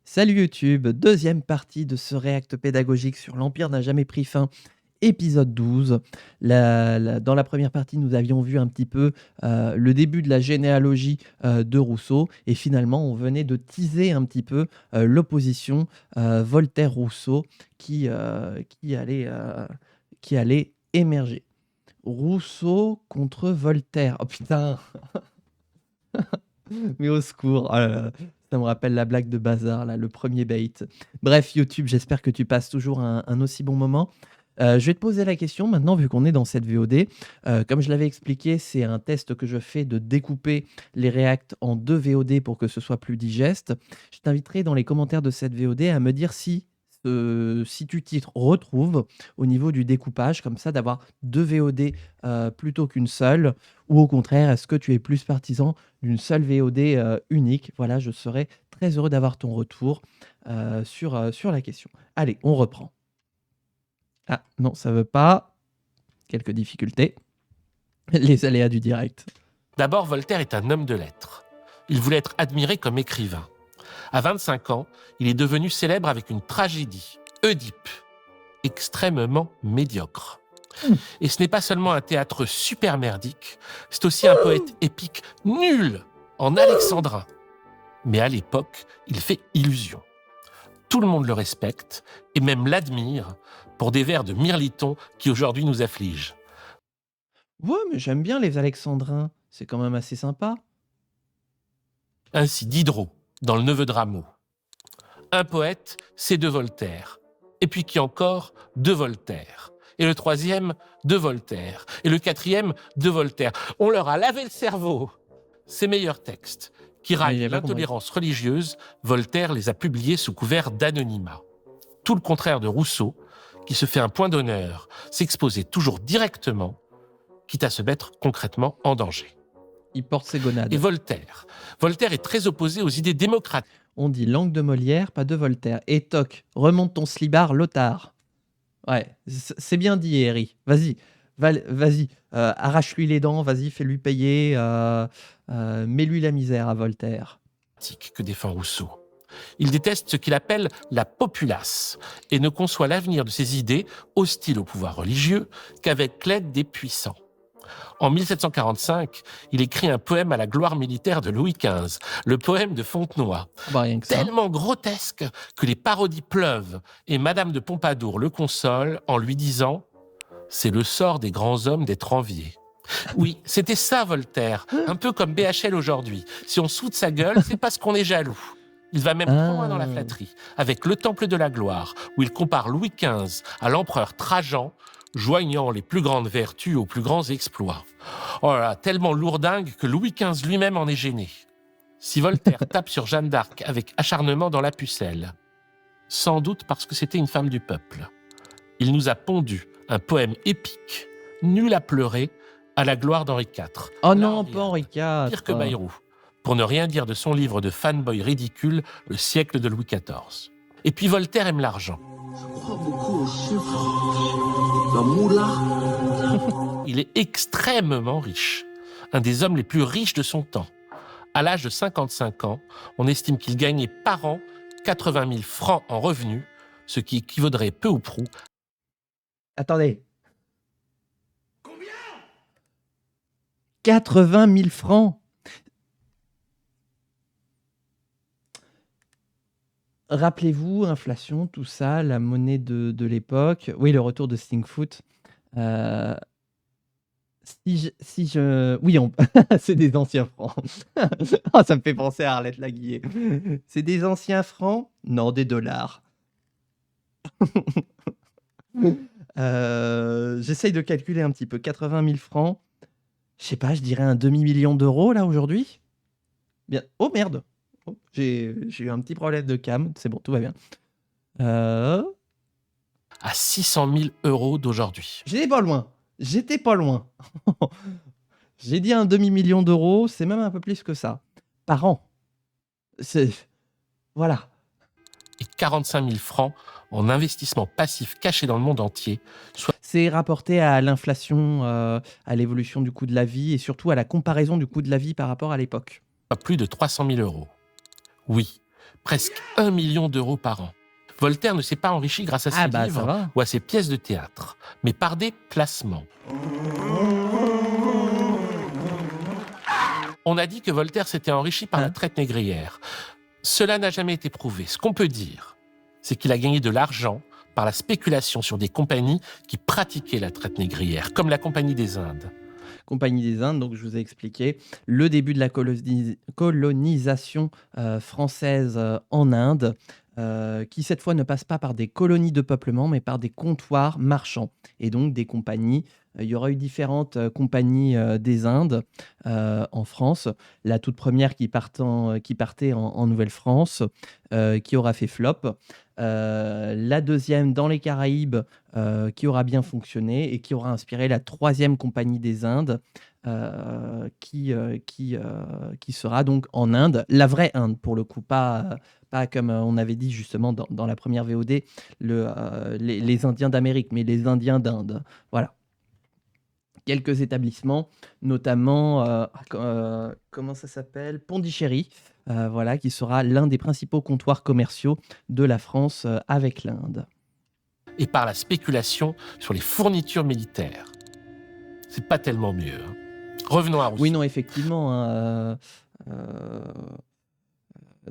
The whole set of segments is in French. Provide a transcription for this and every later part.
Salut YouTube, deuxième partie de ce React pédagogique sur l'Empire n'a jamais pris fin, épisode 12. Dans la première partie, nous avions vu un petit peu le début de la généalogie de Rousseau, et finalement, on venait de teaser un petit peu l'opposition Voltaire-Rousseau qui allait émerger. Rousseau contre Voltaire. Oh putain, mais au secours. Oh là là. Ça me rappelle la blague de Bazar, là, le premier bait. Bref, YouTube, j'espère que tu passes toujours un aussi bon moment. Je vais te poser la question maintenant, vu qu'on est dans cette VOD. Comme je l'avais expliqué, c'est un test que je fais de découper les React en 2 VOD pour que ce soit plus digeste. Je t'inviterai dans les commentaires de cette VOD à me dire si tu t'y retrouves au niveau du découpage, comme ça d'avoir 2 VOD plutôt qu'une seule, ou au contraire, est-ce que tu es plus partisan d'une seule VOD unique? Voilà, je serais très heureux d'avoir ton retour sur la question. Allez, on reprend. Ah non, ça veut pas. Quelques difficultés. Les aléas du direct. D'abord, Voltaire est un homme de lettres. Il voulait être admiré comme écrivain. À 25 ans, il est devenu célèbre avec une tragédie, Oedipe, extrêmement médiocre. Et ce n'est pas seulement un théâtre super merdique, c'est aussi un poète épique nul en alexandrin. Mais à l'époque, il fait illusion. Tout le monde le respecte et même l'admire pour des vers de Mirliton qui aujourd'hui nous affligent. Ouais, mais j'aime bien les alexandrins. C'est quand même assez sympa. Ainsi Diderot, dans Le Neveu de Rameau. Un poète, c'est de Voltaire. Et puis qui encore? De Voltaire. Et le troisième, de Voltaire. Et le quatrième, de Voltaire. On leur a lavé le cerveau. Ces meilleurs textes, qui raillent l'intolérance religieuse, Voltaire les a publiés sous couvert d'anonymat. Tout le contraire de Rousseau, qui se fait un point d'honneur, s'exposer toujours directement, quitte à se mettre concrètement en danger. Il porte ses gonades. Et Voltaire est très opposé aux idées démocratiques. On dit langue de Molière, pas de Voltaire. Et toc, remonte ton slibard, Lothar. Ouais, c'est bien dit, Harry. Vas-y, arrache-lui les dents, vas-y, fais-lui payer, mets-lui la misère à Voltaire. Que défend Rousseau. Il déteste ce qu'il appelle la populace et ne conçoit l'avenir de ses idées, hostiles au pouvoir religieux, qu'avec l'aide des puissants. En 1745, il écrit un poème à la gloire militaire de Louis XV, le poème de Fontenoy, tellement grotesque que les parodies pleuvent et Madame de Pompadour le console en lui disant « C'est le sort des grands hommes d'être enviés ». Oui, c'était ça Voltaire, un peu comme BHL aujourd'hui. Si on soude sa gueule, c'est parce qu'on est jaloux. Il va même trop loin dans la flatterie, avec le Temple de la Gloire, où il compare Louis XV à l'empereur Trajan, joignant les plus grandes vertus aux plus grands exploits. Oh là là, tellement lourdingue que Louis XV lui-même en est gêné. Si Voltaire tape sur Jeanne d'Arc avec acharnement dans la pucelle, sans doute parce que c'était une femme du peuple. Il nous a pondu un poème épique, nul à pleurer, à la gloire d'Henri IV. Oh non, pas Henri IV. Pire que Bayrou, pour ne rien dire de son livre de fanboy ridicule, Le siècle de Louis XIV. Et puis Voltaire aime l'argent. Je crois beaucoup aux chiffres. La moula. Il est extrêmement riche, un des hommes les plus riches de son temps. À l'âge de 55 ans, on estime qu'il gagnait par an 80 000 francs en revenus, ce qui équivaudrait peu ou prou. Attendez. Combien? 80 000 francs. Rappelez-vous, inflation, tout ça, la monnaie de l'époque. Oui, le retour de Stinkfoot. Oui, c'est des anciens francs. Oh, ça me fait penser à Arlette Laguillet. C'est des anciens francs? Non, des dollars. J'essaye de calculer un petit peu. 80 000 francs. Je sais pas, je dirais un demi-million d'euros là aujourd'hui. Bien. Oh merde. Oh, j'ai eu un petit problème de cam. C'est bon, tout va bien. À 600 000 euros d'aujourd'hui. J'étais pas loin. J'ai dit un demi-million d'euros, c'est même un peu plus que ça. Par an. Voilà. Et 45 000 francs en investissement passif caché dans le monde entier. C'est rapporté à l'inflation, à l'évolution du coût de la vie et surtout à la comparaison du coût de la vie par rapport à l'époque. Plus de 300 000 euros. Oui, presque 1 million d'euros par an. Voltaire ne s'est pas enrichi grâce à ses Ah bah ça livres va. ou à ses pièces de théâtre, mais par des placements. On a dit que Voltaire s'était enrichi par la Hein? traite négrière. Cela n'a jamais été prouvé. Ce qu'on peut dire, c'est qu'il a gagné de l'argent par la spéculation sur des compagnies qui pratiquaient la traite négrière, comme la Compagnie des Indes. Compagnie des Indes, donc je vous ai expliqué le début de la colonisation française en Inde, qui cette fois ne passe pas par des colonies de peuplement, mais par des comptoirs marchands et donc des compagnies. Il y aura eu différentes compagnies des Indes en France. La toute première qui partait en Nouvelle-France, qui aura fait flop. La deuxième dans les Caraïbes, qui aura bien fonctionné et qui aura inspiré la troisième compagnie des Indes, qui sera donc en Inde, la vraie Inde pour le coup, pas comme on avait dit justement dans la première VOD, les Indiens d'Amérique, mais les Indiens d'Inde. Voilà. Quelques établissements, notamment, comment ça s'appelle? Pondichéry, voilà, qui sera l'un des principaux comptoirs commerciaux de la France avec l'Inde. Et par la spéculation sur les fournitures militaires. C'est pas tellement mieux. Hein. Revenons à Rousseau. Oui, non, effectivement, hein,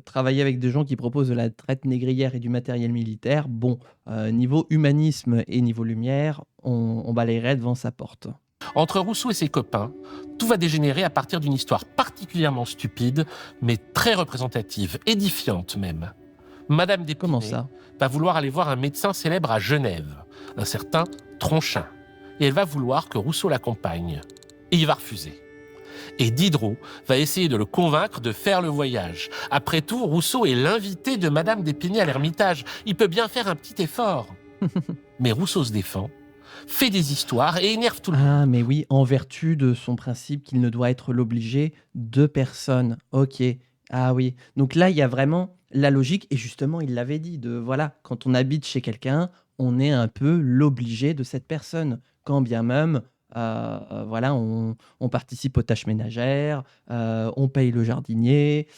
travailler avec des gens qui proposent de la traite négrière et du matériel militaire, bon, niveau humanisme et niveau lumière, on balayerait devant sa porte. Entre Rousseau et ses copains, tout va dégénérer à partir d'une histoire particulièrement stupide, mais très représentative, édifiante même. Madame Comment d'Épinay ça? va vouloir aller voir un médecin célèbre à Genève, un certain Tronchin, et elle va vouloir que Rousseau l'accompagne. Et il va refuser. Et Diderot va essayer de le convaincre de faire le voyage. Après tout, Rousseau est l'invité de Madame d'Épinay à l'Ermitage. Il peut bien faire un petit effort. Mais Rousseau se défend, fait des histoires et énerve tout le monde. Ah, mais oui, en vertu de son principe qu'il ne doit être l'obligé de personne. Ok. Ah oui. Donc là, il y a vraiment la logique, et justement, il l'avait dit, de voilà, quand on habite chez quelqu'un, on est un peu l'obligé de cette personne. Quand bien même, voilà, on participe aux tâches ménagères, on paye le jardinier,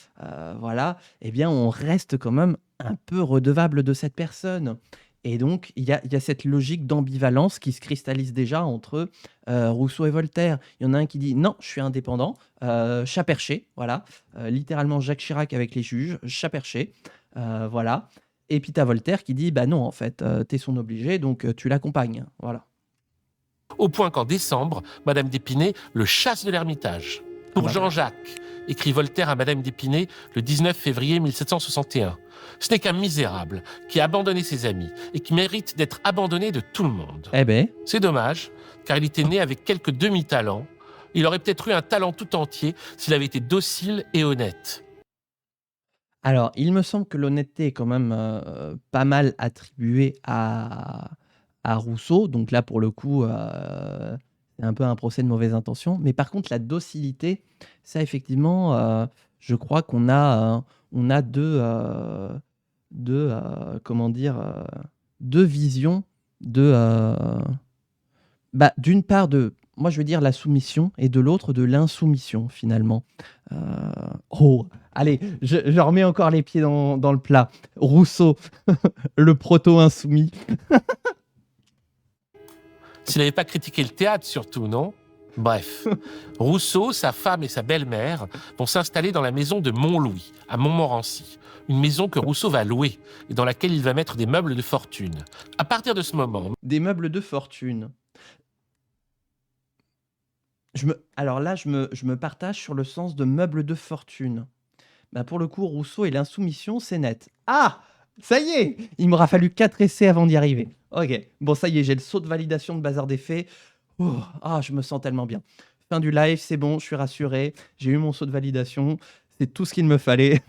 voilà, eh bien, on reste quand même un peu redevable de cette personne. Et donc, il y a cette logique d'ambivalence qui se cristallise déjà entre Rousseau et Voltaire. Il y en a un qui dit non, je suis indépendant, chat perché, voilà, littéralement Jacques Chirac avec les juges, chat perché, voilà. Et puis tu as Voltaire qui dit bah non, en fait, t'es son obligé, donc tu l'accompagnes, voilà. Au point qu'en décembre, Madame d'Épinay le chasse de l'Ermitage. Pour bah Jean-Jacques, écrit Voltaire à Madame d'Épinay le 19 février 1761. Ce n'est qu'un misérable qui a abandonné ses amis et qui mérite d'être abandonné de tout le monde. Eh ben, C'est dommage, car il était né avec quelques demi-talents. Il aurait peut-être eu un talent tout entier s'il avait été docile et honnête. alors, il me semble que l'honnêteté est quand même pas mal attribuée à Rousseau. Donc là, pour le coup, c'est un peu un procès de mauvaise intention. Mais par contre, la docilité, ça, effectivement, je crois on a comment dire, deux visions de, bah, d'une part moi je veux dire la soumission et de l'autre de l'insoumission finalement. Euh, oh, allez, je remets encore les pieds dans le plat. Rousseau, le proto-insoumis. S'il n'avait pas critiqué le théâtre surtout, non ? Bref, Rousseau, sa femme et sa belle-mère vont s'installer dans la maison de Montlouis, à Montmorency. Une maison que Rousseau va louer et dans laquelle il va mettre des meubles de fortune. À partir de ce moment... Des meubles de fortune. Alors là, je me partage sur le sens de meubles de fortune. Bah, pour le coup, Rousseau et l'insoumission, c'est net. Ah, ça y est, il m'aura fallu 4 essais avant d'y arriver. Ok, bon, ça y est, j'ai le saut de validation de Bazar des Faits. Oh, ah, je me sens tellement bien. Fin du live, c'est bon, je suis rassuré. J'ai eu mon saut de validation. C'est tout ce qu'il me fallait.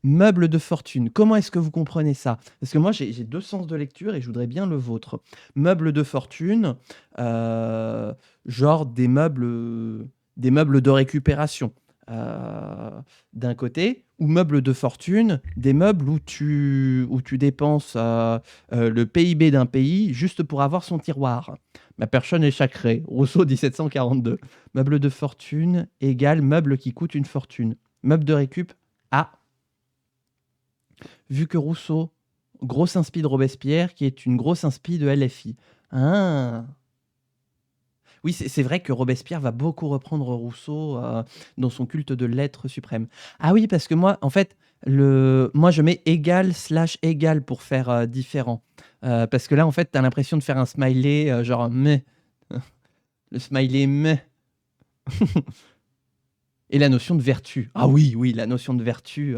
Meubles de fortune. Comment est-ce que vous comprenez ça? Parce que moi, j'ai deux sens de lecture et je voudrais bien le vôtre. Meubles de fortune, genre des meubles de récupération. D'un côté, ou meubles de fortune, des meubles où tu dépenses le PIB d'un pays juste pour avoir son tiroir. Ma personne est sacrée. Rousseau 1742. Meubles de fortune égale meubles qui coûtent une fortune. Meubles de récup, ah, vu que Rousseau, grosse inspi de Robespierre, qui est une grosse inspi de LFI. Ah. Oui, c'est vrai que Robespierre va beaucoup reprendre Rousseau dans son culte de l'être suprême. Ah oui, parce que moi, en fait, moi je mets égal / égal pour faire différent. Parce que là, en fait, tu as l'impression de faire un smiley genre mais. Le smiley mais. Et la notion de vertu. Ah oui, oui, la notion de vertu,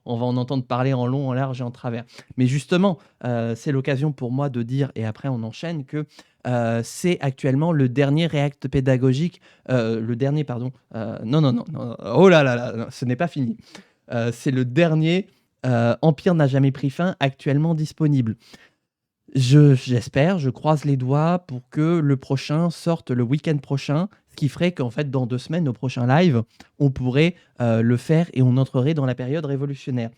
on va en entendre parler en long, en large et en travers. Mais justement, c'est l'occasion pour moi de dire, et après on enchaîne, que c'est actuellement le dernier React pédagogique, le dernier, pardon, non, oh là là, là non, ce n'est pas fini. C'est le dernier Empire n'a jamais pris fin actuellement disponible. J'espère, je croise les doigts pour que le prochain sorte le week-end prochain, ce qui ferait qu'en fait, dans 2 semaines, au prochain live, on pourrait le faire et on entrerait dans la période révolutionnaire.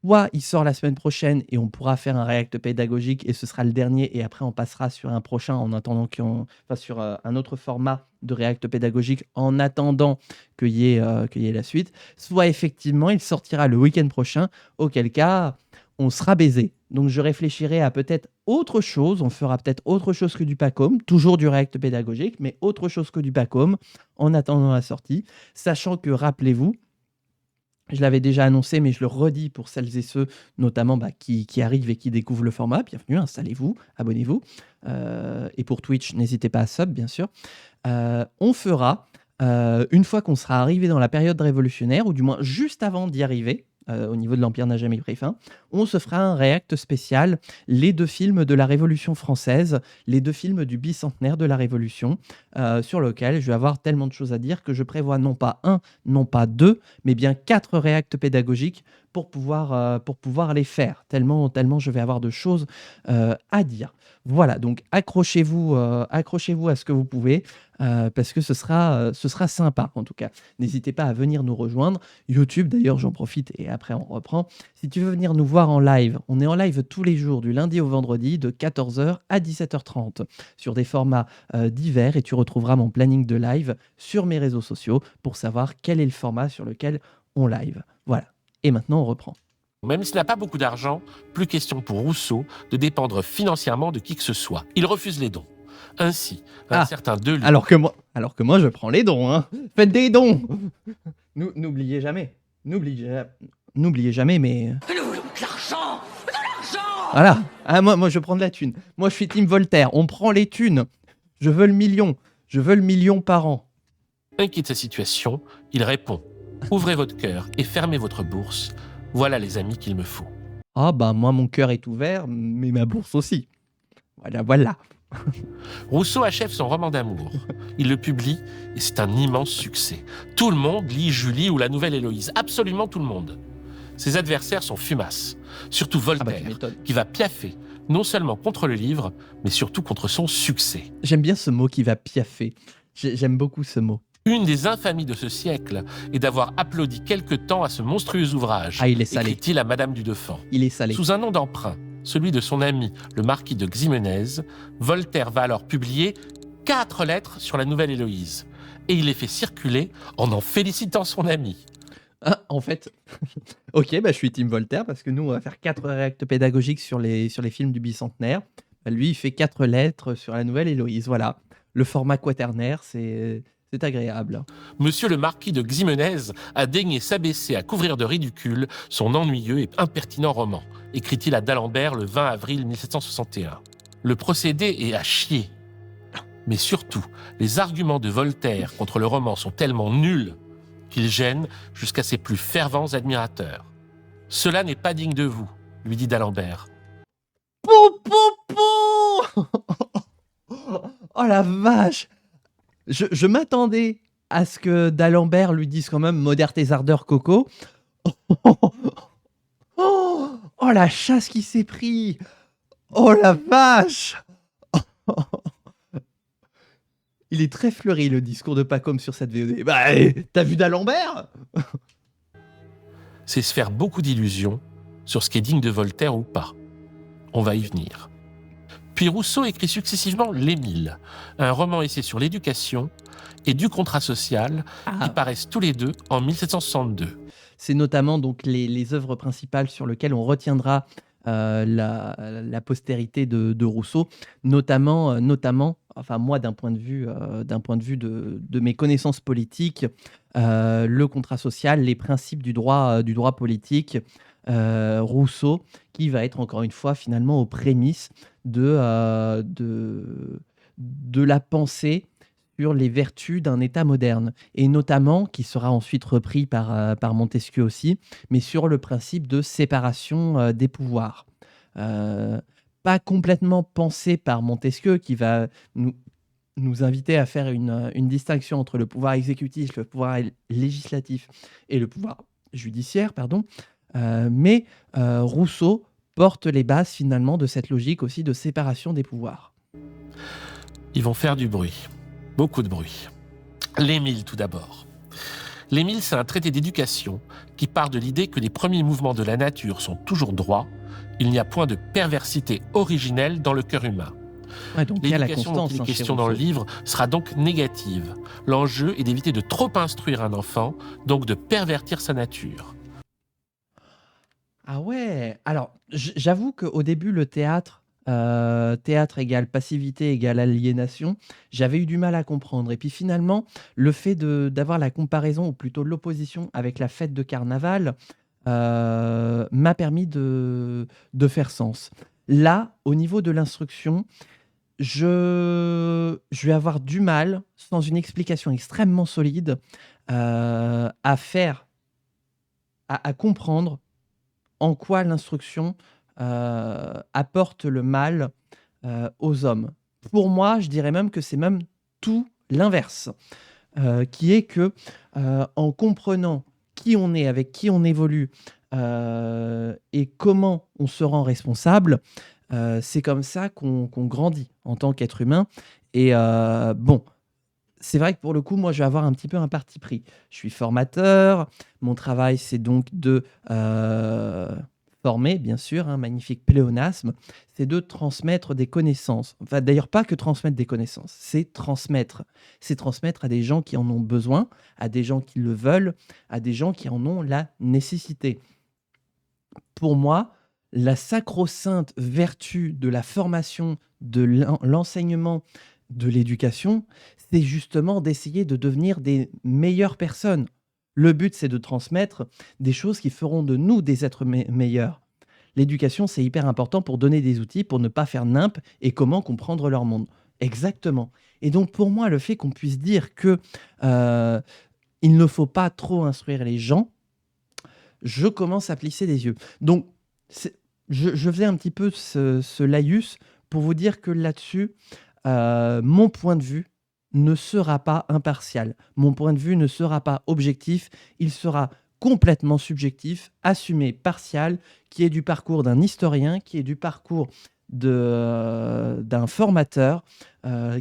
Soit il sort la semaine prochaine et on pourra faire un React pédagogique et ce sera le dernier et après on passera sur un prochain en attendant sur un autre format de React pédagogique en attendant qu'il y ait la suite. Soit effectivement il sortira le week-end prochain, auquel cas on sera baisé. Donc je réfléchirai à peut-être autre chose, on fera peut-être autre chose que du Pacom, toujours du React pédagogique, mais autre chose que du Pacom en attendant la sortie, sachant que, rappelez-vous, je l'avais déjà annoncé, mais je le redis pour celles et ceux, notamment qui arrivent et qui découvrent le format. Bienvenue, installez-vous, abonnez-vous. Et pour Twitch, n'hésitez pas à sub, bien sûr. On fera, une fois qu'on sera arrivé dans la période révolutionnaire, ou du moins juste avant d'y arriver, au niveau de l'Empire n'a jamais pris fin, on se fera un React spécial, les 2 films de la Révolution française, les 2 films du bicentenaire de la Révolution, sur lequel je vais avoir tellement de choses à dire que je prévois non pas 1, non pas 2, mais bien 4 React pédagogiques pour pouvoir les faire, tellement je vais avoir de choses à dire. Voilà, donc accrochez-vous à ce que vous pouvez, parce que ce sera sympa en tout cas. N'hésitez pas à venir nous rejoindre. YouTube d'ailleurs, j'en profite et après on reprend. Si tu veux venir nous voir en live, on est en live tous les jours du lundi au vendredi de 14h à 17h30 sur des formats divers et tu retrouveras mon planning de live sur mes réseaux sociaux pour savoir quel est le format sur lequel on live. Voilà, et maintenant on reprend. Même s'il n'a pas beaucoup d'argent, plus question pour Rousseau de dépendre financièrement de qui que ce soit. Il refuse les dons. Ainsi, un certain Delille... Alors que moi, je prends les dons. Hein. Faites des dons. N'oubliez jamais. N'oubliez jamais, mais... De l'argent. Voilà. Ah, moi, je prends de la thune. Moi, je suis Team Voltaire. On prend les thunes. Je veux le million. Je veux le million par an. Inquiet de sa situation, il répond « Ouvrez votre cœur et fermez votre bourse. Voilà les amis qu'il me faut. » Ah bah moi, mon cœur est ouvert, mais ma bourse aussi. Voilà. Rousseau achève son roman d'amour. Il le publie et c'est un immense succès. Tout le monde lit Julie ou la nouvelle Héloïse. Absolument tout le monde. Ses adversaires sont fumasses. Surtout Voltaire, qui va piaffer, non seulement contre le livre, mais surtout contre son succès. J'aime bien ce mot qui va piaffer. J'aime beaucoup ce mot. Une des infamies de ce siècle est d'avoir applaudi quelque temps à ce monstrueux ouvrage. Ah, il est salé. Écrit-il à Madame du Deffand. Il est salé. Sous un nom d'emprunt, celui de son ami, le marquis de Ximenez, Voltaire va alors publier 4 lettres sur la nouvelle Héloïse. Et il les fait circuler en félicitant son ami. Ah, en fait, ok, je suis Team Voltaire parce que nous, on va faire 4 réacts pédagogiques sur les films du bicentenaire. Lui, il fait 4 lettres sur la nouvelle Héloïse. Voilà. Le format quaternaire, c'est agréable. Monsieur le marquis de Ximenez a daigné s'abaisser à couvrir de ridicule son ennuyeux et impertinent roman, écrit-il à d'Alembert le 20 avril 1761. Le procédé est à chier. Mais surtout, les arguments de Voltaire contre le roman sont tellement nuls qu'ils gênent jusqu'à ses plus fervents admirateurs. « Cela n'est pas digne de vous », lui dit d'Alembert. Pou, pou, pou. Oh la vache. Je m'attendais à ce que d'Alembert lui dise quand même « Modère tes ardeurs, Coco ». Oh la chasse qui s'est pris. Oh la vache. Il est très fleuri le discours de Pacom sur cette VOD. Bah, t'as vu d'Alembert? C'est se faire beaucoup d'illusions sur ce qui est digne de Voltaire ou pas. On va y venir. Puis Rousseau écrit successivement L'Émile, un roman-essai sur l'éducation et du contrat social qui paraissent tous les deux en 1762. C'est notamment donc les œuvres principales sur lesquelles on retiendra la postérité de Rousseau, notamment, enfin moi d'un point de vue de mes connaissances politiques, le contrat social, les principes du droit politique, Rousseau, qui va être encore une fois finalement aux prémices de la pensée sur les vertus d'un État moderne, et notamment, qui sera ensuite repris par Montesquieu aussi, mais sur le principe de séparation des pouvoirs. Euh, Pas complètement pensé par Montesquieu, qui va nous inviter à faire une distinction entre le pouvoir exécutif, le pouvoir législatif et le pouvoir judiciaire, pardon. Mais Rousseau porte les bases finalement de cette logique aussi de séparation des pouvoirs. Ils vont faire du bruit, beaucoup de bruit. L'Émile tout d'abord. L'Émile, c'est un traité d'éducation qui part de l'idée que les premiers mouvements de la nature sont toujours droits. Il n'y a point de perversité originelle dans le cœur humain. Ouais, donc il y a la L'éducation dont constance il est chez question dans le Rousseau. livre sera donc négative. L'enjeu est d'éviter de trop instruire un enfant, donc de pervertir sa nature. Ah ouais, alors j'avoue qu'au début, le théâtre, théâtre égale passivité égale aliénation, j'avais eu du mal à comprendre. Et puis finalement, le fait d'avoir la comparaison, ou plutôt l'opposition avec la fête de carnaval, m'a permis de faire sens. Là, au niveau de l'instruction, je vais avoir du mal, sans une explication extrêmement solide, à faire, à comprendre en quoi l'instruction apporte le mal aux hommes. Pour moi, je dirais même que c'est même tout l'inverse, qui est que en comprenant qui on est, avec qui on évolue et comment on se rend responsable, c'est comme ça qu'on grandit en tant qu'être humain. Et bon, c'est vrai que pour le coup, moi, je vais avoir un petit peu un parti pris. Je suis formateur. Mon travail, c'est donc de former, bien sûr, un magnifique pléonasme. C'est de transmettre des connaissances. Enfin, d'ailleurs, pas que transmettre des connaissances. C'est transmettre. C'est transmettre à des gens qui en ont besoin, à des gens qui le veulent, à des gens qui en ont la nécessité. Pour moi, la sacro-sainte vertu de la formation, de l'enseignement, de l'éducation, c'est justement d'essayer de devenir des meilleures personnes. Le but, c'est de transmettre des choses qui feront de nous des êtres meilleurs. L'éducation, c'est hyper important pour donner des outils, pour ne pas faire nimp et comment comprendre leur monde. Exactement. Et donc, pour moi, le fait qu'on puisse dire que il ne faut pas trop instruire les gens, je commence à plisser des yeux. Donc, je faisais un petit peu ce laïus pour vous dire que là-dessus, mon point de vue ne sera pas impartial. Mon point de vue ne sera pas objectif. Il sera complètement subjectif, assumé, partial, qui est du parcours d'un historien, qui est du parcours d'un formateur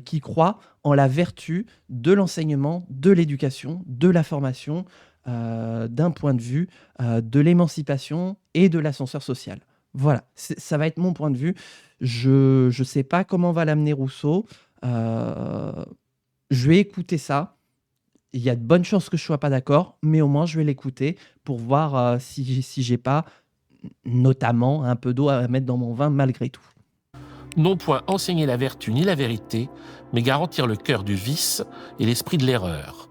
qui croit en la vertu de l'enseignement, de l'éducation, de la formation, d'un point de vue de l'émancipation et de l'ascenseur social. Voilà, ça va être mon point de vue. Je ne sais pas comment va l'amener Rousseau. Je vais écouter ça. Il y a de bonnes chances que je ne sois pas d'accord, mais au moins je vais l'écouter pour voir si j'ai pas notamment un peu d'eau à mettre dans mon vin malgré tout. Non point enseigner la vertu ni la vérité, mais garantir le cœur du vice et l'esprit de l'erreur.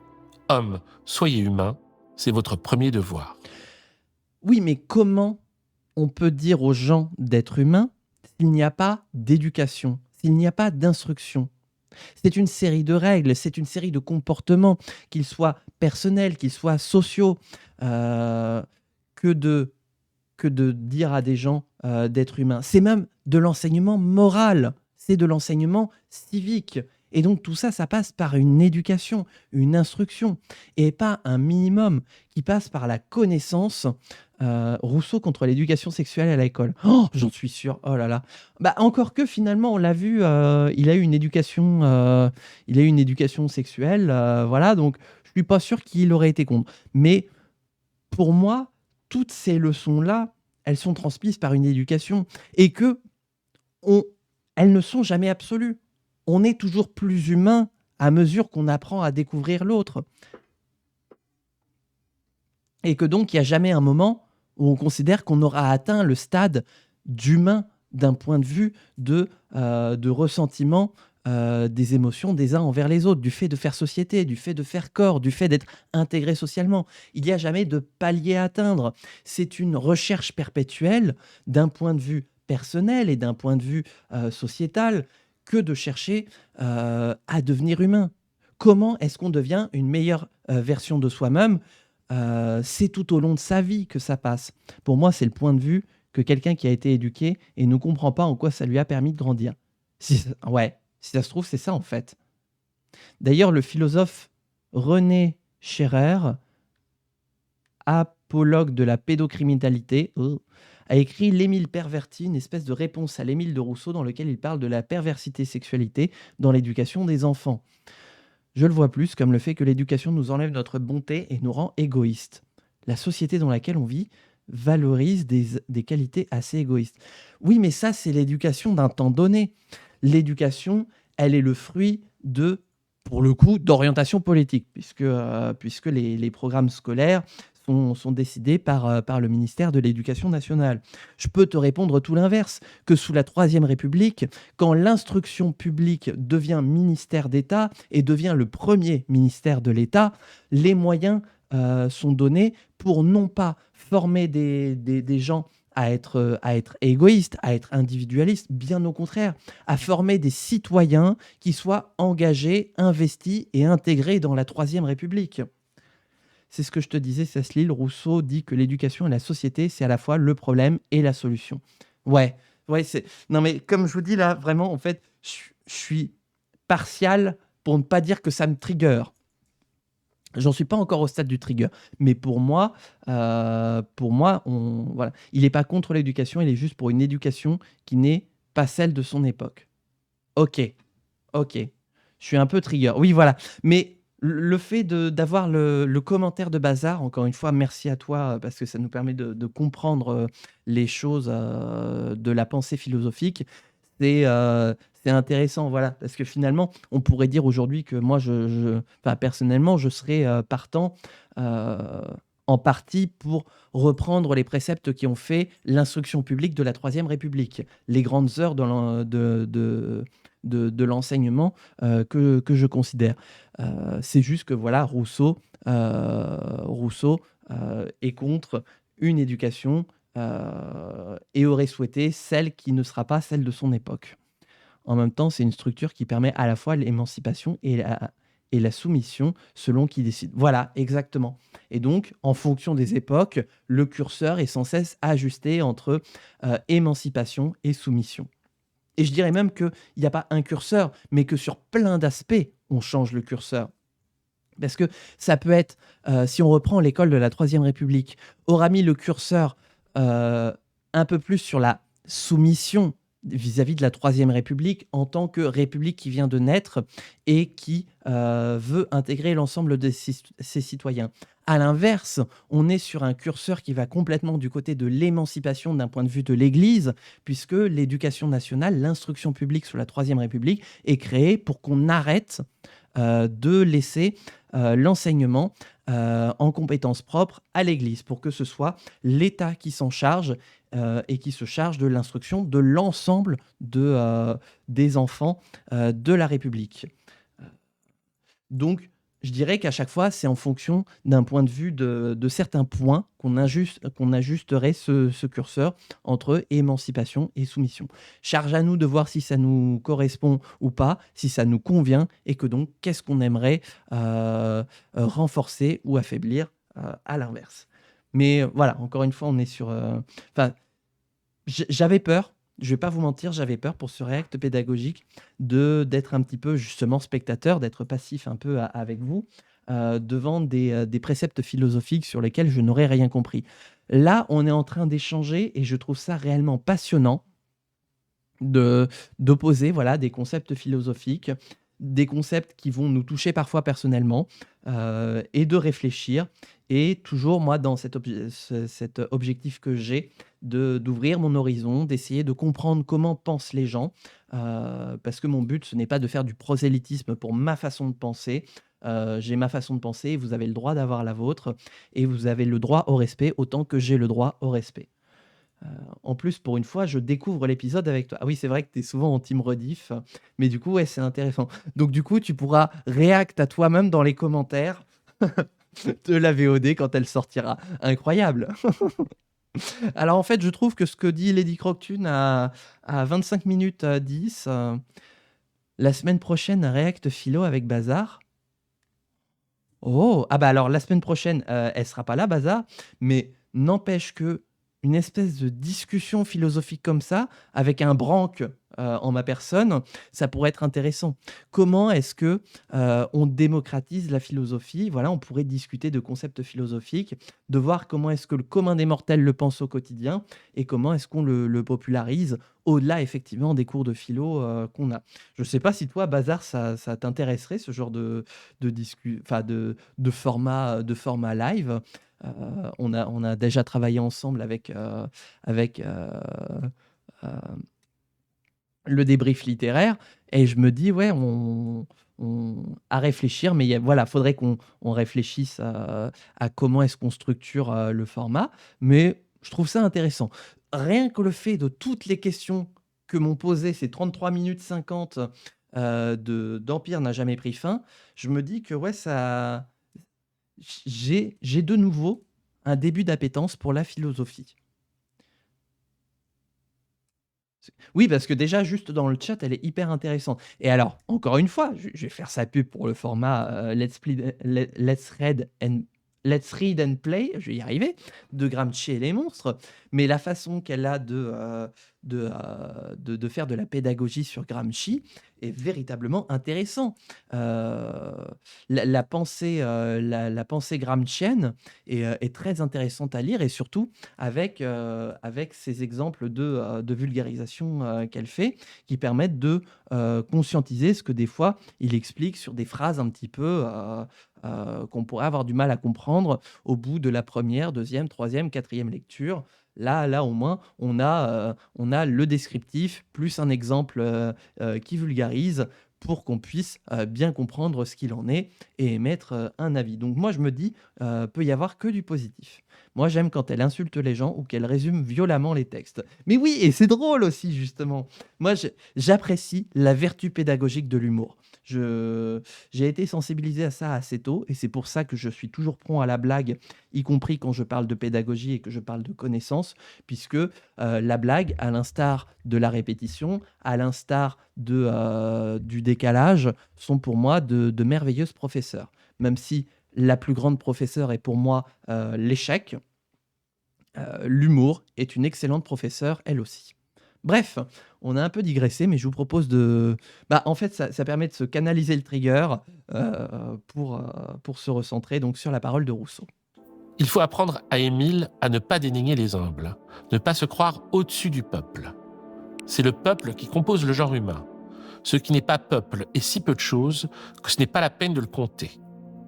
Homme, soyez humain, c'est votre premier devoir. Oui, mais comment on peut dire aux gens d'être humains s'il n'y a pas d'éducation, s'il n'y a pas d'instruction? C'est une série de règles, c'est une série de comportements, qu'ils soient personnels, qu'ils soient sociaux, que de dire à des gens d'être humains. C'est même de l'enseignement moral, c'est de l'enseignement civique. Et donc tout ça, ça passe par une éducation, une instruction, et pas un minimum qui passe par la connaissance. Rousseau contre l'éducation sexuelle à l'école. Oh, j'en suis sûr. Oh là là. Bah, encore que finalement, on l'a vu, il a eu une éducation sexuelle. Voilà, donc je suis pas sûr qu'il aurait été contre. Mais pour moi, toutes ces leçons-là, elles sont transmises par une éducation et que elles ne sont jamais absolues. On est toujours plus humain à mesure qu'on apprend à découvrir l'autre. Et que donc, il n'y a jamais un moment où on considère qu'on aura atteint le stade d'humain d'un point de vue de ressentiment des émotions des uns envers les autres, du fait de faire société, du fait de faire corps, du fait d'être intégré socialement. Il n'y a jamais de palier à atteindre. C'est une recherche perpétuelle d'un point de vue personnel et d'un point de vue sociétal que de chercher à devenir humain. Comment est-ce qu'on devient une meilleure version de soi-même? C'est tout au long de sa vie que ça passe. Pour moi, c'est le point de vue que quelqu'un qui a été éduqué et ne comprend pas en quoi ça lui a permis de grandir. Ouais, si ça se trouve, c'est ça en fait. D'ailleurs, le philosophe René Scherrer, apologue de la pédocriminalité, a écrit L'Émile perverti, une espèce de réponse à l'Émile de Rousseau dans lequel il parle de la perversité sexualité dans l'éducation des enfants. Je le vois plus comme le fait que l'éducation nous enlève notre bonté et nous rend égoïstes. La société dans laquelle on vit valorise des qualités assez égoïstes. Oui, mais ça, c'est l'éducation d'un temps donné. L'éducation, elle est le fruit pour le coup, d'orientation politique, puisque les programmes scolaires sont décidés par le ministère de l'Éducation nationale. Je peux te répondre tout l'inverse, que sous la Troisième République, quand l'instruction publique devient ministère d'État et devient le premier ministère de l'État, les moyens sont donnés pour non pas former des gens à être égoïstes, à être individualistes, bien au contraire, à former des citoyens qui soient engagés, investis et intégrés dans la Troisième République. C'est ce que je te disais, Cécile. Rousseau dit que l'éducation et la société, c'est à la fois le problème et la solution. Ouais, c'est... Non, mais comme je vous dis là, vraiment, en fait, je suis partial pour ne pas dire que ça me trigger. J'en suis pas encore au stade du trigger, mais pour moi, voilà, il n'est pas contre l'éducation, il est juste pour une éducation qui n'est pas celle de son époque. Ok, je suis un peu trigger. Oui, voilà, mais le fait d'avoir le commentaire de Bazar, encore une fois, merci à toi parce que ça nous permet de comprendre les choses de la pensée philosophique. C'est intéressant, voilà, parce que finalement, on pourrait dire aujourd'hui que moi, enfin, personnellement, je serais partant en partie pour reprendre les préceptes qui ont fait l'instruction publique de la Troisième République, les grandes heures de l'enseignement que je considère. C'est juste que voilà, Rousseau est contre une éducation et aurait souhaité celle qui ne sera pas celle de son époque. En même temps, c'est une structure qui permet à la fois l'émancipation et la soumission selon qui décide. Voilà, exactement. Et donc, en fonction des époques, le curseur est sans cesse ajusté entre émancipation et soumission. Et je dirais même qu'il n'y a pas un curseur, mais que sur plein d'aspects, on change le curseur. Parce que ça peut être, si on reprend l'école de la Troisième République, aura mis le curseur un peu plus sur la soumission vis-à-vis de la Troisième République en tant que république qui vient de naître et qui veut intégrer l'ensemble de ses citoyens. À l'inverse, on est sur un curseur qui va complètement du côté de l'émancipation d'un point de vue de l'Église, puisque l'éducation nationale, l'instruction publique sous la Troisième République, est créée pour qu'on arrête de laisser l'enseignement en compétences propres à l'Église, pour que ce soit l'État qui s'en charge et qui se charge de l'instruction de l'ensemble des enfants de la République. Donc, je dirais qu'à chaque fois, c'est en fonction d'un point de vue de certains points qu'on ajusterait ce curseur entre émancipation et soumission. Charge à nous de voir si ça nous correspond ou pas, si ça nous convient, et que donc, qu'est-ce qu'on aimerait renforcer ou affaiblir à l'inverse. Mais voilà, encore une fois, on est sur... j'avais peur, je ne vais pas vous mentir, j'avais peur pour ce réacte pédagogique d'être un petit peu justement spectateur, d'être passif un peu avec vous devant des préceptes philosophiques sur lesquels je n'aurais rien compris. Là, on est en train d'échanger et je trouve ça réellement passionnant d'opposer voilà, des concepts philosophiques, des concepts qui vont nous toucher parfois personnellement et de réfléchir. Et toujours, moi, dans cet objectif que j'ai d'ouvrir mon horizon, d'essayer de comprendre comment pensent les gens, parce que mon but, ce n'est pas de faire du prosélytisme pour ma façon de penser, J'ai ma façon de penser, vous avez le droit d'avoir la vôtre et vous avez le droit au respect autant que j'ai le droit au respect. En plus, pour une fois, je découvre l'épisode avec toi. Ah oui, c'est vrai que tu es souvent en team rediff, mais du coup, ouais, c'est intéressant. Donc du coup, tu pourras react à toi-même dans les commentaires de la VOD quand elle sortira. Incroyable! Alors en fait, je trouve que ce que dit Lady Croctune à 25 minutes 10, la semaine prochaine, un react philo avec Bazar. Oh! Ah bah alors la semaine prochaine, elle sera pas là, Bazar, mais n'empêche que une espèce de discussion philosophique comme ça, avec un Branque, en ma personne, ça pourrait être intéressant. Comment est-ce que, on démocratise la philosophie? Voilà, on pourrait discuter de concepts philosophiques, de voir comment est-ce que le commun des mortels le pense au quotidien et comment est-ce qu'on le popularise au-delà effectivement des cours de philo, qu'on a. Je sais pas si toi, Bazar, ça t'intéresserait ce genre enfin de format live. On a déjà travaillé ensemble avec euh, le débrief littéraire et je me dis ouais à réfléchir, mais voilà, faudrait qu'on réfléchisse à comment est-ce qu'on structure le format, mais je trouve ça intéressant. Rien que le fait de toutes les questions que m'ont posées ces 33 minutes 50 d'Empire n'a jamais pris fin, je me dis que ouais, j'ai de nouveau un début d'appétence pour la philosophie. Oui, parce que déjà, juste dans le chat, elle est hyper intéressante. Et alors, encore une fois, je vais faire sa pub pour le format Let's Read and Play, je vais y arriver, de Gramsci et les monstres. Mais la façon qu'elle a de faire de la pédagogie sur Gramsci est véritablement intéressant. La pensée, la pensée gramscienne est très intéressante à lire et surtout avec ces exemples de vulgarisation qu'elle fait, qui permettent de conscientiser ce que des fois il explique sur des phrases un petit peu qu'on pourrait avoir du mal à comprendre au bout de la première, deuxième, troisième, quatrième lecture. Là, au moins, on a le descriptif plus un exemple qui vulgarise pour qu'on puisse bien comprendre ce qu'il en est et émettre un avis. Donc moi, je me dis, peut y avoir que du positif. Moi, j'aime quand elle insulte les gens ou qu'elle résume violemment les textes. Mais oui, et c'est drôle aussi, justement. Moi, j'apprécie la vertu pédagogique de l'humour. J'ai été sensibilisé à ça assez tôt, et c'est pour ça que je suis toujours prompt à la blague, y compris quand je parle de pédagogie et que je parle de connaissances, puisque la blague, à l'instar de la répétition, à l'instar du décalage, sont pour moi de merveilleuses professeurs. Même si la plus grande professeure est pour moi l'échec, l'humour est une excellente professeure, elle aussi. Bref, on a un peu digressé, mais je vous propose de... Bah, en fait, ça permet de se canaliser le trigger pour se recentrer donc, sur la parole de Rousseau. Il faut apprendre à Émile à ne pas dénigrer les humbles, ne pas se croire au-dessus du peuple. C'est le peuple qui compose le genre humain. Ce qui n'est pas peuple est si peu de choses que ce n'est pas la peine de le compter.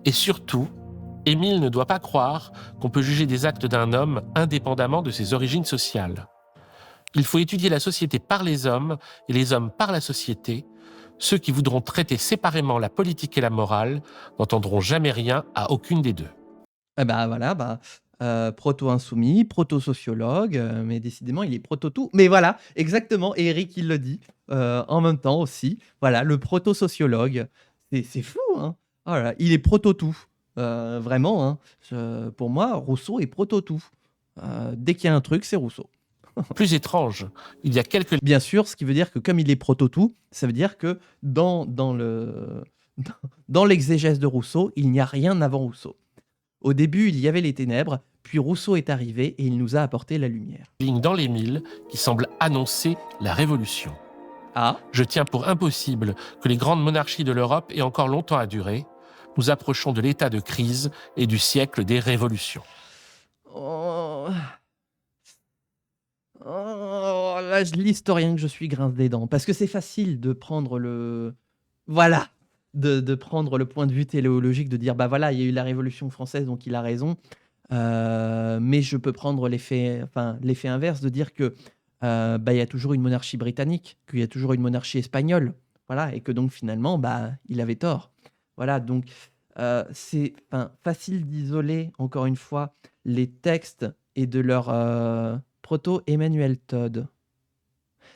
Et surtout, Émile ne doit pas croire qu'on peut juger des actes d'un homme indépendamment de ses origines sociales. Il faut étudier la société par les hommes et les hommes par la société. Ceux qui voudront traiter séparément la politique et la morale n'entendront jamais rien à aucune des deux. Eh bah voilà, proto-insoumis, proto-sociologue, mais décidément, il est proto-tout. Mais voilà, exactement, et Eric, il le dit en même temps aussi. Voilà, le proto-sociologue. C'est fou, hein. Oh là là, il est proto-tout. Vraiment, hein. Pour moi, Rousseau est proto-tout. Dès qu'il y a un truc, c'est Rousseau. Plus étrange, il y a quelques... Bien sûr, ce qui veut dire que comme il est proto-tout, ça veut dire que dans l'exégèse de Rousseau, il n'y a rien avant Rousseau. Au début, il y avait les ténèbres, puis Rousseau est arrivé et il nous a apporté la lumière. lignes dans l'Émile qui semblent annoncer la révolution. Ah, Je tiens pour impossible que les grandes monarchies de l'Europe aient encore longtemps à durer. Nous approchons de l'état de crise et du siècle des révolutions. oh, là, l'historien que je suis grince des dents. Parce que c'est facile de prendre le... Voilà, de prendre le point de vue téléologique, de dire, bah voilà, il y a eu la Révolution française, donc il a raison. Mais je peux prendre l'effet inverse, de dire que il y a toujours une monarchie britannique, qu'il y a toujours une monarchie espagnole, voilà, et que donc finalement, il avait tort. Voilà, donc c'est facile d'isoler, encore une fois, les textes et de leur proto-Emmanuel Todd.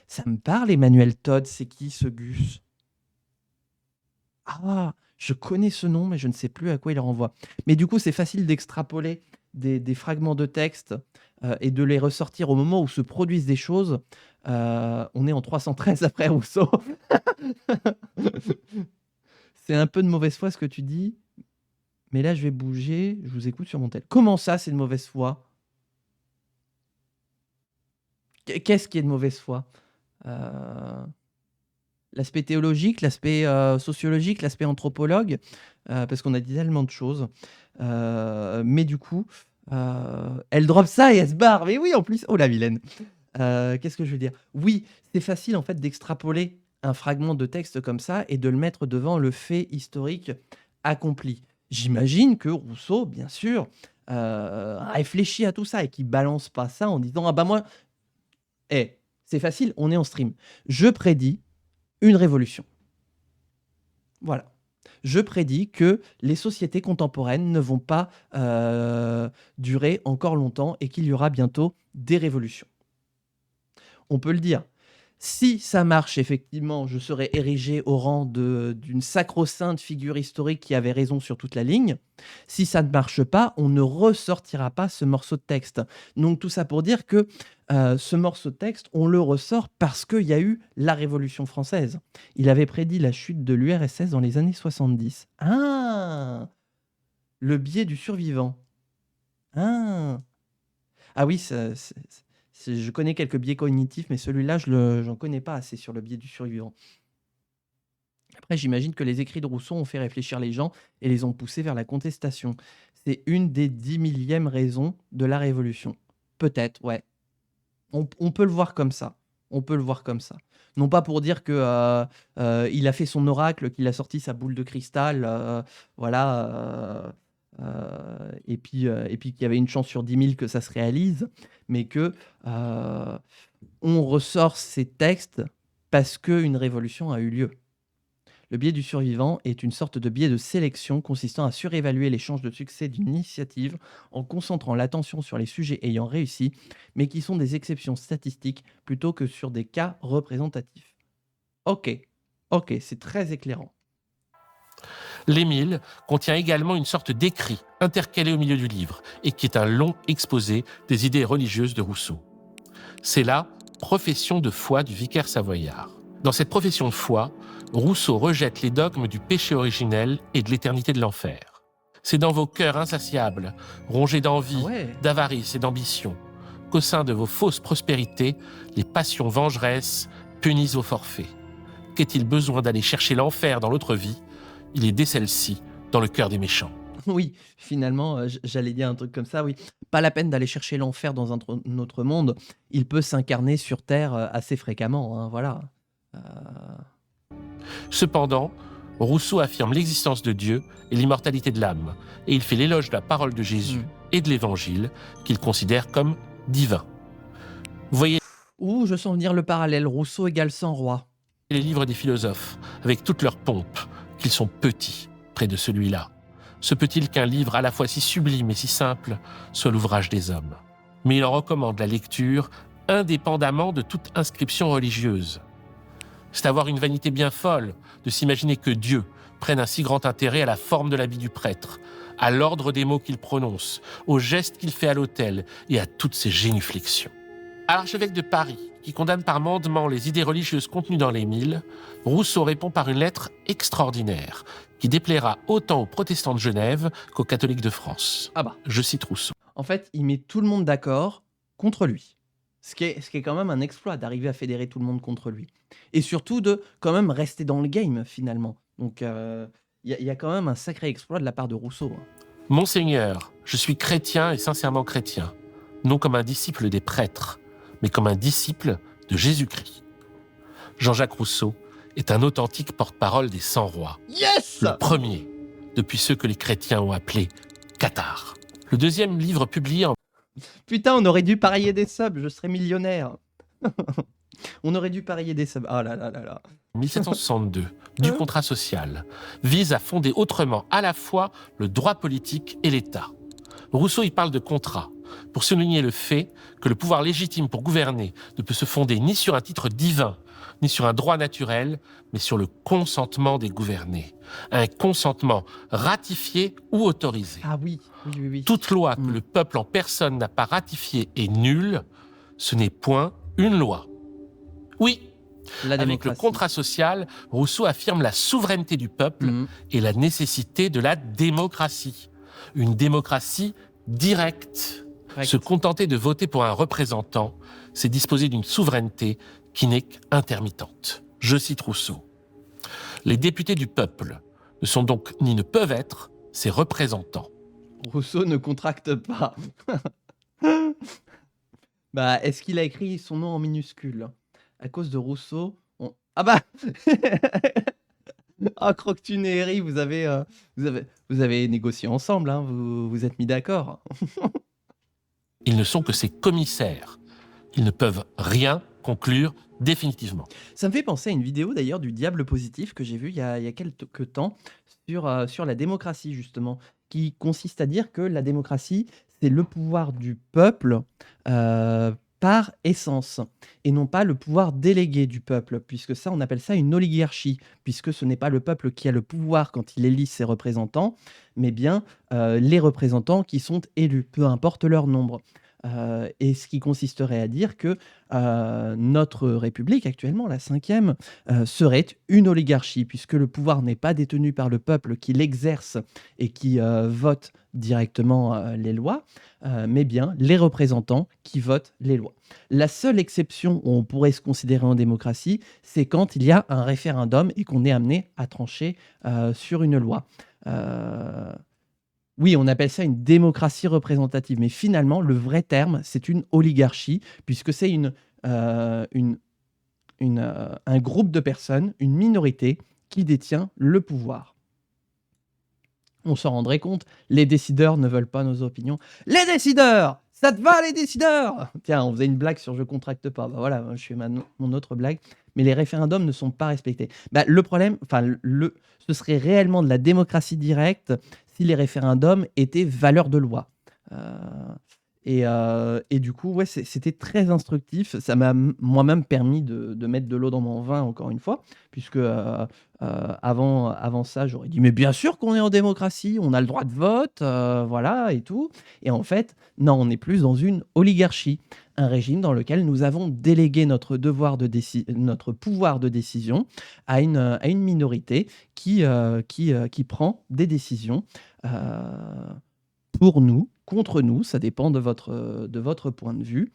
Ça me parle, Emmanuel Todd, c'est qui ce Gus? Ah, je connais ce nom, mais je ne sais plus à quoi il renvoie. Mais du coup, c'est facile d'extrapoler des fragments de texte et de les ressortir au moment où se produisent des choses. On est en 313 après Rousseau. C'est un peu de mauvaise foi ce que tu dis, mais là, je vais bouger. Je vous écoute sur mon tel. Comment ça, c'est de mauvaise foi? Qu'est-ce qui est de mauvaise foi? L'aspect théologique, l'aspect sociologique, l'aspect anthropologue, parce qu'on a dit tellement de choses. Mais du coup, elle drop ça et elle se barre. Mais oui, en plus, oh la vilaine. Qu'est-ce que je veux dire? Oui, c'est facile en fait d'extrapoler un fragment de texte comme ça et de le mettre devant le fait historique accompli. J'imagine que Rousseau, bien sûr, réfléchit à tout ça et qu'il balance pas ça en disant ah bah moi, c'est facile, on est en stream. Je prédis une révolution. Voilà. Je prédis que les sociétés contemporaines ne vont pas durer encore longtemps et qu'il y aura bientôt des révolutions. On peut le dire. Si ça marche, effectivement, je serai érigé au rang d'une sacro-sainte figure historique qui avait raison sur toute la ligne. Si ça ne marche pas, on ne ressortira pas ce morceau de texte. Donc tout ça pour dire que ce morceau de texte, on le ressort parce qu'il y a eu la Révolution française. Il avait prédit la chute de l'URSS dans les années 70. Ah, le biais du survivant. Ah oui, je connais quelques biais cognitifs, mais celui-là, j'en connais pas assez sur le biais du survivant. Après, j'imagine que les écrits de Rousseau ont fait réfléchir les gens et les ont poussés vers la contestation. C'est une des 10 millièmes raisons de la Révolution. Peut-être, ouais. On peut le voir comme ça. On peut le voir comme ça. Non pas pour dire que il a fait son oracle, qu'il a sorti sa boule de cristal, voilà, et puis qu'il y avait une chance sur 10 000 que ça se réalise, mais que on ressort ces textes parce qu'une révolution a eu lieu. Le biais du survivant est une sorte de biais de sélection consistant à surévaluer les chances de succès d'une initiative en concentrant l'attention sur les sujets ayant réussi, mais qui sont des exceptions statistiques plutôt que sur des cas représentatifs. Ok, c'est très éclairant. L'Émile contient également une sorte d'écrit intercalé au milieu du livre et qui est un long exposé des idées religieuses de Rousseau. C'est la profession de foi du vicaire savoyard. Dans cette profession de foi, Rousseau rejette les dogmes du péché originel et de l'éternité de l'enfer. C'est dans vos cœurs insatiables, rongés d'envie, d'avarice et d'ambition, qu'au sein de vos fausses prospérités, les passions vengeresses punissent vos forfaits. Qu'est-il besoin d'aller chercher l'enfer dans l'autre vie? Il est dès celle-ci, dans le cœur des méchants. Oui, finalement, j'allais dire un truc comme ça, oui. Pas la peine d'aller chercher l'enfer dans un autre monde. Il peut s'incarner sur Terre assez fréquemment, hein, voilà. Cependant, Rousseau affirme l'existence de Dieu et l'immortalité de l'âme, et il fait l'éloge de la parole de Jésus et de l'Évangile, qu'il considère comme divin. Vous voyez je sens venir le parallèle, Rousseau égale 100 rois. Les livres des philosophes, avec toute leur pompe, qu'ils sont petits près de celui-là. Se peut-il qu'un livre à la fois si sublime et si simple soit l'ouvrage des hommes? Mais il en recommande la lecture indépendamment de toute inscription religieuse. C'est avoir une vanité bien folle de s'imaginer que Dieu prenne un si grand intérêt à la forme de l'habit du prêtre, à l'ordre des mots qu'il prononce, aux gestes qu'il fait à l'autel et à toutes ses génuflexions. À l'archevêque de Paris, qui condamne par mandement les idées religieuses contenues dans l'Émile, Rousseau répond par une lettre extraordinaire qui déplaira autant aux protestants de Genève qu'aux catholiques de France. Ah bah. Je cite Rousseau. En fait, il met tout le monde d'accord contre lui. Ce qui est quand même un exploit d'arriver à fédérer tout le monde contre lui. Et surtout de quand même rester dans le game finalement. Donc il y a quand même un sacré exploit de la part de Rousseau. Monseigneur, je suis chrétien et sincèrement chrétien, non comme un disciple des prêtres, mais comme un disciple de Jésus-Christ. Jean-Jacques Rousseau est un authentique porte-parole des 100 rois. Yes! Le premier, depuis ceux que les chrétiens ont appelés cathares. Le deuxième livre publié en... Putain, on aurait dû parier des subs, je serais millionnaire. On aurait dû parier des subs. Oh là là là là. 1762 du contrat social vise à fonder autrement à la fois le droit politique et l'État. Rousseau y parle de contrat pour souligner le fait que le pouvoir légitime pour gouverner ne peut se fonder ni sur un titre divin, ni sur un droit naturel, mais sur le consentement des gouvernés. Un consentement ratifié ou autorisé. Ah oui, oui, oui, oui. Toute loi que le peuple en personne n'a pas ratifiée est nulle, ce n'est point une loi. Oui, La avec le démocratie. contrat social, Rousseau affirme la souveraineté du peuple et la nécessité de la démocratie. Une démocratie directe. Correct. Se contenter de voter pour un représentant, c'est disposer d'une souveraineté qui n'est qu'intermittente. Je cite Rousseau. Les députés du peuple ne sont donc ni ne peuvent être ses représentants. Rousseau ne contracte pas. Bah, est-ce qu'il a écrit son nom en minuscule? À cause de Rousseau, ah bah Ah, Croque-Tunéry, vous avez négocié ensemble, hein, vous vous êtes mis d'accord. Ils ne sont que ses commissaires. Ils ne peuvent rien conclure définitivement. Ça me fait penser à une vidéo d'ailleurs du Diable Positif que j'ai vue il y a quelques temps sur la démocratie justement, qui consiste à dire que la démocratie, c'est le pouvoir du peuple par essence, et non pas le pouvoir délégué du peuple, puisque ça, on appelle ça une oligarchie, puisque ce n'est pas le peuple qui a le pouvoir quand il élit ses représentants, mais bien les représentants qui sont élus, peu importe leur nombre. Et ce qui consisterait à dire que notre République actuellement, la cinquième, serait une oligarchie, puisque le pouvoir n'est pas détenu par le peuple qui l'exerce et qui vote directement les lois, mais bien les représentants qui votent les lois. La seule exception où on pourrait se considérer en démocratie, c'est quand il y a un référendum et qu'on est amené à trancher sur une loi. Oui, on appelle ça une démocratie représentative, mais finalement, le vrai terme, c'est une oligarchie, puisque c'est un groupe de personnes, une minorité, qui détient le pouvoir. On s'en rendrait compte, les décideurs ne veulent pas nos opinions. Les décideurs! Ça te va, les décideurs? Tiens, on faisait une blague sur « je contracte pas ». Bah voilà, je fais mon autre blague. Mais les référendums ne sont pas respectés. Bah, le problème, ce serait réellement de la démocratie directe si les référendums étaient valeur de loi. Et du coup, ouais, c'était très instructif. Ça m'a moi-même permis de mettre de l'eau dans mon vin, encore une fois, puisque avant ça, j'aurais dit, mais bien sûr qu'on est en démocratie, on a le droit de vote, voilà, et tout. Et en fait, non, on est plus dans une oligarchie, un régime dans lequel nous avons délégué notre pouvoir de décision à une minorité qui prend des décisions pour nous, contre nous, ça dépend de votre point de vue.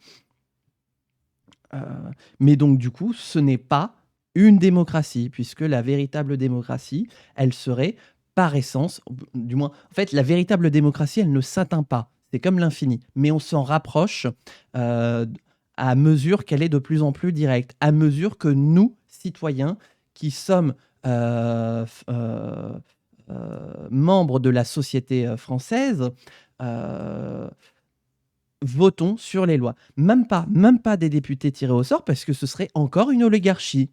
Mais donc, du coup, ce n'est pas une démocratie, puisque la véritable démocratie, elle serait par essence, du moins, en fait, la véritable démocratie, elle ne s'atteint pas. C'est comme l'infini, mais on s'en rapproche à mesure qu'elle est de plus en plus directe, à mesure que nous, citoyens, qui sommes membres de la société française, votons sur les lois. Même pas des députés tirés au sort, parce que ce serait encore une oligarchie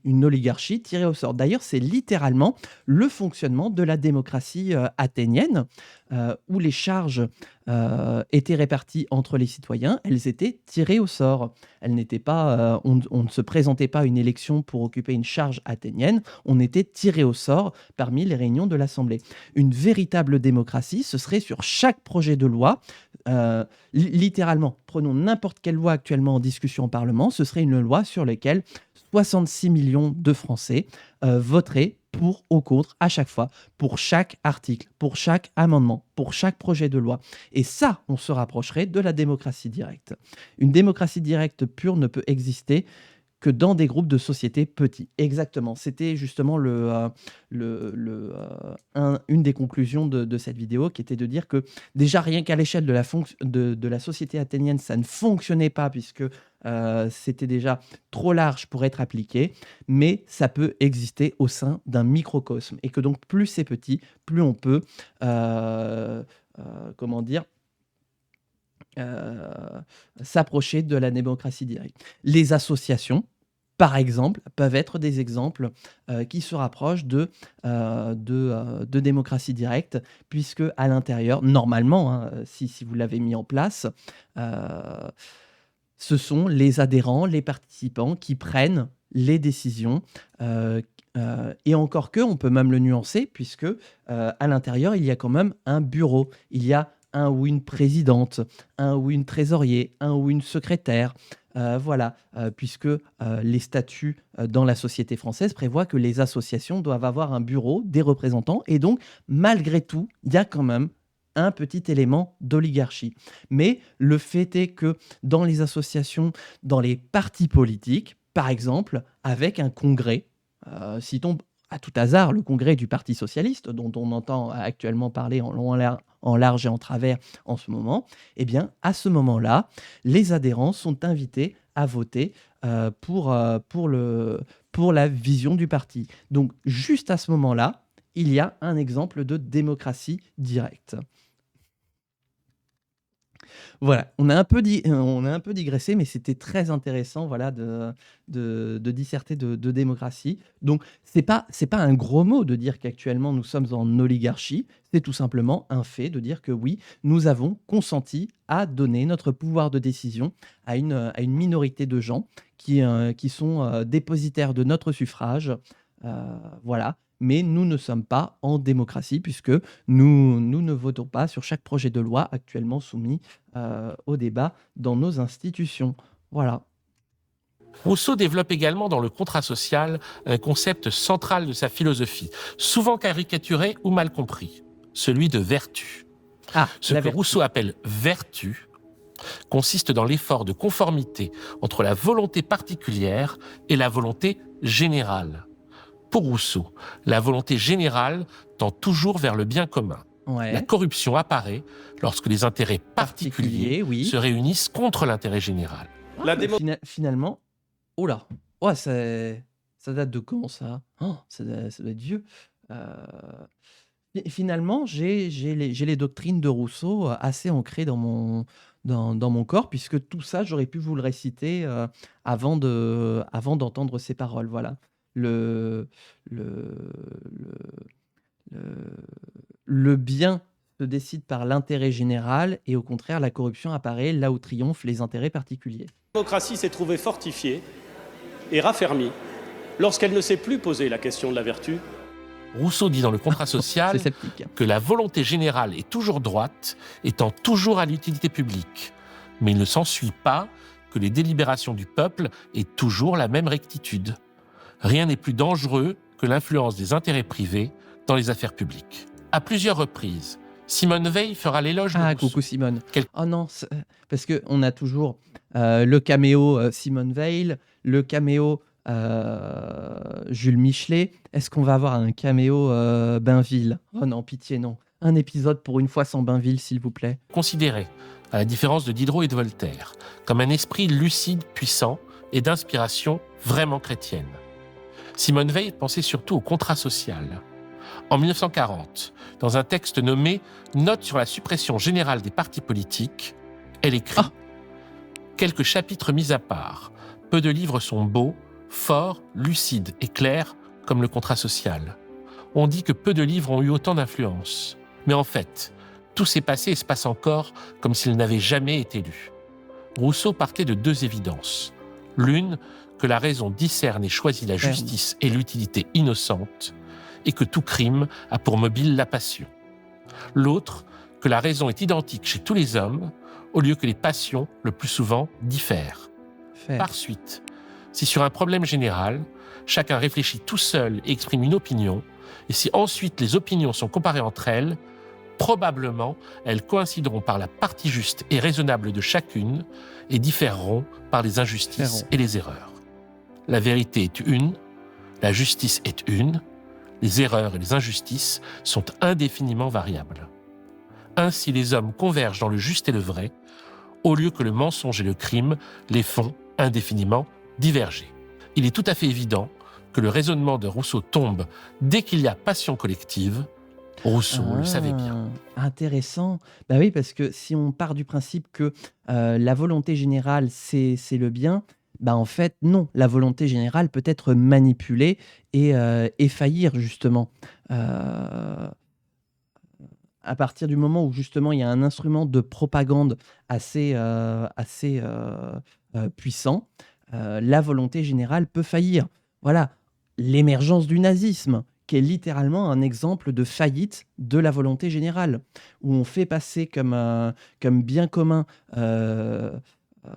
tirée au sort. D'ailleurs, c'est littéralement le fonctionnement de la démocratie athénienne, où les charges étaient réparties entre les citoyens, elles étaient tirées au sort. Elles n'étaient pas, on ne se présentait pas à une élection pour occuper une charge athénienne, on était tiré au sort parmi les réunions de l'Assemblée. Une véritable démocratie, ce serait sur chaque projet de loi, littéralement, prenons n'importe quelle loi actuellement en discussion au Parlement, ce serait une loi sur laquelle 66 millions de Français voteraient pour ou contre à chaque fois, pour chaque article, pour chaque amendement, pour chaque projet de loi. Et ça, on se rapprocherait de la démocratie directe. Une démocratie directe pure ne peut exister que dans des groupes de sociétés petits. Exactement. C'était justement une des conclusions de cette vidéo, qui était de dire que déjà, rien qu'à l'échelle de la société athénienne, ça ne fonctionnait pas, puisque c'était déjà trop large pour être appliqué, mais ça peut exister au sein d'un microcosme. Et que donc, plus c'est petit, plus on peut, comment dire, s'approcher de la démocratie directe. Les associations, par exemple, peuvent être des exemples qui se rapprochent de démocratie directe, puisque à l'intérieur, normalement, hein, si vous l'avez mis en place, euh, ce sont les adhérents, les participants qui prennent les décisions. euh, et encore que, on peut même le nuancer, puisque à l'intérieur, il y a quand même un bureau. Il y a un ou une présidente, un ou une trésorier, un ou une secrétaire. Voilà, puisque les statuts dans la société française prévoient que les associations doivent avoir un bureau, des représentants, et donc, malgré tout, il y a quand même un petit élément d'oligarchie. Mais le fait est que dans les associations, dans les partis politiques, par exemple, avec un congrès, citons à tout hasard le congrès du Parti socialiste, dont on entend actuellement parler en long, en large et en travers en ce moment, eh bien, à ce moment-là, les adhérents sont invités à voter pour la vision du parti. Donc, juste à ce moment-là, il y a un exemple de démocratie directe. Voilà, on a un peu digressé, mais c'était très intéressant, voilà, de disserter de démocratie. Donc, c'est pas un gros mot de dire qu'actuellement nous sommes en oligarchie. C'est tout simplement un fait de dire que oui, nous avons consenti à donner notre pouvoir de décision à une minorité de gens qui sont dépositaires de notre suffrage. Voilà. Mais nous ne sommes pas en démocratie puisque nous ne votons pas sur chaque projet de loi actuellement soumis au débat dans nos institutions. Voilà. Rousseau développe également dans le contrat social un concept central de sa philosophie, souvent caricaturé ou mal compris, celui de vertu. Ah, Ce la que vertu. Rousseau appelle vertu consiste dans l'effort de conformité entre la volonté particulière et la volonté générale. Pour Rousseau, la volonté générale tend toujours vers le bien commun. La Ouais. corruption apparaît lorsque les intérêts particuliers Oui. se réunissent contre l'intérêt général. Finalement, oh là, ouais, ça date de quand ça? Oh, ça doit être vieux. Euh, Finalement, j'ai les doctrines de Rousseau assez ancrées dans mon corps, puisque tout ça, j'aurais pu vous le réciter avant d'entendre ces paroles. Voilà. Le, le, le, le, le bien se décide par l'intérêt général et au contraire, la corruption apparaît là où triomphent les intérêts particuliers. La démocratie s'est trouvée fortifiée et raffermie lorsqu'elle ne s'est plus posé la question de la vertu. Rousseau dit dans le contrat C'est social sceptique. que la volonté générale est toujours droite, étant toujours à l'utilité publique. Mais il ne s'ensuit pas que les délibérations du peuple aient toujours la même rectitude. Rien n'est plus dangereux que l'influence des intérêts privés dans les affaires publiques. À plusieurs reprises, Simone Veil fera l'éloge de Ah, Rousseau. coucou Simone. Quel- Oh non, parce qu'on a toujours le caméo Simone Veil, le caméo Jules Michelet. Est-ce qu'on va avoir un caméo Bainville? Oh non, pitié, non. Un épisode pour une fois sans Bainville, s'il vous plaît. Considéré, à la différence de Diderot et de Voltaire, comme un esprit lucide, puissant et d'inspiration vraiment chrétienne. Simone Veil pensait surtout au contrat social. En 1940, dans un texte nommé « Note sur la suppression générale des partis politiques », elle écrit Quelques chapitres mis à part, peu de livres sont beaux, forts, lucides et clairs comme le contrat social. On dit que peu de livres ont eu autant d'influence. Mais en fait, tout s'est passé et se passe encore comme s'il n'avait jamais été lu. Rousseau partait de deux évidences. L'une, que la raison discerne et choisit la justice et l'utilité innocente, et que tout crime a pour mobile la passion. L'autre, que la raison est identique chez tous les hommes, au lieu que les passions, le plus souvent, diffèrent. Par suite, si sur un problème général, chacun réfléchit tout seul et exprime une opinion, et si ensuite les opinions sont comparées entre elles, probablement elles coïncideront par la partie juste et raisonnable de chacune et différeront par les injustices et les erreurs. La vérité est une, la justice est une, les erreurs et les injustices sont indéfiniment variables. Ainsi les hommes convergent dans le juste et le vrai, au lieu que le mensonge et le crime les font indéfiniment diverger. Il est tout à fait évident que le raisonnement de Rousseau tombe dès qu'il y a passion collective. Rousseau le savait bien. Intéressant. Bah oui, parce que si on part du principe que la volonté générale, c'est le bien, Bah, en fait, non. La volonté générale peut être manipulée et faillir justement. Heu, à partir du moment où justement il y a un instrument de propagande assez puissant, la volonté générale peut faillir. Voilà, l'émergence du nazisme, qui est littéralement un exemple de faillite de la volonté générale, où on fait passer comme bien commun, heu heu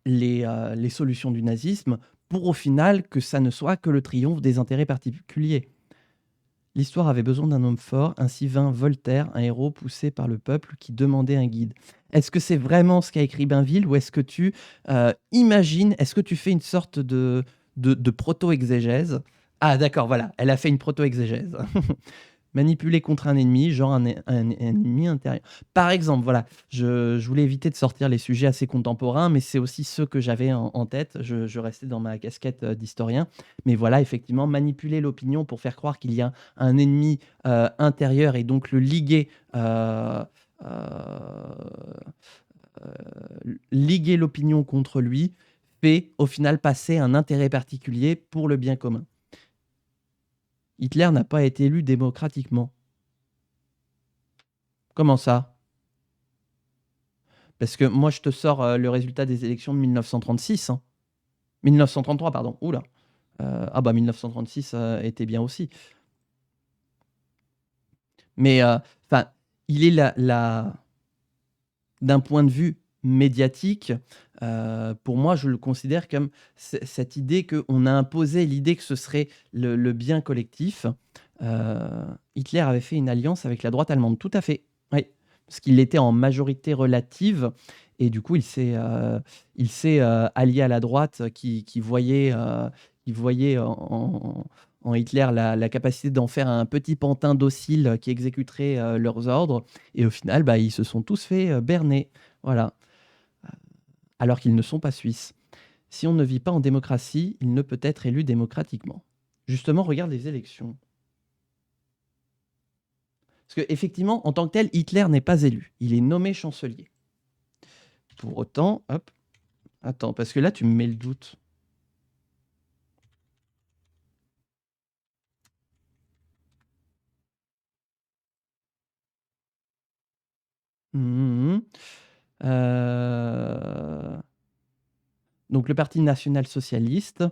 les solutions du nazisme pour au final que ça ne soit que le triomphe des intérêts particuliers. L'histoire avait besoin d'un homme fort, ainsi vint Voltaire, un héros poussé par le peuple qui demandait un guide. Est-ce que c'est vraiment ce qu'a écrit Bainville ou est-ce que tu imagines, est-ce que tu fais une sorte de proto-exégèse? Ah d'accord, voilà, elle a fait une proto-exégèse. Manipuler contre un ennemi, genre un ennemi intérieur. Par exemple, voilà, je voulais éviter de sortir les sujets assez contemporains, mais c'est aussi ceux que j'avais en tête. Je restais dans ma casquette d'historien. Mais voilà, effectivement, manipuler l'opinion pour faire croire qu'il y a un ennemi intérieur et donc le liguer l'opinion contre lui fait au final passer un intérêt particulier pour le bien commun. Hitler n'a pas été élu démocratiquement. Comment ça? Parce que moi, je te sors le résultat des élections de 1936. 1933, pardon. Oula. Ah bah 1936 était bien aussi. Mais enfin, il est d'un point de vue médiatique, pour moi, je le considère comme cette idée qu'on a imposé l'idée que ce serait le bien collectif. Hitler avait fait une alliance avec la droite allemande, tout à fait. Oui, parce qu'il était en majorité relative et du coup, il s'est allié à la droite qui voyait en Hitler la capacité d'en faire un petit pantin docile qui exécuterait leurs ordres. Et au final, bah, ils se sont tous fait berner. Voilà. Alors qu'ils ne sont pas suisses. Si on ne vit pas en démocratie, il ne peut être élu démocratiquement. Justement, regarde les élections. Parce qu'effectivement, en tant que tel, Hitler n'est pas élu. Il est nommé chancelier. Pour autant, hop, attends, parce que là, tu me mets le doute. Mhm. Euh, Donc le Parti national-socialiste,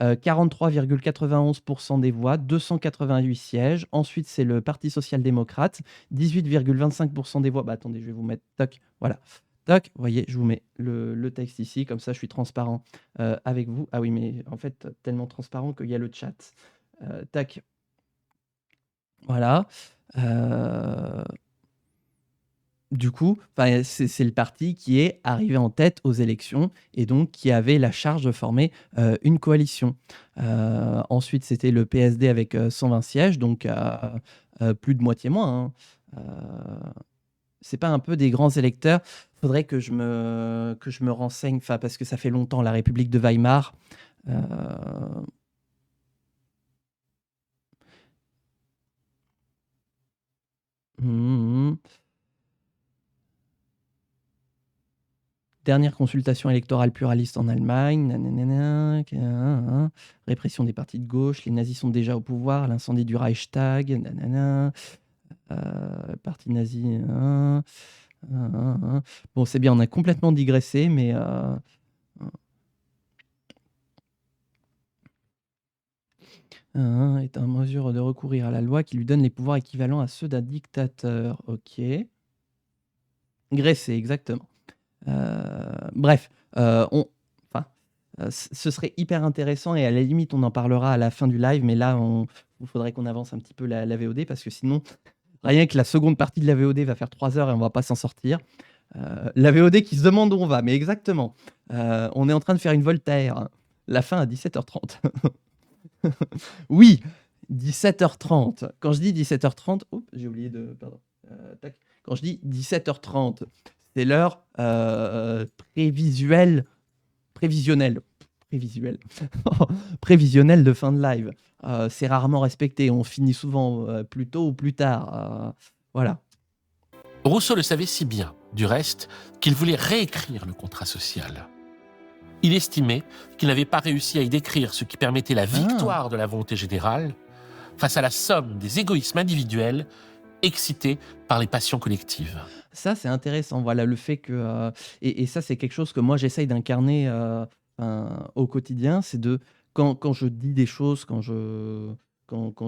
43,91% des voix, 288 sièges. Ensuite, c'est le Parti social-démocrate, 18,25% des voix. Bah, attendez, je vais vous mettre, toc, voilà. Toc, vous voyez, je vous mets le texte ici, comme ça je suis transparent avec vous. Ah oui, mais en fait, tellement transparent qu'il y a le chat. Tac, voilà. Du coup, c'est le parti qui est arrivé en tête aux élections et donc qui avait la charge de former une coalition. Ensuite, c'était le PSD avec 120 sièges, donc plus de moitié moins. C'est pas un peu des grands électeurs? Faudrait que je me renseigne, parce que ça fait longtemps, la République de Weimar. Euh, hum, hum. Dernière consultation électorale pluraliste en Allemagne. Nanana, répression des partis de gauche. Les nazis sont déjà au pouvoir. L'incendie du Reichstag. Nanana, parti nazi. Bon, c'est bien, on a complètement digressé, mais est en mesure de recourir à la loi qui lui donne les pouvoirs équivalents à ceux d'un dictateur. Ok. Graissé, exactement. Bref, enfin, ce serait hyper intéressant et à la limite, on en parlera à la fin du live, mais là, il faudrait qu'on avance un petit peu la VOD parce que sinon, rien que la seconde partie de la VOD va faire 3 heures et on va pas s'en sortir. La VOD qui se demande où on va, mais exactement. On est en train de faire une Voltaire. La fin à 17h30. Oui, 17h30. Quand je dis 17h30, oups, j'ai oublié de. Pardon. Tac. Quand je dis 17h30, c'est l'heure prévisuelle, prévisionnelle, prévisionnelle de fin de live. C'est rarement respecté. On finit souvent plus tôt ou plus tard. Voilà. Rousseau le savait si bien, du reste, qu'il voulait réécrire le contrat social. Il estimait qu'il n'avait pas réussi à y décrire ce qui permettait la victoire de la volonté générale face à la somme des égoïsmes individuels excités par les passions collectives. Ça, c'est intéressant. Voilà, le fait que et ça, c'est quelque chose que moi j'essaye d'incarner au quotidien. C'est de quand je dis des choses, quand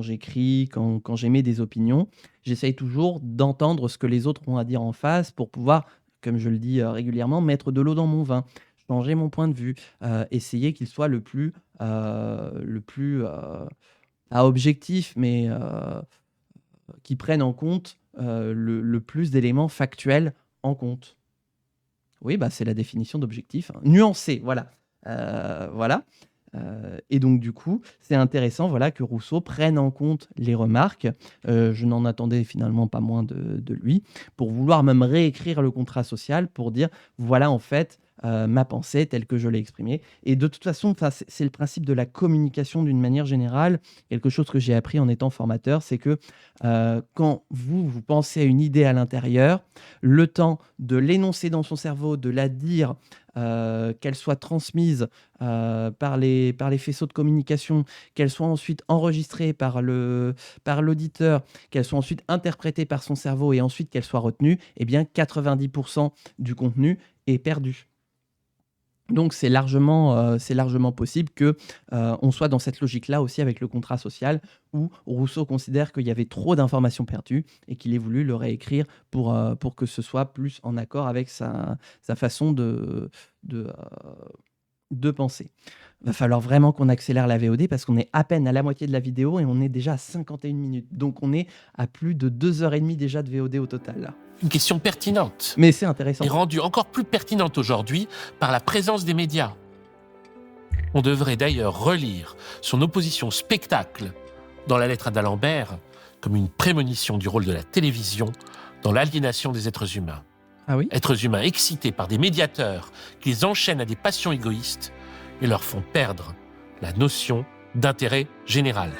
j'écris, quand j'émets des opinions, j'essaye toujours d'entendre ce que les autres ont à dire en face pour pouvoir, comme je le dis régulièrement, mettre de l'eau dans mon vin, changer mon point de vue, essayer qu'il soit le plus pas objectif, mais qui prenne en compte le plus d'éléments factuels en compte. Oui, bah, c'est la définition d'objectif, hein. Nuancé, voilà. Voilà. Et donc, du coup, c'est intéressant voilà, que Rousseau prenne en compte les remarques. Je n'en attendais finalement pas moins de lui, pour vouloir même réécrire le contrat social, pour dire, voilà, en fait, ma pensée telle que je l'ai exprimée. Et de toute façon, c'est le principe de la communication d'une manière générale. Quelque chose que j'ai appris en étant formateur, c'est que quand vous pensez à une idée à l'intérieur, le temps de l'énoncer dans son cerveau, de la dire, qu'elle soit transmise par les faisceaux de communication, qu'elle soit ensuite enregistrée par l'auditeur, qu'elle soit ensuite interprétée par son cerveau et ensuite qu'elle soit retenue, eh bien 90% du contenu est perdu. Donc c'est largement possible que on soit dans cette logique-là aussi avec le contrat social, où Rousseau considère qu'il y avait trop d'informations perdues et qu'il ait voulu le réécrire pour que ce soit plus en accord avec sa façon de penser. Va falloir vraiment qu'on accélère la VOD parce qu'on est à peine à la moitié de la vidéo et on est déjà à 51 minutes. Donc on est à plus de 2h30 déjà de VOD au total, là. Une question pertinente. Mais c'est intéressant. Et rendue encore plus pertinente aujourd'hui par la présence des médias. On devrait d'ailleurs relire son opposition spectacle dans la lettre à d'Alembert comme une prémonition du rôle de la télévision dans l'aliénation des êtres humains. Ah oui ? Êtres humains excités par des médiateurs qui les enchaînent à des passions égoïstes et leur font perdre la notion d'intérêt général.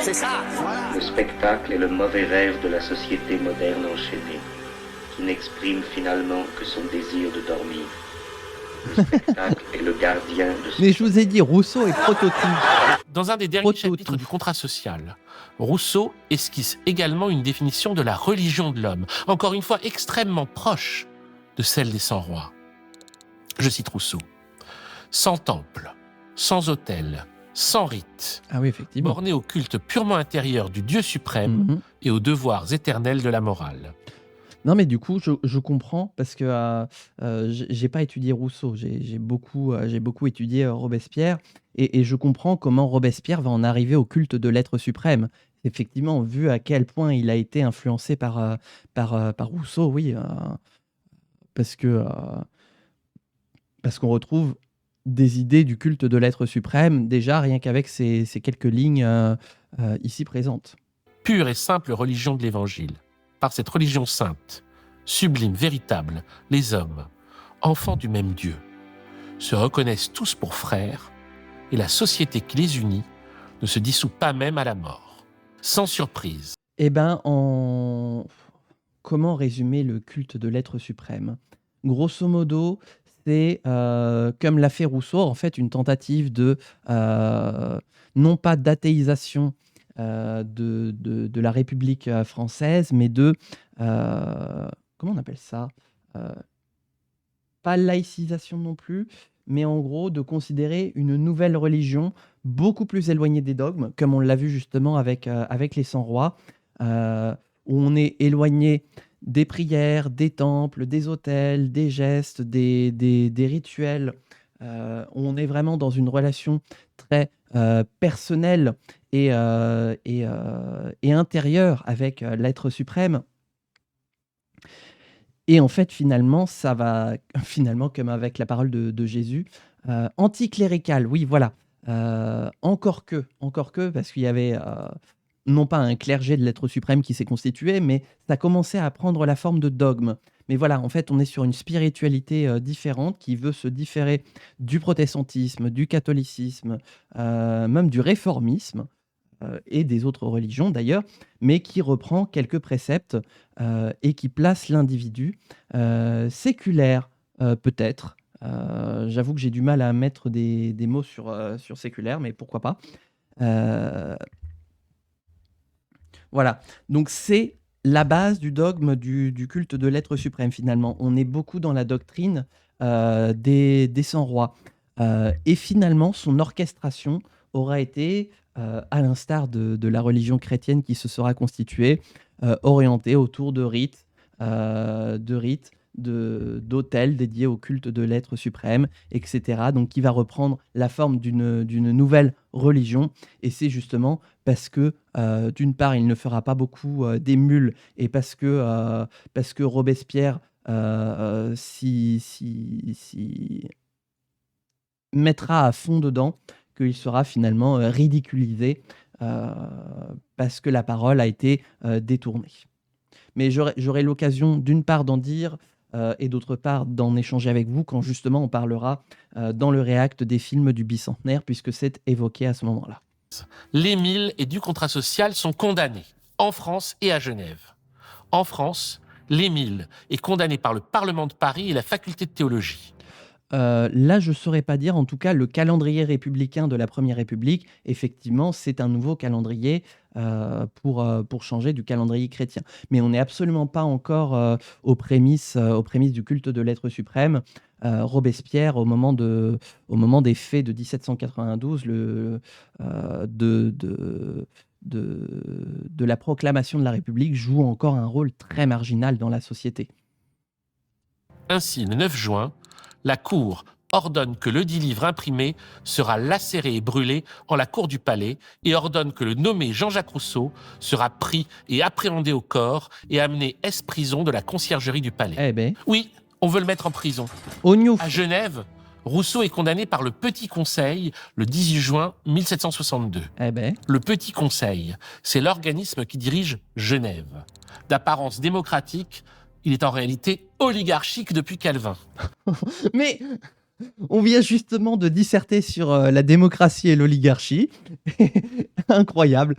C'est ça, voilà. Le spectacle est le mauvais rêve de la société moderne enchaînée, qui n'exprime finalement que son désir de dormir. Le spectacle est le gardien de ce... Mais je vous ai dit, Rousseau est prototype. Dans un des derniers chapitres du contrat social, Rousseau esquisse également une définition de la religion de l'homme, encore une fois extrêmement proche de celle des 100 rois. Je cite Rousseau. « Sans temple, sans autel, sans rite, Ah oui, effectivement. borné au culte purement intérieur du Dieu suprême et aux devoirs éternels de la morale. » Non, mais du coup, je comprends parce que j'ai pas étudié Rousseau, j'ai beaucoup étudié Robespierre et je comprends comment Robespierre va en arriver au culte de l'être suprême. Effectivement, vu à quel point il a été influencé par Rousseau, oui, parce qu'on retrouve des idées du culte de l'être suprême, déjà rien qu'avec ces quelques lignes ici présentes. Pure et simple religion de l'Évangile. Par cette religion sainte, sublime, véritable, les hommes, enfants du même Dieu, se reconnaissent tous pour frères et la société qui les unit ne se dissout pas même à la mort. Sans surprise. Eh ben, comment résumer le culte de l'être suprême ? Grosso modo, c'est, comme l'a fait Rousseau, en fait, une tentative de, non pas d'athéisation de la République française, mais comment on appelle ça ? Pas laïcisation non plus, mais en gros de considérer une nouvelle religion beaucoup plus éloignée des dogmes, comme on l'a vu justement avec les 100 rois, où on est éloigné des prières, des temples, des autels, des gestes, des rituels. On est vraiment dans une relation très personnelle et intérieure avec l'être suprême. Et en fait, finalement, ça va, comme avec la parole de Jésus, anticlérical, oui, voilà. Encore que, parce qu'il y avait non pas un clergé de l'être suprême qui s'est constitué, mais ça commençait à prendre la forme de dogme. Mais voilà, en fait, on est sur une spiritualité différente qui veut se différer du protestantisme, du catholicisme, même du réformisme, et des autres religions d'ailleurs, mais qui reprend quelques préceptes et qui place l'individu séculaire Peut-être. J'avoue que j'ai du mal à mettre des mots sur séculaire, mais pourquoi pas. Euh, Voilà. Donc c'est la base du dogme du culte de l'être suprême finalement. On est beaucoup dans la doctrine des 100 rois. Et finalement, son orchestration aura été, à l'instar de la religion chrétienne qui se sera constituée, orientée autour de rites, d'autels dédiés au culte de l'être suprême, etc. Donc qui va reprendre la forme d'une nouvelle religion. Et c'est justement parce que, d'une part, il ne fera pas beaucoup d'émules et parce que Robespierre s'y mettra à fond dedans, qu'il sera finalement ridiculisé euh, parce que la parole a été détournée. Mais j'aurai l'occasion d'une part d'en dire et d'autre part d'en échanger avec vous quand justement on parlera dans le React des films du bicentenaire, puisque c'est évoqué à ce moment-là. L'Émile et du contrat social sont condamnés, en France et à Genève. En France, l'Émile est condamné par le Parlement de Paris et la faculté de théologie. Là, je ne saurais pas dire. En tout cas, le calendrier républicain de la Première République, effectivement, c'est un nouveau calendrier pour changer du calendrier chrétien. Mais on n'est absolument pas encore aux prémices du culte de l'être suprême. Robespierre, au moment des faits de 1792, de la proclamation de la République, joue encore un rôle très marginal dans la société. Ainsi, le 9 juin, la Cour ordonne que ledit livre imprimé sera lacéré et brûlé en la cour du palais et ordonne que le nommé Jean-Jacques Rousseau sera pris et appréhendé au corps et amené prison de la conciergerie du palais. Eh ben, Oui, on veut le mettre en prison. Ognouf. À Genève, Rousseau est condamné par le Petit Conseil le 18 juin 1762. Eh ben. Le Petit Conseil, c'est l'organisme qui dirige Genève. D'apparence démocratique, il est en réalité oligarchique depuis Calvin. Mais on vient justement de disserter sur la démocratie et l'oligarchie. Incroyable.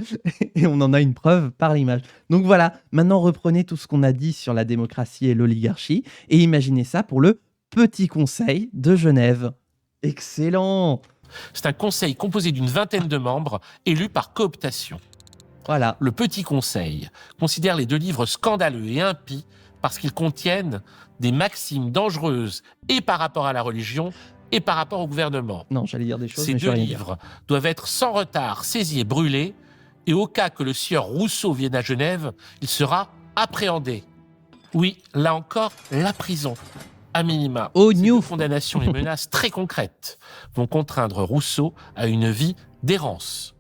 Et on en a une preuve par l'image. Donc voilà, maintenant reprenez tout ce qu'on a dit sur la démocratie et l'oligarchie et imaginez ça pour le Petit Conseil de Genève. Excellent. C'est un conseil composé d'une vingtaine de membres élus par cooptation. Voilà. Le Petit Conseil considère les deux livres scandaleux et impies parce qu'ils contiennent des maximes dangereuses et par rapport à la religion et par rapport au gouvernement. Non, j'allais dire des choses, Ces mais je deux vais rien dire. livres doivent être sans retard saisis et brûlés, et au cas que le sieur Rousseau vienne à Genève, il sera appréhendé. Oui, là encore, la prison. À minima, Oh, ces deux Newf. condamnations et menaces très concrètes vont contraindre Rousseau à une vie d'errance.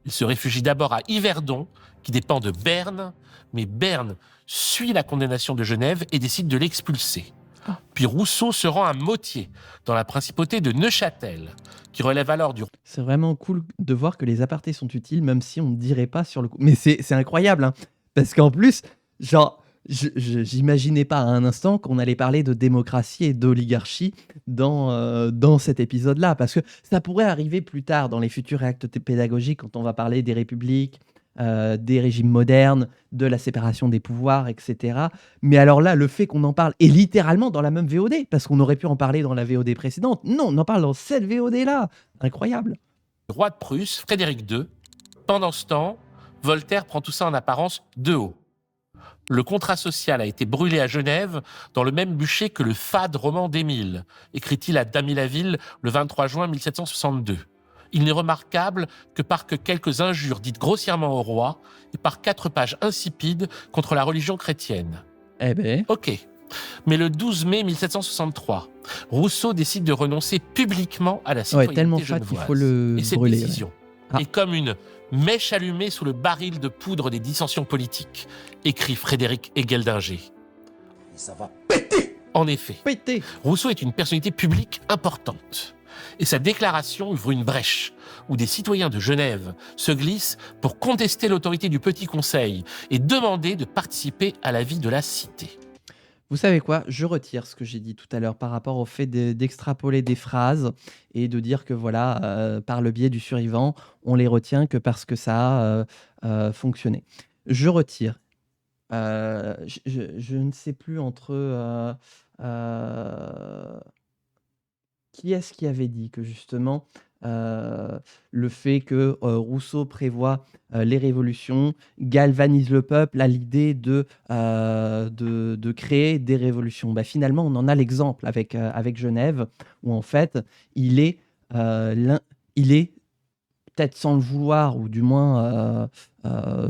Il se réfugie d'abord à Yverdon, qui dépend de Berne, mais Berne suit la condamnation de Genève et décide de l'expulser. Puis Rousseau se rend à Motier, dans la principauté de Neuchâtel, qui relève alors du... C'est vraiment cool de voir que les apartés sont utiles, même si on ne dirait pas sur le coup. Mais c'est incroyable, hein, parce qu'en plus, genre, j'imaginais pas à un instant qu'on allait parler de démocratie et d'oligarchie dans cet épisode-là, parce que ça pourrait arriver plus tard dans les futurs actes pédagogiques quand on va parler des républiques, des régimes modernes, de la séparation des pouvoirs, etc. Mais alors là, le fait qu'on en parle, et littéralement dans la même VOD, parce qu'on aurait pu en parler dans la VOD précédente, non, on en parle dans cette VOD-là. Incroyable. roi de Prusse, Frédéric II. Pendant ce temps, Voltaire prend tout ça en apparence de haut. Le contrat social a été brûlé à Genève dans le même bûcher que le fade roman d'Émile, écrit-il à Damilaville le 23 juin 1762. Il n'est remarquable que par quelques injures dites grossièrement au roi et par 4 pages insipides contre la religion chrétienne. Eh ben, Ok. Mais le 12 mai 1763, Rousseau décide de renoncer publiquement à la ouais, citoyenneté tellement fat genevoise. qu'il faut le Et cette brûler. Ouais. décision Ah. est comme une mèche allumée sous le baril de poudre des dissensions politiques, écrit Frédéric Hegeldinger. Ça va péter. En effet, Pété. Rousseau est une personnalité publique importante. Et sa déclaration ouvre une brèche où des citoyens de Genève se glissent pour contester l'autorité du Petit Conseil et demander de participer à la vie de la cité. Vous savez quoi? Je retire ce que j'ai dit tout à l'heure par rapport au fait d'extrapoler des phrases et de dire que voilà, par le biais du survivant, on les retient que parce que ça a fonctionné. Je retire. Je ne sais plus entre Qui est-ce qui avait dit que justement le fait que Rousseau prévoit les révolutions galvanise le peuple à l'idée de créer des révolutions. Bah, finalement, on en a l'exemple avec Genève, où en fait, il est, il est peut-être sans le vouloir, ou du moins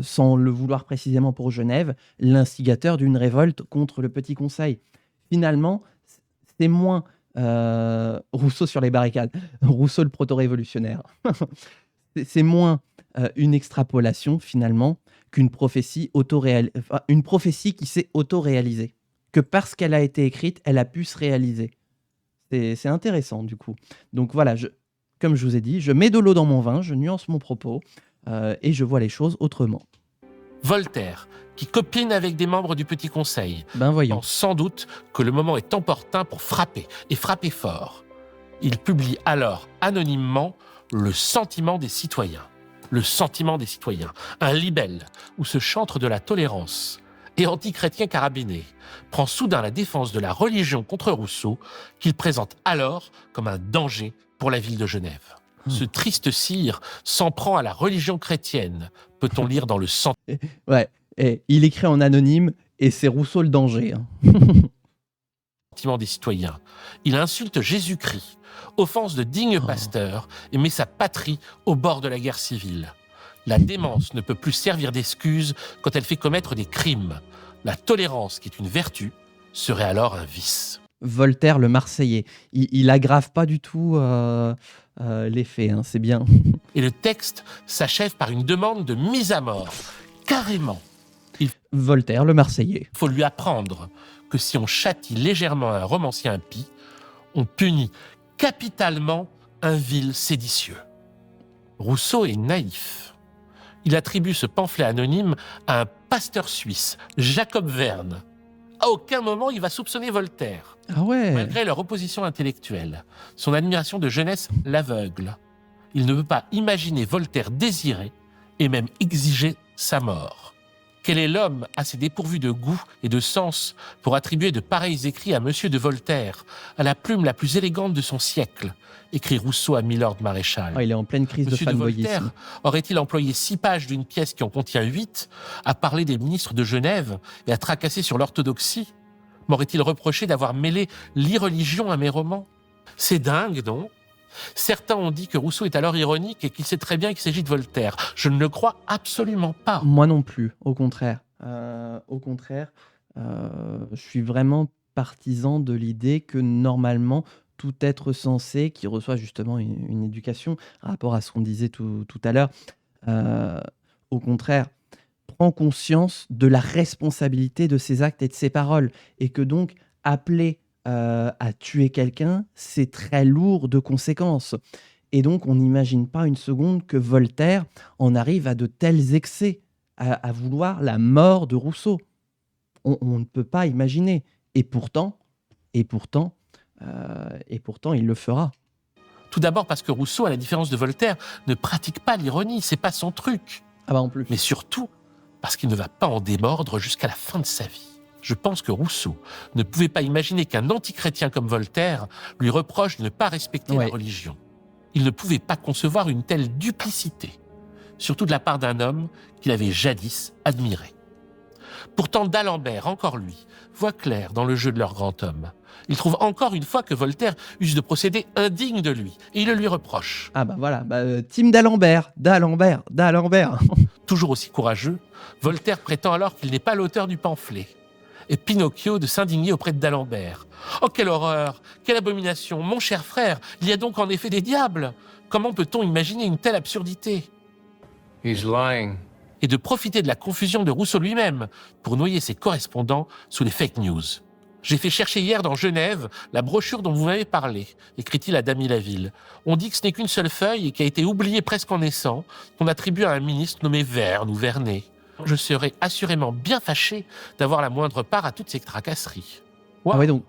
sans le vouloir précisément pour Genève, l'instigateur d'une révolte contre le Petit Conseil. Finalement, c'est moins Rousseau sur les barricades, Rousseau le proto-révolutionnaire. C'est moins une extrapolation finalement qu'une prophétie une prophétie qui s'est auto-réalisée. Que parce qu'elle a été écrite, elle a pu se réaliser. C'est intéressant du coup. Donc voilà, comme je vous ai dit, je mets de l'eau dans mon vin, je nuance mon propos et je vois les choses autrement. Voltaire, qui copine avec des membres du Petit Conseil, Ben voyons. pense sans doute que le moment est opportun pour frapper, et frapper fort. Il publie alors anonymement Le Sentiment des citoyens. Le Sentiment des citoyens, un libelle où ce chantre de la tolérance et anti-chrétien carabiné prend soudain la défense de la religion contre Rousseau, qu'il présente alors comme un danger pour la ville de Genève. Ce triste sire s'en prend à la religion chrétienne, peut-on lire dans le Sentiment Ouais, et il écrit en anonyme et c'est Rousseau le danger. des citoyens. Il insulte Jésus-Christ, offense de digne pasteur et met sa patrie au bord de la guerre civile. La démence ne peut plus servir d'excuse quand elle fait commettre des crimes. La tolérance, qui est une vertu, serait alors un vice. Voltaire, le Marseillais. Il aggrave pas du tout les faits, hein, c'est bien. Et le texte s'achève par une demande de mise à mort. Carrément. Voltaire, le Marseillais. Il faut lui apprendre que si on châtie légèrement un romancier impie, on punit capitalement un vil séditieux. Rousseau est naïf. Il attribue ce pamphlet anonyme à un pasteur suisse, Jacob Verne. À aucun moment il va soupçonner Voltaire. Ah ouais. Malgré leur opposition intellectuelle, son admiration de jeunesse l'aveugle. Il ne peut pas imaginer Voltaire désirer et même exiger sa mort. Quel est l'homme assez dépourvu de goût et de sens pour attribuer de pareils écrits à Monsieur de Voltaire, à la plume la plus élégante de son siècle, écrit Rousseau à Milord Maréchal. Oh, il est en pleine crise Monsieur de de fanboyisme. Voltaire aurait-il employé 6 pages d'une pièce qui en contient 8 à parler des ministres de Genève et à tracasser sur l'orthodoxie? M'aurait-il reproché d'avoir mêlé l'irreligion à mes romans? C'est dingue, non? Certains ont dit que Rousseau est alors ironique et qu'il sait très bien qu'il s'agit de Voltaire. Je ne le crois absolument pas. Moi non plus, au contraire. Je suis vraiment partisan de l'idée que normalement, tout être sensé qui reçoit justement une éducation, rapport à ce qu'on disait tout à l'heure, au contraire, prend conscience de la responsabilité de ses actes et de ses paroles. Et que donc, appeler à tuer quelqu'un, c'est très lourd de conséquences. Et donc, on n'imagine pas une seconde que Voltaire en arrive à de tels excès, à vouloir la mort de Rousseau. On ne peut pas imaginer. Et pourtant, il le fera. Tout d'abord parce que Rousseau, à la différence de Voltaire, ne pratique pas l'ironie, c'est pas son truc. Ah bah en plus. Mais surtout, parce qu'il ne va pas en démordre jusqu'à la fin de sa vie. Je pense que Rousseau ne pouvait pas imaginer qu'un antichrétien comme Voltaire lui reproche de ne pas respecter la religion. Il ne pouvait pas concevoir une telle duplicité, surtout de la part d'un homme qu'il avait jadis admiré. Pourtant, d'Alembert, encore lui, voit clair dans le jeu de leur grand homme. Il trouve encore une fois que Voltaire use de procédés indignes de lui, et il le lui reproche. Ah bah voilà, team d'Alembert. Toujours aussi courageux, Voltaire prétend alors qu'il n'est pas l'auteur du pamphlet. Et Pinocchio de s'indigner auprès d'Alembert. « Oh, quelle horreur! Quelle abomination! Mon cher frère, il y a donc en effet des diables! Comment peut-on imaginer une telle absurdité ?» He's lying. Et de profiter de la confusion de Rousseau lui-même pour noyer ses correspondants sous les fake news. « J'ai fait chercher hier dans Genève la brochure dont vous m'avez parlé, écrit-il à Damy Laville. On dit que ce n'est qu'une seule feuille et qui a été oubliée presque en naissant, qu'on attribue à un ministre nommé Verne ou Vernet. Je serais assurément bien fâché d'avoir la moindre part à toutes ces tracasseries. » Wow. Ah ouais, donc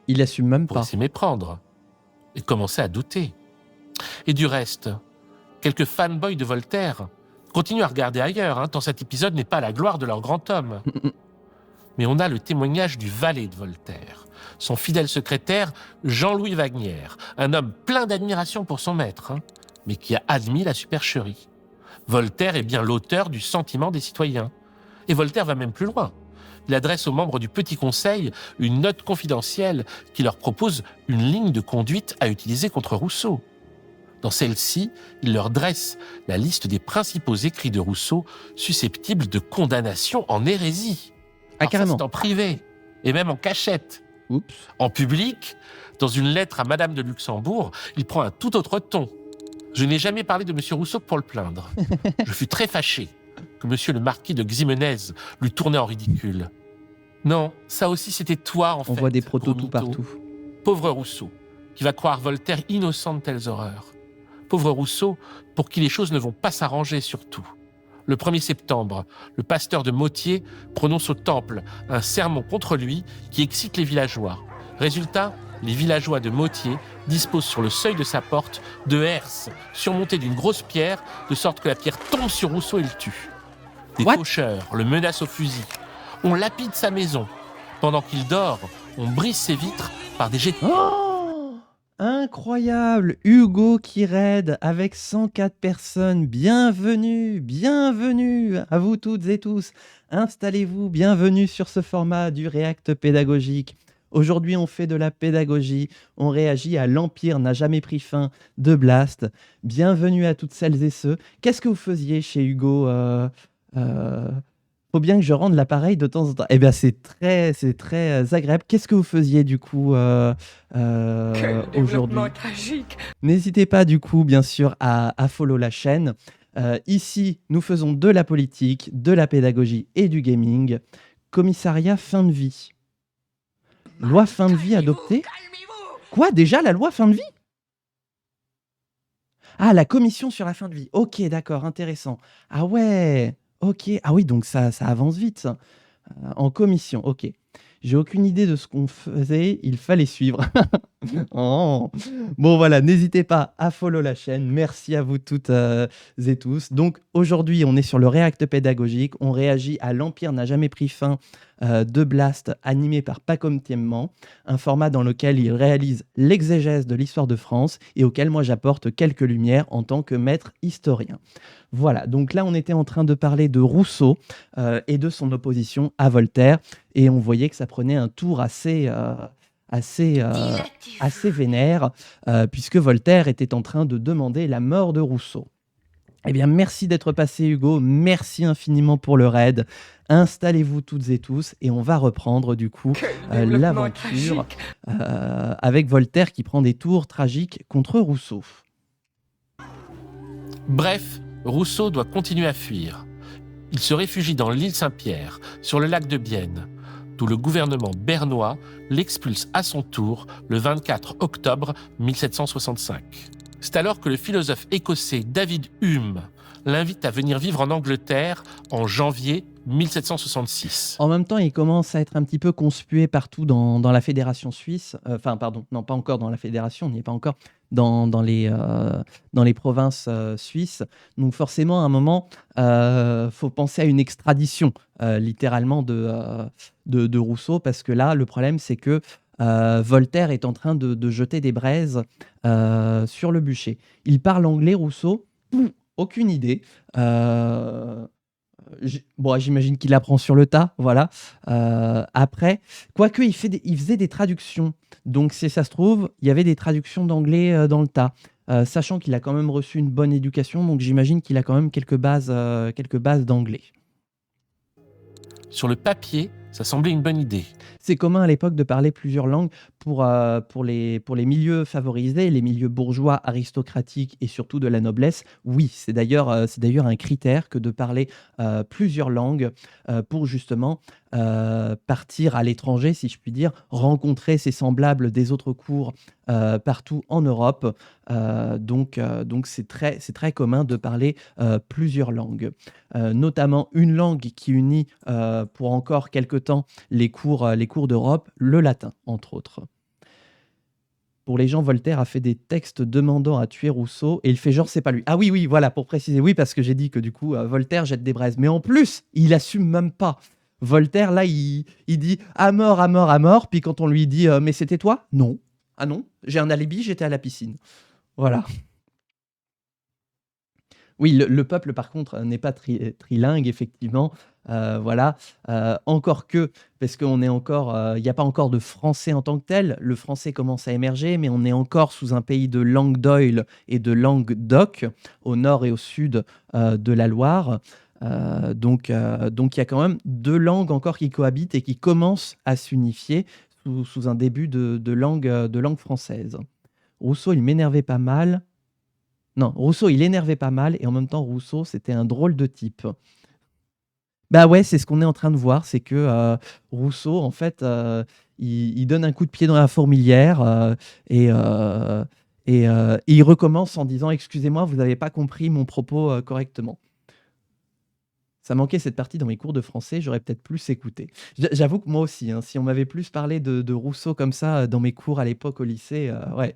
il assume même Pour pas. s'y méprendre et commencer à douter. Et du reste, quelques fanboys de Voltaire continuent à regarder ailleurs, tant cet épisode n'est pas la gloire de leur grand homme. mais on a le témoignage du valet de Voltaire, son fidèle secrétaire Jean-Louis Wagner, un homme plein d'admiration pour son maître, mais qui a admis la supercherie. Voltaire est bien l'auteur du sentiment des citoyens. Et Voltaire va même plus loin. Il adresse aux membres du Petit Conseil une note confidentielle qui leur propose une ligne de conduite à utiliser contre Rousseau. Dans celle-ci, il leur dresse la liste des principaux écrits de Rousseau susceptibles de condamnation en hérésie. Ah, Alors ça, carrément. c'est en privé, et même en cachette. Oups. En public, dans une lettre à Madame de Luxembourg, il prend un tout autre ton. Je n'ai jamais parlé de M. Rousseau pour le plaindre. Je fus très fâché que M. le marquis de Ximenez lui tournait en ridicule. Non, ça aussi c'était toi en fait. On voit des protos gros tout mytho. partout. Pauvre Rousseau, qui va croire Voltaire innocent de telles horreurs. Pauvre Rousseau, pour qui les choses ne vont pas s'arranger surtout. Le 1er septembre, le pasteur de Motier prononce au temple un sermon contre lui qui excite les villageois. Résultat, les villageois de Motier disposent sur le seuil de sa porte de herses surmontées d'une grosse pierre, de sorte que la pierre tombe sur Rousseau et le tue. Des What? faucheurs le menacent au fusil. On lapide sa maison. Pendant qu'il dort, on brise ses vitres par des jets de... Oh, incroyable! Hugo qui raid avec 104 personnes. Bienvenue, bienvenue à vous toutes et tous. Installez-vous, bienvenue sur ce format du React pédagogique. Aujourd'hui, on fait de la pédagogie, on réagit à l'Empire n'a jamais pris fin de Blast. Bienvenue à toutes celles et ceux. Qu'est-ce que vous faisiez chez Hugo Faut bien que je rende l'appareil de temps en temps. Eh bien, c'est très agréable. Qu'est-ce que vous faisiez du coup aujourd'hui? Tragique. N'hésitez pas du coup, bien sûr, à follow la chaîne. Ici, nous faisons de la politique, de la pédagogie et du gaming. Commissariat fin de vie. Loi fin de vie adoptée? Quoi, déjà la loi fin de vie? Ah, la commission sur la fin de vie. Ok, d'accord, intéressant. Ah ouais, ok. Ah oui, donc ça avance vite, ça. En commission, ok. J'ai aucune idée de ce qu'on faisait, il fallait suivre. Oh. Bon voilà, n'hésitez pas à follow la chaîne. Merci à vous toutes et tous. Donc aujourd'hui, on est sur le React pédagogique. On réagit à l'Empire n'a jamais pris fin de Blast, animé par Pacom Thiemman, un format dans lequel il réalise l'exégèse de l'histoire de France et auquel moi j'apporte quelques lumières en tant que maître historien. Voilà, donc là on était en train de parler de Rousseau et de son opposition à Voltaire, et on voyait que ça prenait un tour assez vénère, puisque Voltaire était en train de demander la mort de Rousseau. Eh bien, merci d'être passé, Hugo. Merci infiniment pour le raid. Installez-vous toutes et tous et on va reprendre du coup l'aventure avec Voltaire qui prend des tours tragiques contre Rousseau. Bref, Rousseau doit continuer à fuir. Il se réfugie dans l'île Saint-Pierre, sur le lac de Bienne, d'où le gouvernement bernois l'expulse à son tour le 24 octobre 1765. C'est alors que le philosophe écossais David Hume l'invite à venir vivre en Angleterre en janvier 1766. En même temps, il commence à être un petit peu conspué partout dans la fédération suisse. Enfin, pardon, non, pas encore dans la fédération, on n'y est pas encore, dans les provinces suisses. Donc forcément, à un moment, faut penser à une extradition, littéralement, de Rousseau, parce que là, le problème, c'est que Voltaire est en train de jeter des braises sur le bûcher. Il parle anglais, Rousseau? Aucune idée. Bon, j'imagine qu'il apprend sur le tas, voilà. Après, quoique il faisait des traductions. Donc, si ça se trouve, il y avait des traductions d'anglais dans le tas. Sachant qu'il a quand même reçu une bonne éducation, donc j'imagine qu'il a quand même quelques bases d'anglais. Sur le papier, ça semblait une bonne idée. C'est commun à l'époque de parler plusieurs langues pour les milieux favorisés, les milieux bourgeois, aristocratiques et surtout de la noblesse. Oui, c'est d'ailleurs un critère que de parler plusieurs langues pour justement partir à l'étranger, si je puis dire, rencontrer ses semblables des autres cours partout en Europe. Donc c'est très commun de parler plusieurs langues, notamment une langue qui unit pour encore quelque temps les cours d'Europe, le latin, entre autres. Pour les gens, Voltaire a fait des textes demandant à tuer Rousseau et il fait genre c'est pas lui. Ah oui, voilà, pour préciser, oui, parce que j'ai dit que du coup, Voltaire jette des braises. Mais en plus, il assume même pas. Voltaire, là, il dit à mort, à mort, à mort. Puis quand on lui dit mais c'était toi? Non. Ah non, j'ai un alibi, j'étais à la piscine. Voilà. Oui, le peuple, par contre, n'est pas trilingue, effectivement. Voilà. Encore que, parce qu'on est encore, il n'y a pas encore de français en tant que tel. Le français commence à émerger, mais on est encore sous un pays de langue d'oil et de langue d'oc, au nord et au sud de la Loire. Donc, il y a quand même deux langues encore qui cohabitent et qui commencent à s'unifier sous un début de langue française. Rousseau, il m'énervait pas mal. Non, Rousseau, il énervait pas mal et en même temps, Rousseau, c'était un drôle de type. Bah ouais, c'est ce qu'on est en train de voir, c'est que Rousseau, en fait, il donne un coup de pied dans la fourmilière et il recommence en disant excusez-moi, vous n'avez pas compris mon propos correctement. Ça manquait cette partie dans mes cours de français, j'aurais peut-être plus écouté. J'avoue que moi aussi, hein, si on m'avait plus parlé de Rousseau comme ça dans mes cours à l'époque au lycée, ouais.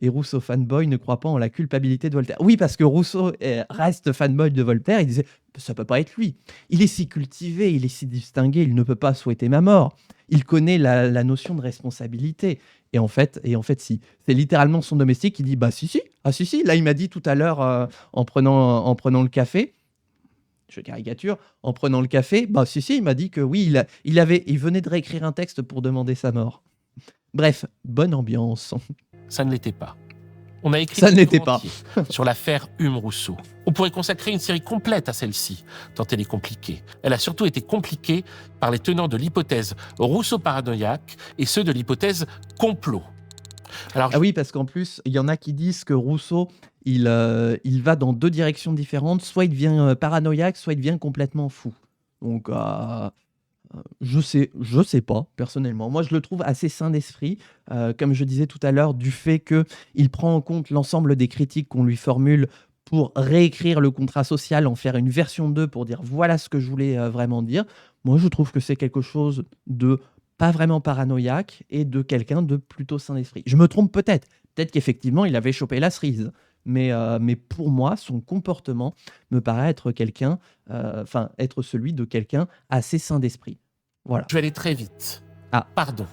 Et Rousseau fanboy ne croit pas en la culpabilité de Voltaire. Oui, parce que Rousseau reste fanboy de Voltaire. Il disait ça peut pas être lui. Il est si cultivé, il est si distingué, il ne peut pas souhaiter ma mort. Il connaît la notion de responsabilité. Et en fait, si. C'est littéralement son domestique qui dit bah si. Ah si. Là, il m'a dit tout à l'heure en prenant le café. Je caricature. En prenant le café, bah si, il m'a dit que oui, il venait de réécrire un texte pour demander sa mort. Bref, bonne ambiance. Ça ne l'était pas. On a écrit Ça un ne l'était livre pas. entier sur l'affaire Hume-Rousseau. On pourrait consacrer une série complète à celle-ci, tant elle est compliquée. Elle a surtout été compliquée par les tenants de l'hypothèse Rousseau-paranoïaque et ceux de l'hypothèse complot. Alors, Ah oui, parce qu'en plus, il y en a qui disent que Rousseau, il va dans deux directions différentes. Soit il devient paranoïaque, soit il devient complètement fou. Donc, je sais pas, personnellement. Moi, je le trouve assez sain d'esprit, comme je disais tout à l'heure, du fait qu'il prend en compte l'ensemble des critiques qu'on lui formule pour réécrire le contrat social, en faire une version 2 pour dire voilà ce que je voulais vraiment dire. Moi, je trouve que c'est quelque chose de pas vraiment paranoïaque et de quelqu'un de plutôt sain d'esprit. Je me trompe peut-être. Peut-être qu'effectivement, il avait chopé la cerise. Mais pour moi, son comportement me paraît être être celui de quelqu'un assez sain d'esprit. Voilà. je vais aller très vite. Ah. Pardon.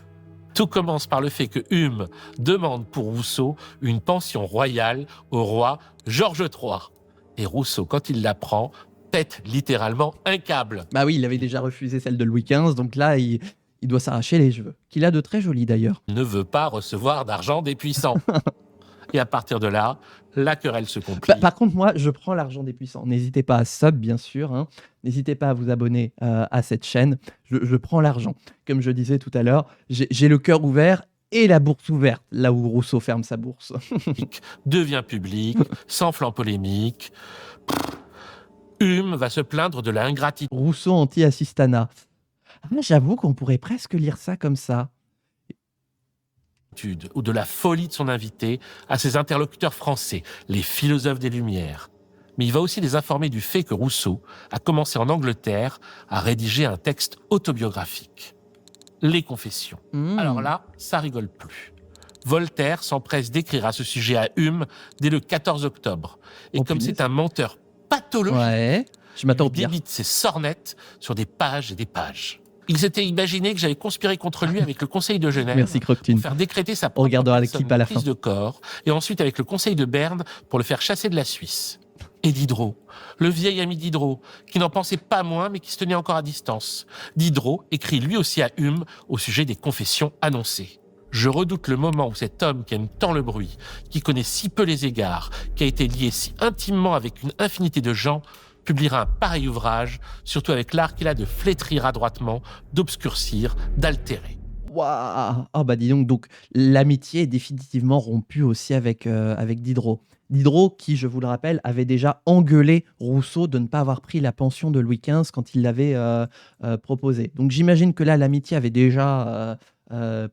Tout commence par le fait que Hume demande pour Rousseau une pension royale au roi Georges III. Et Rousseau, quand il l'apprend, pète littéralement un câble. Bah oui, il avait déjà refusé celle de Louis XV, donc là, il doit s'arracher les cheveux. Qu'il a de très jolis d'ailleurs. Il ne veut pas recevoir d'argent des puissants. Et à partir de là, la querelle se complique. Par contre, moi, je prends l'argent des puissants. N'hésitez pas à sub, bien sûr. Hein. N'hésitez pas à vous abonner à cette chaîne. Je prends l'argent. Comme je disais tout à l'heure, j'ai le cœur ouvert et la bourse ouverte, là où Rousseau ferme sa bourse. Devient public, s'enfle en polémique. Hume va se plaindre de la ingratitude Rousseau anti-assistana. Ah, j'avoue qu'on pourrait presque lire ça comme ça. ou de la folie de son invité à ses interlocuteurs français, les philosophes des Lumières. Mais il va aussi les informer du fait que Rousseau a commencé en Angleterre à rédiger un texte autobiographique. Les Confessions. Alors là, ça rigole plus. Voltaire s'empresse d'écrire à ce sujet à Hume dès le 14 octobre. Et comme punaise. c'est un menteur pathologique, Ouais, je m'attends au il pire. débite ses sornettes sur des pages et des pages. Il s'était imaginé que j'avais conspiré contre lui avec le Conseil de Genève Merci, Croctine. pour faire décréter sa On propre regardera le clip à la prise fin. de corps, et ensuite avec le Conseil de Berne pour le faire chasser de la Suisse. Et Diderot, le vieil ami Diderot, qui n'en pensait pas moins mais qui se tenait encore à distance. Diderot écrit lui aussi à Hume au sujet des confessions annoncées. Je redoute le moment où cet homme qui aime tant le bruit, qui connaît si peu les égards, qui a été lié si intimement avec une infinité de gens, publiera un pareil ouvrage, surtout avec l'art qu'il a de flétrir adroitement, d'obscurcir, d'altérer. Waouh! Ah bah dis donc l'amitié est définitivement rompue aussi avec Diderot. Diderot, qui, je vous le rappelle, avait déjà engueulé Rousseau de ne pas avoir pris la pension de Louis XV quand il l'avait proposé. Donc j'imagine que là, l'amitié avait déjà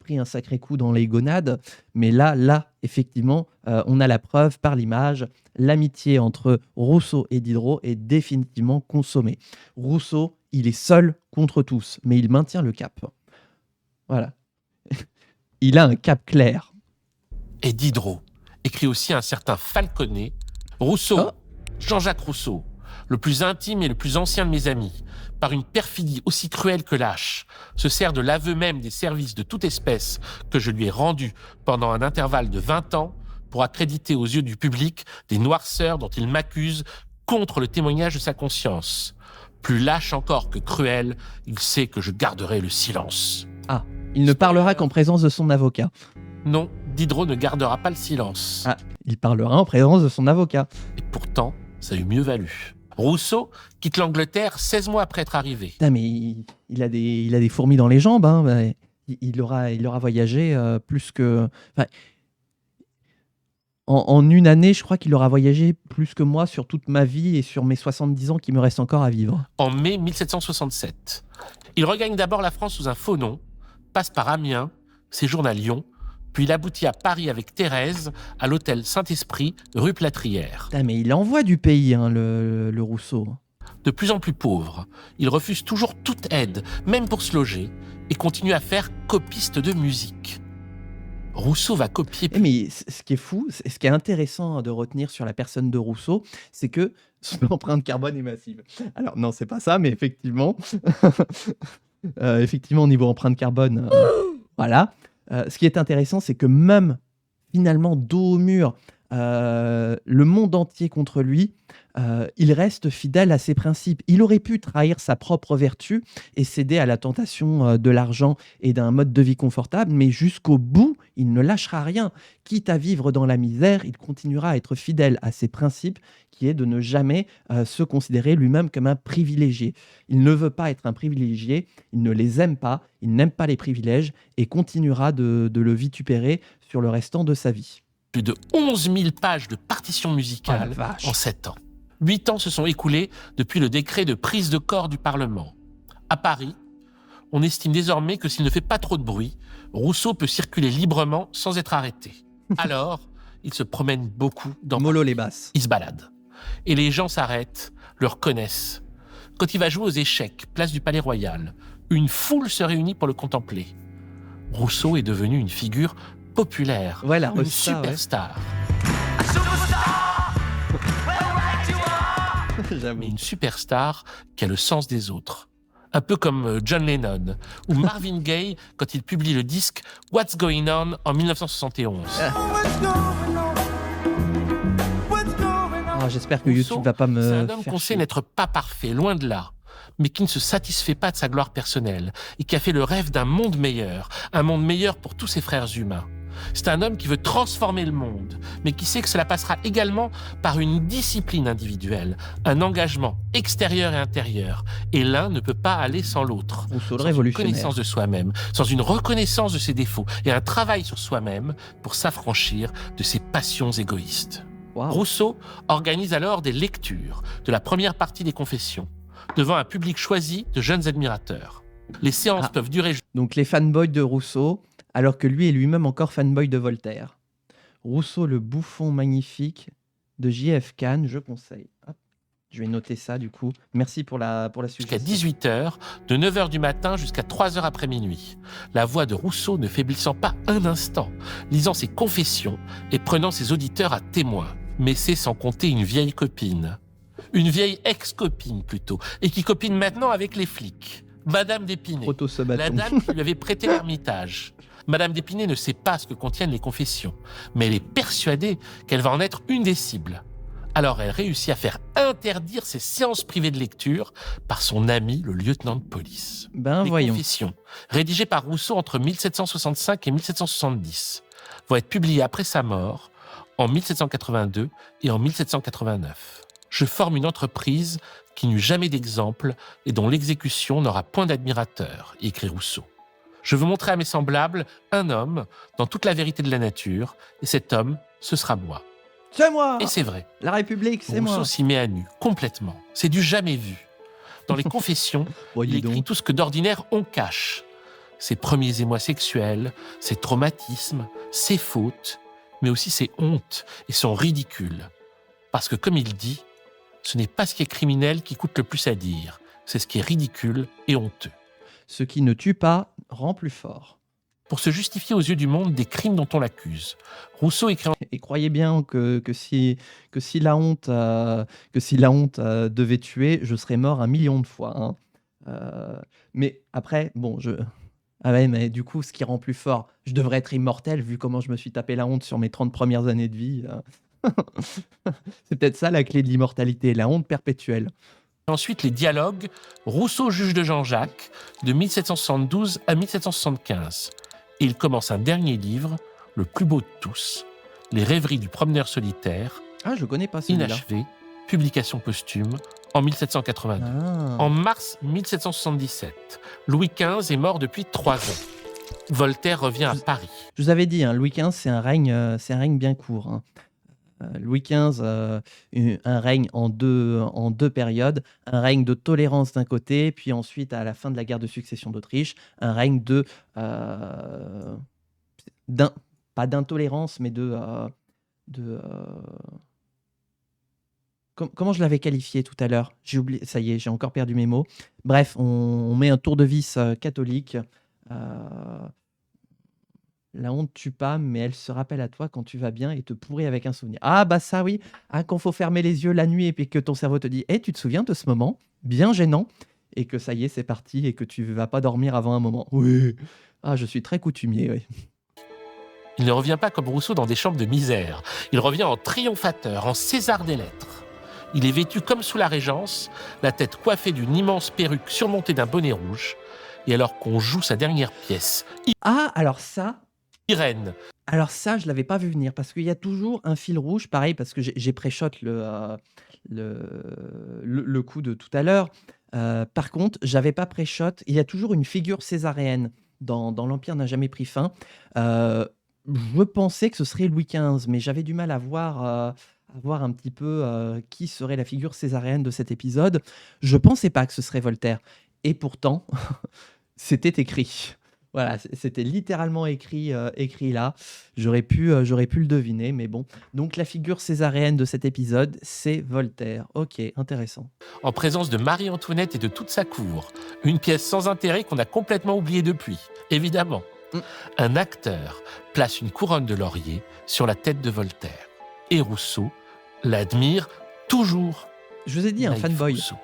pris un sacré coup dans les gonades. Mais là, effectivement, on a la preuve par l'image. L'amitié entre Rousseau et Diderot est définitivement consommée. Rousseau, il est seul contre tous, mais il maintient le cap. Voilà. Il a un cap clair. Et Diderot écrit aussi un certain Falconet. Rousseau, Oh. Jean-Jacques Rousseau, le plus intime et le plus ancien de mes amis, par une perfidie aussi cruelle que lâche, se sert de l'aveu même des services de toute espèce que je lui ai rendus pendant un intervalle de 20 ans pour accréditer aux yeux du public des noirceurs dont il m'accuse contre le témoignage de sa conscience. Plus lâche encore que cruel, il sait que je garderai le silence. Ah, il ne parlera qu'en présence de son avocat. Non, Diderot ne gardera pas le silence. Ah, il parlera en présence de son avocat. Et pourtant, ça eût mieux valu. Rousseau quitte l'Angleterre 16 mois après être arrivé. Putain, mais il a des fourmis dans les jambes. Hein. Bah, il aura voyagé plus que... Enfin, en une année, je crois qu'il aura voyagé plus que moi sur toute ma vie et sur mes 70 ans qui me restent encore à vivre. En mai 1767, il regagne d'abord la France sous un faux nom, passe par Amiens, séjourne à Lyon, puis il aboutit à Paris avec Thérèse, à l'hôtel Saint-Esprit, rue Plâtrière. Putain, mais il envoie du pays, hein, le Rousseau. De plus en plus pauvre, il refuse toujours toute aide, même pour se loger, et continue à faire copiste de musique. Rousseau va copier... Mais ce qui est fou, ce qui est intéressant de retenir sur la personne de Rousseau, c'est que son empreinte carbone est massive. Alors non, c'est pas ça, mais effectivement, effectivement au niveau empreinte carbone, voilà. Ce qui est intéressant, c'est que même finalement dos au mur, le monde entier contre lui, il reste fidèle à ses principes. Il aurait pu trahir sa propre vertu et céder à la tentation de l'argent et d'un mode de vie confortable, mais jusqu'au bout, il ne lâchera rien. Quitte à vivre dans la misère, il continuera à être fidèle à ses principes, qui est de ne jamais se considérer lui-même comme un privilégié. Il ne veut pas être un privilégié, il ne les aime pas, il n'aime pas les privilèges et continuera de le vitupérer sur le restant de sa vie. Plus de 11 000 pages de partitions musicales en 7 ans. 8 ans se sont écoulés depuis le décret de prise de corps du Parlement. À Paris, on estime désormais que s'il ne fait pas trop de bruit, Rousseau peut circuler librement sans être arrêté. Alors, il se promène beaucoup dans Mollo les basses. Il se balade. Et les gens s'arrêtent, le reconnaissent. Quand il va jouer aux échecs, place du Palais Royal, une foule se réunit pour le contempler. Rousseau est devenu une figure populaire, voilà, une superstar. Mais une superstar qui a le sens des autres. Un peu comme John Lennon ou Marvin Gaye quand il publie le disque What's Going On en 1971. Oh, j'espère que YouTube va pas me c'est un homme faire qu'on sait chier. n'être pas parfait, loin de là, mais qui ne se satisfait pas de sa gloire personnelle et qui a fait le rêve d'un monde meilleur pour tous ses frères humains. C'est un homme qui veut transformer le monde, mais qui sait que cela passera également par une discipline individuelle, un engagement extérieur et intérieur. Et l'un ne peut pas aller sans l'autre. Rousseau le Sans une révolutionnaire. connaissance de soi-même, sans une reconnaissance de ses défauts et un travail sur soi-même pour s'affranchir de ses passions égoïstes. Wow. Rousseau organise alors des lectures de la première partie des Confessions, devant un public choisi de jeunes admirateurs. Les séances peuvent durer... Donc les fanboys de Rousseau, alors que lui est lui-même encore fanboy de Voltaire. Rousseau, le bouffon magnifique de J.F. Kahn, je conseille. Hop, je vais noter ça du coup. Merci pour la Jusqu'à suggestion. 18h, de 9h du matin jusqu'à 3h après minuit. La voix de Rousseau ne faiblissant pas un instant, lisant ses confessions et prenant ses auditeurs à témoin. Mais c'est sans compter une vieille copine. Une vieille ex-copine plutôt, et qui copine maintenant avec les flics. Madame d'Épinay, la Proto-Sabaton. dame qui lui avait prêté l'Ermitage. Madame d'Épinay ne sait pas ce que contiennent les confessions, mais elle est persuadée qu'elle va en être une des cibles. Alors elle réussit à faire interdire ses séances privées de lecture par son ami, le lieutenant de police. Ben Les voyons. Confessions, rédigées par Rousseau entre 1765 et 1770, vont être publiées après sa mort, en 1782 et en 1789. Je forme une entreprise qui n'eut jamais d'exemple et dont l'exécution n'aura point d'admirateurs, écrit Rousseau. Je veux montrer à mes semblables un homme dans toute la vérité de la nature, et cet homme, ce sera moi. C'est moi. Et c'est vrai. La République, c'est Rousseau moi. s'y met à nu, complètement. C'est du jamais vu. Dans les Confessions, Oh, il dis écrit donc. tout ce que d'ordinaire on cache. Ses premiers émois sexuels, ses traumatismes, ses fautes, mais aussi ses hontes et son ridicule. Parce que, comme il dit, ce n'est pas ce qui est criminel qui coûte le plus à dire, c'est ce qui est ridicule et honteux. Ce qui ne tue pas rend plus fort. pour se justifier aux yeux du monde des crimes dont on l'accuse. Rousseau écrit Et croyez bien que si la honte devait tuer, je serais mort 1 million de fois, hein. Mais après, bon, ah ouais, mais du coup, ce qui rend plus fort, je devrais être immortel vu comment je me suis tapé la honte sur mes 30 premières années de vie. C'est peut-être ça la clé de l'immortalité, la honte perpétuelle. ensuite les dialogues Rousseau juge de Jean-Jacques de 1772 à 1775. Et il commence un dernier livre, le plus beau de tous, Les rêveries du promeneur solitaire, Ah, je connais pas celui-là. inachevé, publication posthume, en 1782. Ah. En mars 1777, Louis XV est mort depuis 3 ans. Voltaire revient à Paris. Je vous avais dit, hein, Louis XV, c'est un règne bien court, hein. Louis XV, un règne en deux périodes, un règne de tolérance d'un côté, puis ensuite, à la fin de la guerre de succession d'Autriche, un règne pas d'intolérance, mais comment je l'avais qualifié tout à l'heure? J'ai oublié, ça y est, j'ai encore perdu mes mots. Bref, on met un tour de vis catholique. La honte tue pas, mais elle se rappelle à toi quand tu vas bien et te pourrit avec un souvenir. Ah bah ça oui, quand faut fermer les yeux la nuit et puis que ton cerveau te dit tu te souviens de ce moment bien gênant, et que ça y est, c'est parti et que tu vas pas dormir avant un moment. Oui, je suis très coutumier, oui. Il ne revient pas comme Rousseau dans des chambres de misère. Il revient en triomphateur, en César des lettres. Il est vêtu comme sous la Régence, la tête coiffée d'une immense perruque surmontée d'un bonnet rouge, et alors qu'on joue sa dernière pièce, Ah, alors ça, Irène, je l'avais pas vu venir parce qu'il y a toujours un fil rouge, pareil, parce que j'ai pré-shot le coup de tout à l'heure. Par contre, j'avais pas pré-shot. Il y a toujours une figure césaréenne dans l'Empire n'a jamais pris fin. Je pensais que ce serait Louis XV, mais j'avais du mal à voir un petit peu qui serait la figure césaréenne de cet épisode. Je pensais pas que ce serait Voltaire. Et pourtant, c'était écrit. Voilà, c'était littéralement écrit là. J'aurais pu le deviner, mais bon. Donc la figure césaréenne de cet épisode, c'est Voltaire. Ok, intéressant. en présence de Marie-Antoinette et de toute sa cour. Une pièce sans intérêt qu'on a complètement oubliée depuis, évidemment. Un acteur place une couronne de laurier sur la tête de Voltaire. Et Rousseau l'admire toujours. Je vous ai dit, un Naïf fanboy. Rousseau.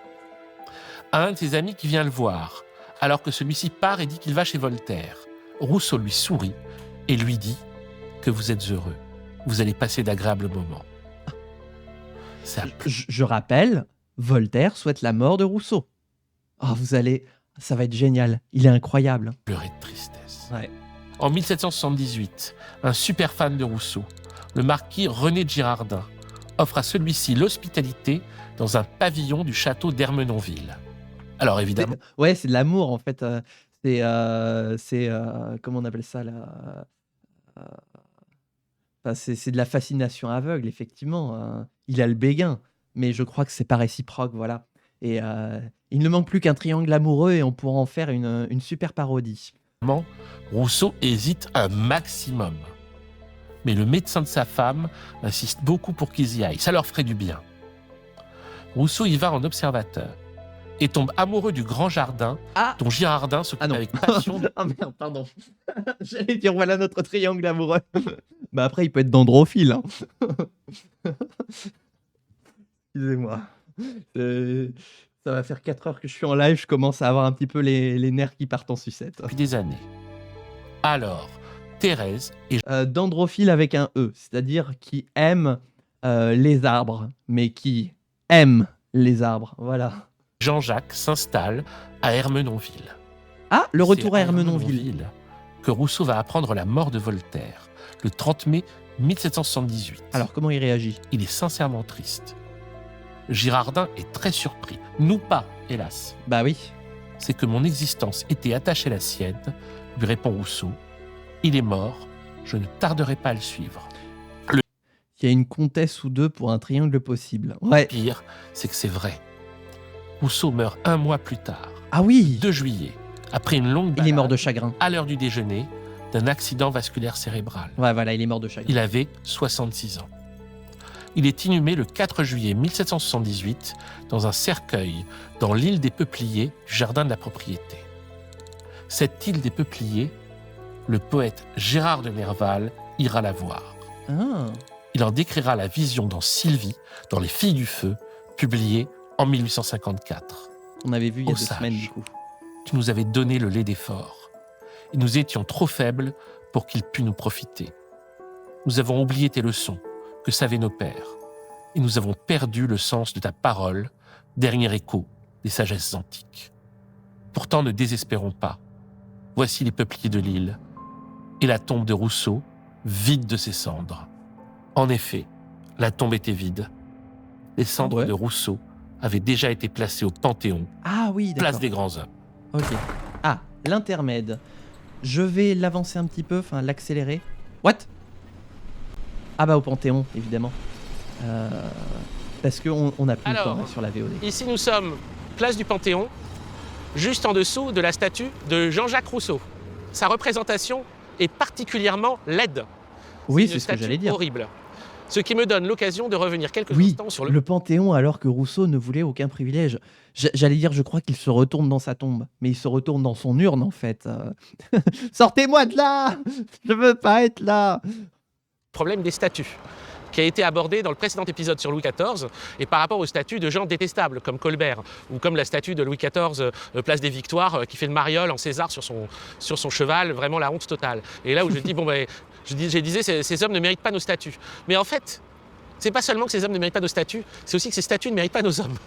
Un de ses amis qui vient le voir, alors que celui-ci part et dit qu'il va chez Voltaire. Rousseau lui sourit et lui dit que vous êtes heureux. Vous allez passer d'agréables moments. Ça Je rappelle, Voltaire souhaite la mort de Rousseau. Oh, ça va être génial. Il est incroyable. pleurait de tristesse. Ouais. En 1778, un super fan de Rousseau, le marquis René de Girardin, offre à celui-ci l'hospitalité dans un pavillon du château d'Ermenonville. Alors évidemment, Ouais, c'est de l'amour en fait. C'est comment on appelle ça là? Enfin, c'est de la fascination aveugle, effectivement. Il a le béguin, mais je crois que c'est pas réciproque, voilà. Et il ne manque plus qu'un triangle amoureux et on pourra en faire une super parodie. Rousseau hésite un maximum. Mais le médecin de sa femme insiste beaucoup pour qu'ils y aillent. Ça leur ferait du bien. Rousseau y va en observateur et tombe amoureux du grand jardin dont Girardin s'occupe non. avec passion. Ah merde, pardon. J'allais dire voilà notre triangle amoureux. Bah après, il peut être dendrophile, hein. Excusez-moi. Ça va faire 4 heures que je suis en live, je commence à avoir un petit peu les nerfs qui partent en sucette. Depuis des années. Alors, Thérèse et Dendrophile avec un E, c'est-à-dire qui aime les arbres, mais qui aime les arbres, voilà. Jean-Jacques s'installent à Ermenonville. Ah, le retour C'est à Ermenonville. que Rousseau va apprendre la mort de Voltaire, le 30 mai 1778. Alors, comment il réagit? Il est sincèrement triste. Girardin est très surpris. Nous pas, hélas. Bah oui. C'est que mon existence était attachée à la sienne, lui répond Rousseau. Il est mort, je ne tarderai pas à le suivre. Il y a une comtesse ou deux pour un triangle possible. Ouais. Pire, c'est que c'est vrai. Rousseau meurt 1 mois plus tard, Ah oui. 2 juillet, après une longue Il est mort de balade, chagrin. à l'heure du déjeuner, d'un accident vasculaire cérébral. Ouais, voilà, il est mort de chagrin. Il avait 66 ans. Il est inhumé le 4 juillet 1778 dans un cercueil dans l'île des Peupliers du jardin de la propriété. Cette île des Peupliers, le poète Gérard de Nerval ira la voir. Ah, Il en décrira la vision dans Sylvie, dans Les Filles du Feu, publié en 1854. on avait vu il y a Ô 2 sage. semaines du coup. Tu nous avais donné le lait des forts, et nous étions trop faibles pour qu'il pût nous profiter. Nous avons oublié tes leçons, que savaient nos pères, et nous avons perdu le sens de ta parole, dernier écho des sagesses antiques. Pourtant, ne désespérons pas. Voici les peupliers de l'île, et la tombe de Rousseau, vide de ses cendres. En effet, la tombe était vide. Les cendres Ouais. de Rousseau avaient déjà été placées au Panthéon, Ah oui, d'accord. place des grands hommes. Ok. Ah, l'intermède. Je vais l'avancer un petit peu, enfin l'accélérer. What? Ah bah au Panthéon, évidemment. Parce qu'on n'a plus le Alors, temps là, sur la VOD. Ici, nous sommes place du Panthéon, juste en dessous de la statue de Jean-Jacques Rousseau. Sa représentation est particulièrement laide. Oui, une c'est ce que statue j'allais dire. horrible. Ce qui me donne l'occasion de revenir quelques Oui, instants sur le... le Panthéon, alors que Rousseau ne voulait aucun privilège. J'allais dire, je crois qu'il se retourne dans sa tombe, mais il se retourne dans son urne en fait. Sortez-moi de là! Je veux pas être là! problème des statues, qui a été abordé dans le précédent épisode sur Louis XIV, et par rapport aux statues de gens détestables, comme Colbert, ou comme la statue de Louis XIV, place des Victoires, qui fait le mariole en César sur son cheval, vraiment la honte totale. Et là où je dis, bon ben, je disais, ces hommes ne méritent pas nos statues. Mais en fait, c'est pas seulement que ces hommes ne méritent pas nos statues, c'est aussi que ces statues ne méritent pas nos hommes.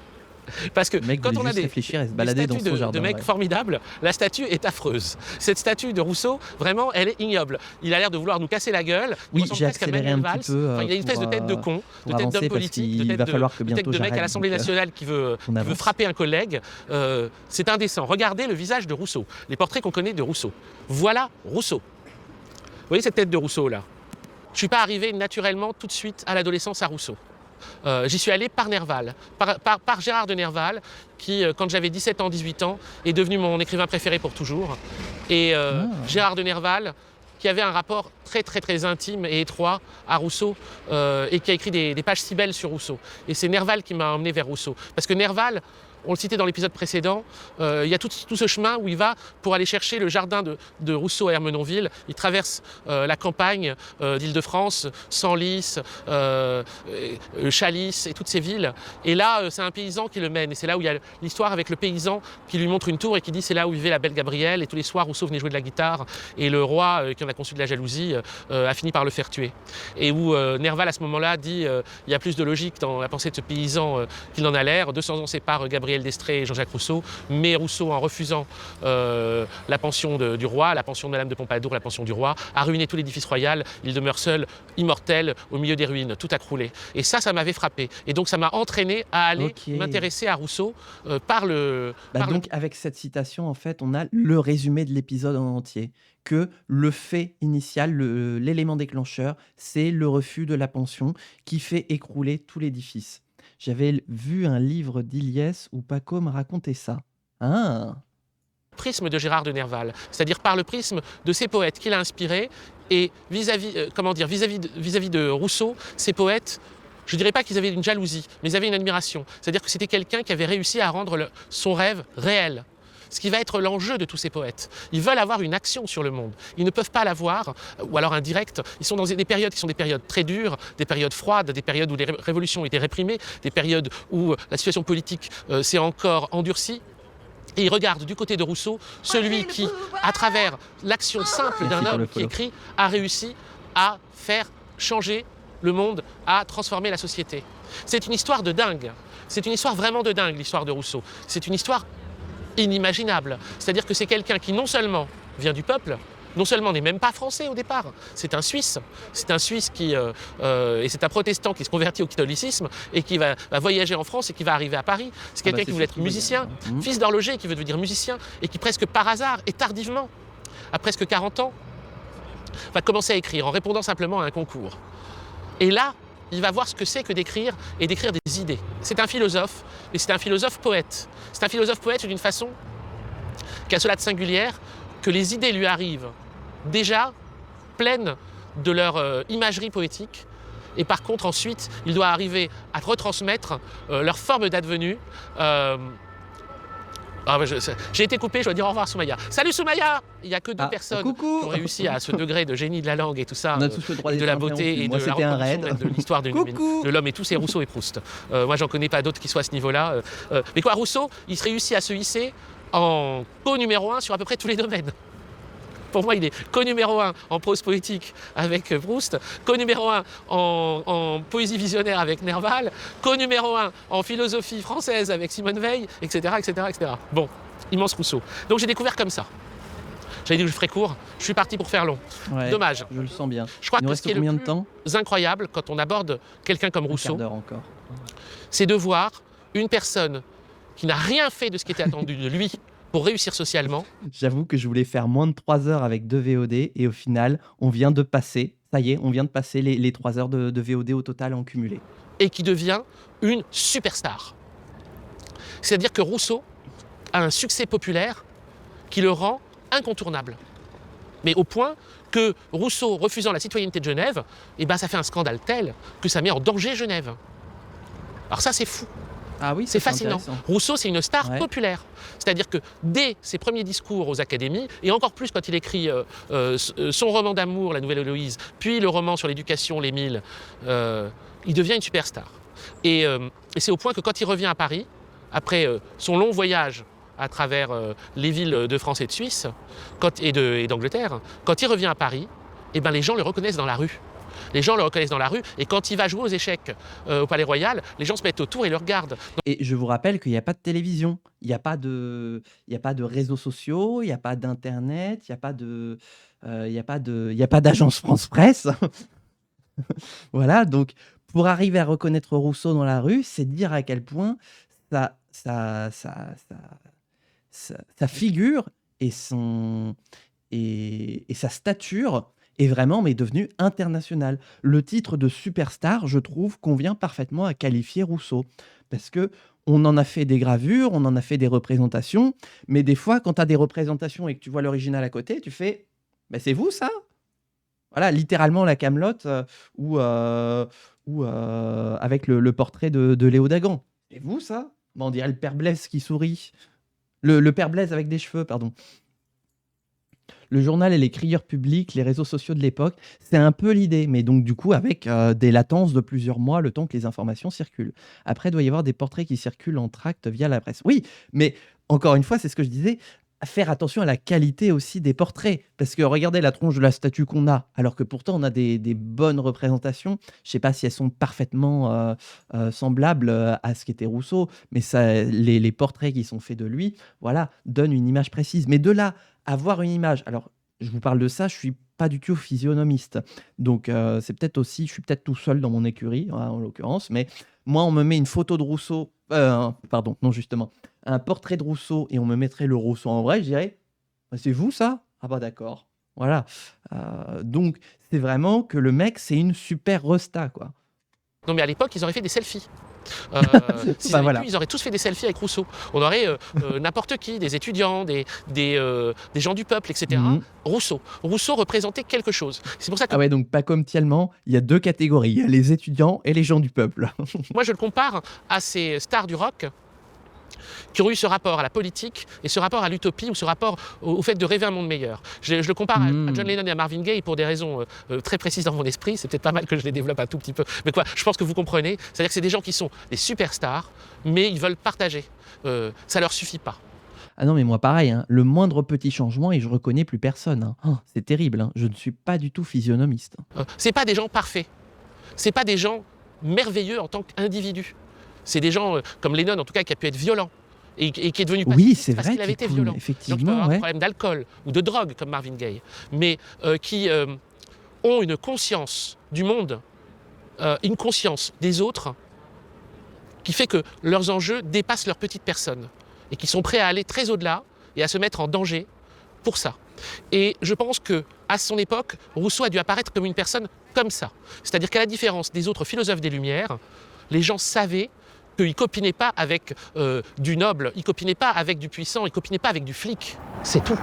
Parce que Le mec quand voulait on a juste réfléchir et se balader dans statues son jardin. de mecs ouais. formidables, la statue est affreuse. Cette statue de Rousseau, vraiment, elle est ignoble. Il a l'air de vouloir nous casser la gueule. Il Oui, ressemble j'ai presque à accéléré Manuel un petit Valls. peu. Enfin, il a une espèce de tête de con, de tête avancer d'homme parce politique, qu'il de va tête falloir que de, bientôt de mec à j'arrête, l'Assemblée donc, nationale qui veut avance. frapper un collègue. C'est indécent. Regardez le visage de Rousseau, les portraits qu'on connaît de Rousseau. Voilà Rousseau. Vous voyez cette tête de Rousseau là? Je ne suis pas arrivé naturellement tout de suite à l'adolescence à Rousseau. J'y suis allé par Nerval, par Gérard de Nerval, qui, quand j'avais 17 ans, 18 ans, est devenu mon écrivain préféré pour toujours. Et Gérard de Nerval, qui avait un rapport très très très intime et étroit à Rousseau, et qui a écrit des pages si belles sur Rousseau. Et c'est Nerval qui m'a emmené vers Rousseau. Parce que Nerval, on le citait dans l'épisode précédent, il y a tout ce chemin où il va pour aller chercher le jardin de Rousseau à Ermenonville. Il traverse la campagne d'Île-de-France, Senlis, Chalice et toutes ces villes. Et là, c'est un paysan qui le mène. Et c'est là où il y a l'histoire avec le paysan qui lui montre une tour et qui dit c'est là où vivait la belle Gabrielle. Et tous les soirs, Rousseau venait jouer de la guitare. Et le roi, qui en a conçu de la jalousie, a fini par le faire tuer. Et où Nerval, à ce moment-là, dit il y a plus de logique dans la pensée de ce paysan qu'il en a l'air. 200 ans séparent Gabriel d'Estrée et Jean-Jacques Rousseau, mais Rousseau, en refusant la pension du roi, la pension de Madame de Pompadour, la pension du roi, a ruiné tout l'édifice royal. Il demeure seul, immortel, au milieu des ruines, tout a croulé. Et ça m'avait frappé. Et donc ça m'a entraîné à aller m'intéresser à Rousseau par le... Donc avec cette citation, en fait, on a le résumé de l'épisode en entier. Que le fait initial, l'élément déclencheur, c'est le refus de la pension qui fait écrouler tout l'édifice. J'avais vu un livre d'Iliès où Paco me racontait ça. Ah, prisme de Gérard de Nerval, c'est-à-dire par le prisme de ces poètes qu'il a inspirés et vis-à-vis de Rousseau, ces poètes, je ne dirais pas qu'ils avaient une jalousie, mais ils avaient une admiration. C'est-à-dire que c'était quelqu'un qui avait réussi à rendre son rêve réel. Ce qui va être l'enjeu de tous ces poètes. Ils veulent avoir une action sur le monde. Ils ne peuvent pas l'avoir, ou alors indirecte. Ils sont dans des périodes qui sont des périodes très dures, des périodes froides, des périodes où les révolutions ont été réprimées, des périodes où la situation politique s'est encore endurcie. Et ils regardent du côté de Rousseau celui qui, à travers l'action simple d'un homme qui écrit, a réussi à faire changer le monde, à transformer la société. C'est une histoire de dingue. C'est une histoire vraiment de dingue, l'histoire de Rousseau. C'est une histoire inimaginable. C'est-à-dire que c'est quelqu'un qui non seulement vient du peuple, non seulement n'est même pas français au départ, c'est un Suisse. C'est un Suisse et c'est un protestant qui se convertit au catholicisme et qui va voyager en France et qui va arriver à Paris. C'est quelqu'un qui voulait être musicien, fils d'horloger qui veut devenir musicien et qui presque par hasard et tardivement, à presque 40 ans, va commencer à écrire en répondant simplement à un concours. Et là, il va voir ce que c'est que d'écrire et d'écrire des idées. C'est un philosophe, et c'est un philosophe poète. C'est un philosophe poète d'une façon qui a cela de singulière, que les idées lui arrivent déjà pleines de leur imagerie poétique, et par contre ensuite, il doit arriver à retransmettre leur forme d'advenu Ah, bah, j'ai été coupé, je dois dire au revoir Soumaya. Salut Soumaya! Il n'y a que 2 personnes coucou. qui ont réussi à ce degré de génie de la langue et tout ça, On a tous le droit et de d'être la beauté interrompu. et Moi, de la c'était un reproduction raid. même de l'histoire Coucou. de l'homme et tout, c'est Rousseau et Proust. Moi, j'en connais pas d'autres qui soient à ce niveau-là. Mais quoi, Rousseau, il se réussit à se hisser en co-numéro 1 sur à peu près tous les domaines. Pour moi, il est co-numéro 1 en prose poétique avec Proust, co-numéro 1 en poésie visionnaire avec Nerval, co-numéro 1 en philosophie française avec Simone Veil, etc., etc., etc. Bon, immense Rousseau. Donc j'ai découvert comme ça. J'avais dit que je ferais court, je suis parti pour faire long. Ouais, Dommage. je le sens bien. Je crois Il nous que ce reste qui est le combien de plus temps? incroyable quand on aborde quelqu'un comme Un quart Rousseau, d'heure encore. c'est de voir une personne qui n'a rien fait de ce qui était attendu de lui pour réussir socialement, J'avoue que je voulais faire moins de 3 heures avec 2 VOD et au final, on vient de passer, ça y est, on vient de passer les 3 heures de VOD au total en cumulé. et qui devient une superstar. C'est-à-dire que Rousseau a un succès populaire qui le rend incontournable. Mais au point que Rousseau, refusant la citoyenneté de Genève, eh ben ça fait un scandale tel que ça met en danger Genève. Alors ça, c'est fou. Ah oui, C'est ça, fascinant. intéressant. Rousseau, c'est une star Ouais. populaire. C'est-à-dire que dès ses premiers discours aux académies, et encore plus quand il écrit son roman d'amour, La Nouvelle Héloïse, puis le roman sur l'éducation, l'Émile, il devient une superstar. Et c'est au point que quand il revient à Paris, après son long voyage à travers les villes de France et de Suisse, et d'Angleterre, quand il revient à Paris, eh ben, les gens le reconnaissent dans la rue. Les gens le reconnaissent dans la rue, et quand il va jouer aux échecs au Palais Royal, les gens se mettent autour et le regardent. Et je vous rappelle qu'il n'y a pas de télévision, il n'y a pas de réseaux sociaux, il n'y a pas d'internet, il n'y a pas d'agence France Presse. Voilà, donc pour arriver à reconnaître Rousseau dans la rue, c'est dire à quel point sa, sa, sa, sa, sa figure et sa stature est vraiment devenue internationale. Le titre de superstar, je trouve, convient parfaitement à qualifier Rousseau. Parce que on en a fait des gravures, on en a fait des représentations, mais des fois, quand tu as des représentations et que tu vois l'original à côté, tu fais « c'est vous ça ?» Voilà, littéralement la Camelote ou avec le portrait de Léo Dagan. C'est vous ça? On dirait le père Blaise qui sourit. Le père Blaise avec des cheveux, pardon. Le journal et les crieurs publics, les réseaux sociaux de l'époque, c'est un peu l'idée, mais donc du coup avec des latences de plusieurs mois, le temps que les informations circulent. Après, il doit y avoir des portraits qui circulent en tract via la presse. Oui, mais encore une fois, c'est ce que je disais, faire attention à la qualité aussi des portraits. Parce que regardez la tronche de la statue qu'on a, alors que pourtant on a des bonnes représentations. Je ne sais pas si elles sont parfaitement semblables à ce qu'était Rousseau, mais ça, les portraits qui sont faits de lui, voilà, donnent une image précise. Mais de là, avoir une image, alors je vous parle de ça, je suis pas du tout physionomiste. Donc c'est peut-être aussi, je suis peut-être tout seul dans mon écurie, hein, en l'occurrence, mais moi on me met une photo de Rousseau, pardon, non justement, un portrait de Rousseau et on me mettrait le Rousseau en vrai, je dirais, c'est vous ça? Ah bah d'accord. Voilà. Donc c'est vraiment que le mec, c'est une super resta, quoi. Non, mais à l'époque, ils auraient fait des selfies. S'ils Bah avaient voilà. pu, ils auraient tous fait des selfies avec Rousseau. On aurait n'importe qui, des étudiants, des gens du peuple, etc. Mhm. Rousseau représentait quelque chose. C'est pour ça que Ah ouais, donc pas comme Tielman, il y a 2 catégories, il y a les étudiants et les gens du peuple. moi, je le compare à ces stars du rock qui ont eu ce rapport à la politique et ce rapport à l'utopie ou ce rapport au fait de rêver un monde meilleur. Je le compare à John Lennon et à Marvin Gaye pour des raisons très précises dans mon esprit. C'est peut-être pas mal que je les développe un tout petit peu. Mais quoi, je pense que vous comprenez. C'est-à-dire que c'est des gens qui sont des superstars, mais ils veulent partager. Ça leur suffit pas. Ah non, mais moi pareil, hein, le moindre petit changement et je reconnais plus personne, hein. Oh, c'est terrible, hein. Je ne suis pas du tout physionomiste. C'est pas des gens parfaits. C'est pas des gens merveilleux en tant qu'individus. C'est des gens comme Lennon, en tout cas, qui a pu être violent et qui est devenu Oui, pacifiste c'est parce vrai qu'il avait été qu'il violent. peut, Donc il peut effectivement, avoir un ouais. problème d'alcool ou de drogue comme Marvin Gaye, mais qui ont une conscience du monde, une conscience des autres, qui fait que leurs enjeux dépassent leur petite personne et qui sont prêts à aller très au-delà et à se mettre en danger pour ça. Et je pense qu'à son époque, Rousseau a dû apparaître comme une personne comme ça. C'est-à-dire qu'à la différence des autres philosophes des Lumières, les gens savaient qu'il ne copinait pas avec du noble, il ne copinait pas avec du puissant, il ne copinait pas avec du flic. C'est tout.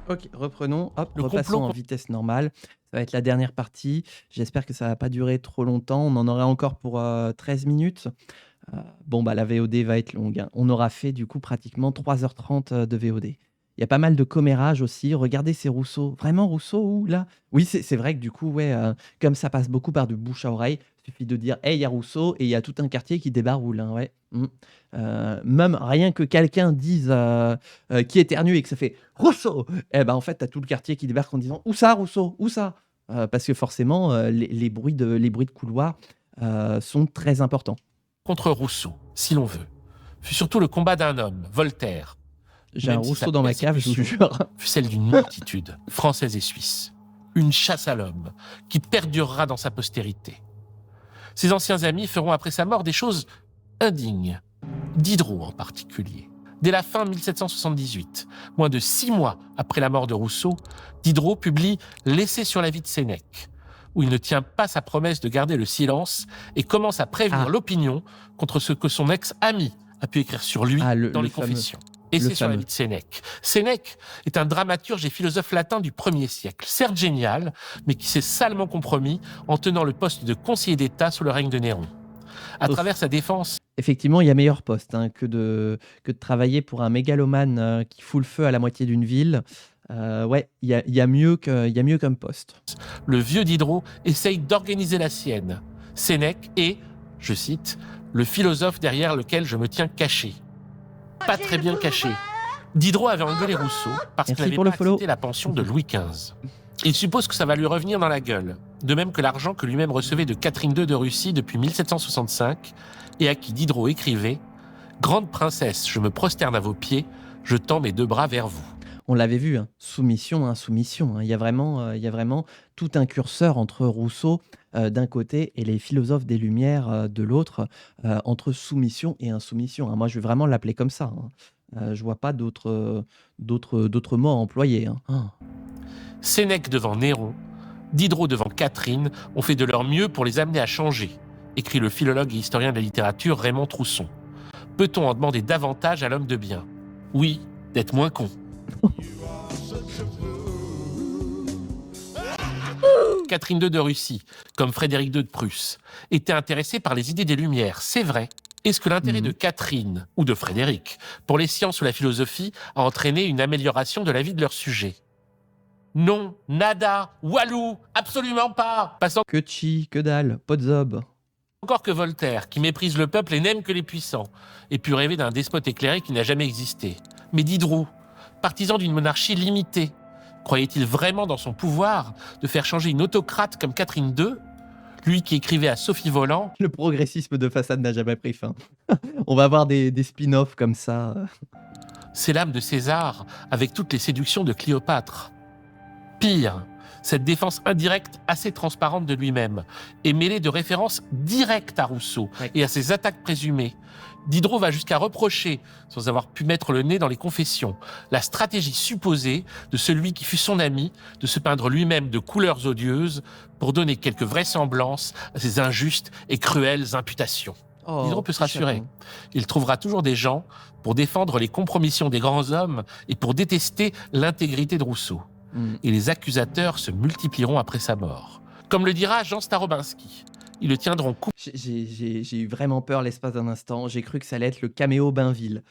Ok, reprenons, hop, Le repassons complot. en vitesse normale. Ça va être la dernière partie. J'espère que ça va pas durer trop longtemps. On en aurait encore pour 13 minutes. Bon, bah, la VOD va être longue, hein. On aura fait du coup pratiquement 3h30 de VOD. Il y a pas mal de commérages aussi. Regardez, c'est Rousseau. Vraiment Rousseau ou là? Oui, c'est vrai que du coup, ouais, comme ça passe beaucoup par de bouche à oreille, il suffit de dire: «Hey, il y a Rousseau» et il y a tout un quartier qui débaroule, hein, ouais. Même rien que quelqu'un dise, qui éternue et que ça fait: «Rousseau!» et ben, en fait, tu as tout le quartier qui débarque en disant: «Où ça Rousseau? Où ça?» Parce que forcément, les bruits de couloir, sont très importants. contre Rousseau, si l'on veut, fut surtout le combat d'un homme, Voltaire, J'ai un même si sa Rousseau dans ma cave, je vous persécution jure. fut celle d'une multitude, française et suisse. Une chasse à l'homme qui perdurera dans sa postérité. Ses anciens amis feront après sa mort des choses indignes. Diderot en particulier. Dès la fin 1778, moins de 6 mois après la mort de Rousseau, Diderot publie L'essai sur la vie de Sénèque, où il ne tient pas sa promesse de garder le silence et commence à prévenir l'opinion contre ce que son ex-ami a pu écrire sur lui dans les Confessions. Essai sur la vie de Sénèque. Sénèque est un dramaturge et philosophe latin du 1er siècle, certes génial, mais qui s'est salement compromis en tenant le poste de conseiller d'État sous le règne de Néron. À travers sa défense, Effectivement, il y a meilleur poste, hein, que de travailler pour un mégalomane, qui fout le feu à la moitié d'une ville. Ouais, il y a mieux comme poste. le vieux Diderot essaye d'organiser la sienne. Sénèque est, je cite, le philosophe derrière lequel je me tiens caché. Pas très bien caché. Diderot avait engueulé Rousseau parce qu'il Merci n'avait pour pas le follow. accepté la pension de Louis XV. Il suppose que ça va lui revenir dans la gueule, de même que l'argent que lui-même recevait de Catherine II de Russie depuis 1765 et à qui Diderot écrivait « Grande princesse, je me prosterne à vos pieds, je tends mes 2 bras vers vous ». On l'avait vu, hein, soumission, insoumission, hein. Il y a vraiment tout un curseur entre Rousseau, d'un côté et les philosophes des Lumières, de l'autre, entre soumission et insoumission, hein. Moi, je vais vraiment l'appeler comme ça, hein. Je vois pas d'autres mots à employer, hein. Ah. Sénèque devant Néron, Diderot devant Catherine ont fait de leur mieux pour les amener à changer, écrit le philologue et historien de la littérature Raymond Trousson. Peut-on en demander davantage à l'homme de bien? Oui, d'être moins con. Catherine II de Russie, comme Frédéric II de Prusse, était intéressée par les idées des Lumières, c'est vrai. Est-ce que l'intérêt de Catherine ou de Frédéric pour les sciences ou la philosophie a entraîné une amélioration de la vie de leur sujet? Non, nada, walou, absolument pas. Passant Que chi, que dalle, pas de zob. encore que Voltaire, qui méprise le peuple et n'aime que les puissants, ait pu rêver d'un despote éclairé qui n'a jamais existé. Mais Diderot, partisan d'une monarchie limitée, croyait-il vraiment dans son pouvoir de faire changer une autocrate comme Catherine II, lui qui écrivait à Sophie Volant Le progressisme de façade n'a jamais pris fin. On va avoir des spin-offs comme ça. « C'est l'âme de César avec toutes les séductions de Cléopâtre ». Pire, cette défense indirecte assez transparente de lui-même est mêlée de références directes à Rousseau et à ses attaques présumées. Diderot va jusqu'à reprocher, sans avoir pu mettre le nez dans les Confessions, la stratégie supposée de celui qui fut son ami de se peindre lui-même de couleurs odieuses pour donner quelque vraisemblance à ses injustes et cruelles imputations. Oh, Diderot peut se rassurer. Il trouvera toujours des gens pour défendre les compromissions des grands hommes et pour détester l'intégrité de Rousseau. Et les accusateurs se multiplieront après sa mort. Comme le dira Jean Starobinski, ils le tiendront coupé. J'ai eu vraiment peur l'espace d'un instant. J'ai cru que ça allait être le caméo Bainville.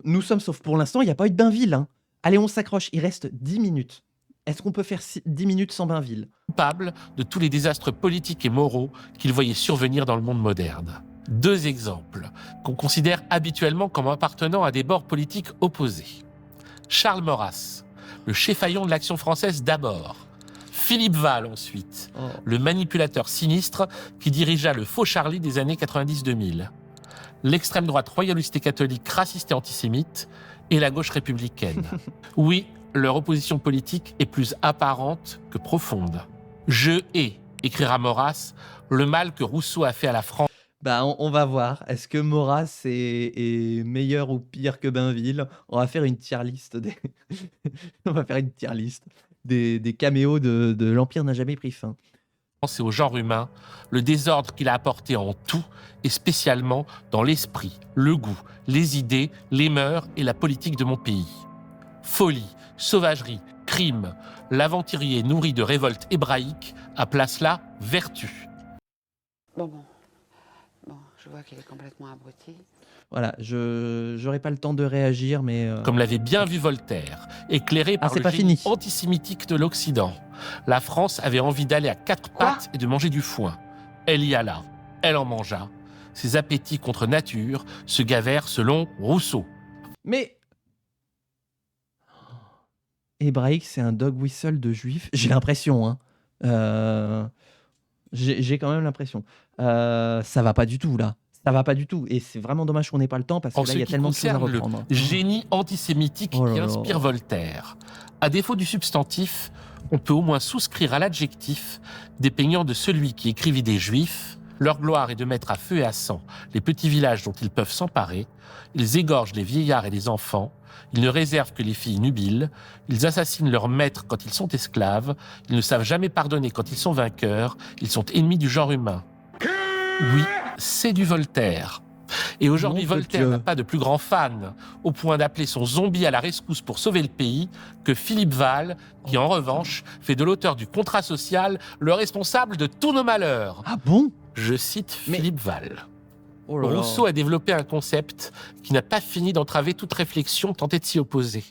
Nous sommes, sauf pour l'instant, il n'y a pas eu de Bainville, hein. Allez, on s'accroche, il reste 10 minutes. Est-ce qu'on peut faire 10 minutes sans Bainville? Coupable de tous les désastres politiques et moraux qu'il voyait survenir dans le monde moderne. 2 exemples qu'on considère habituellement comme appartenant à des bords politiques opposés. Charles Maurras, le chef-faillon de l'Action française d'abord. Philippe Val ensuite, le manipulateur sinistre qui dirigea le faux Charlie des années 90-2000. L'extrême droite royaliste et catholique, raciste et antisémite, et la gauche républicaine. Oui, leur opposition politique est plus apparente que profonde. Je hais, écrira Maurras, le mal que Rousseau a fait à la France. Bah, on va voir. Est-ce que Maurras est meilleur ou pire que Bainville? On va faire une tier list des on va faire une tier list des caméos de l'Empire n'a jamais pris fin. Et au genre humain, le désordre qu'il a apporté en tout, et spécialement dans l'esprit, le goût, les idées, les mœurs et la politique de mon pays. Folie, sauvagerie, crime, l'aventurier nourri de révolte hébraïque appela cela vertu. Bon, Je vois qu'il est complètement abruti. Voilà, je n'aurai pas le temps de réagir, mais... Comme l'avait bien vu Voltaire, éclairé par c'est le pas génie fini. antisémitique de l'Occident. La France avait envie d'aller à quatre pattes et de manger du foin. Elle y alla, elle en mangea. Ses appétits contre nature se gavèrent selon Rousseau. Mais... Hébraïque, c'est un dog whistle de juif. J'ai l'impression, hein. J'ai quand même l'impression. Ça va pas du tout, là. Ça va pas du tout. Et c'est vraiment dommage qu'on n'ait pas le temps, parce que En là, ce il y a qui tellement de choses à concerne le reprendre. génie antisémitique Oh là qui là. inspire Voltaire, à défaut du substantif, on peut au moins souscrire à l'adjectif dépeignant de celui qui écrivit des Juifs. Leur gloire est de mettre à feu et à sang les petits villages dont ils peuvent s'emparer. Ils égorgent les vieillards et les enfants. Ils ne réservent que les filles nubiles. Ils assassinent leurs maîtres quand ils sont esclaves. Ils ne savent jamais pardonner quand ils sont vainqueurs. Ils sont ennemis du genre humain. Oui, c'est du Voltaire. Et aujourd'hui, Nom de Voltaire Dieu. n'a pas de plus grand fan, au point d'appeler son zombie à la rescousse pour sauver le pays, que Philippe Val, qui en revanche fait de l'auteur du contrat social le responsable de tous nos malheurs. Ah bon? Je cite Mais- Philippe Val. Oh là là. Rousseau a développé un concept qui n'a pas fini d'entraver toute réflexion tentée de s'y opposer.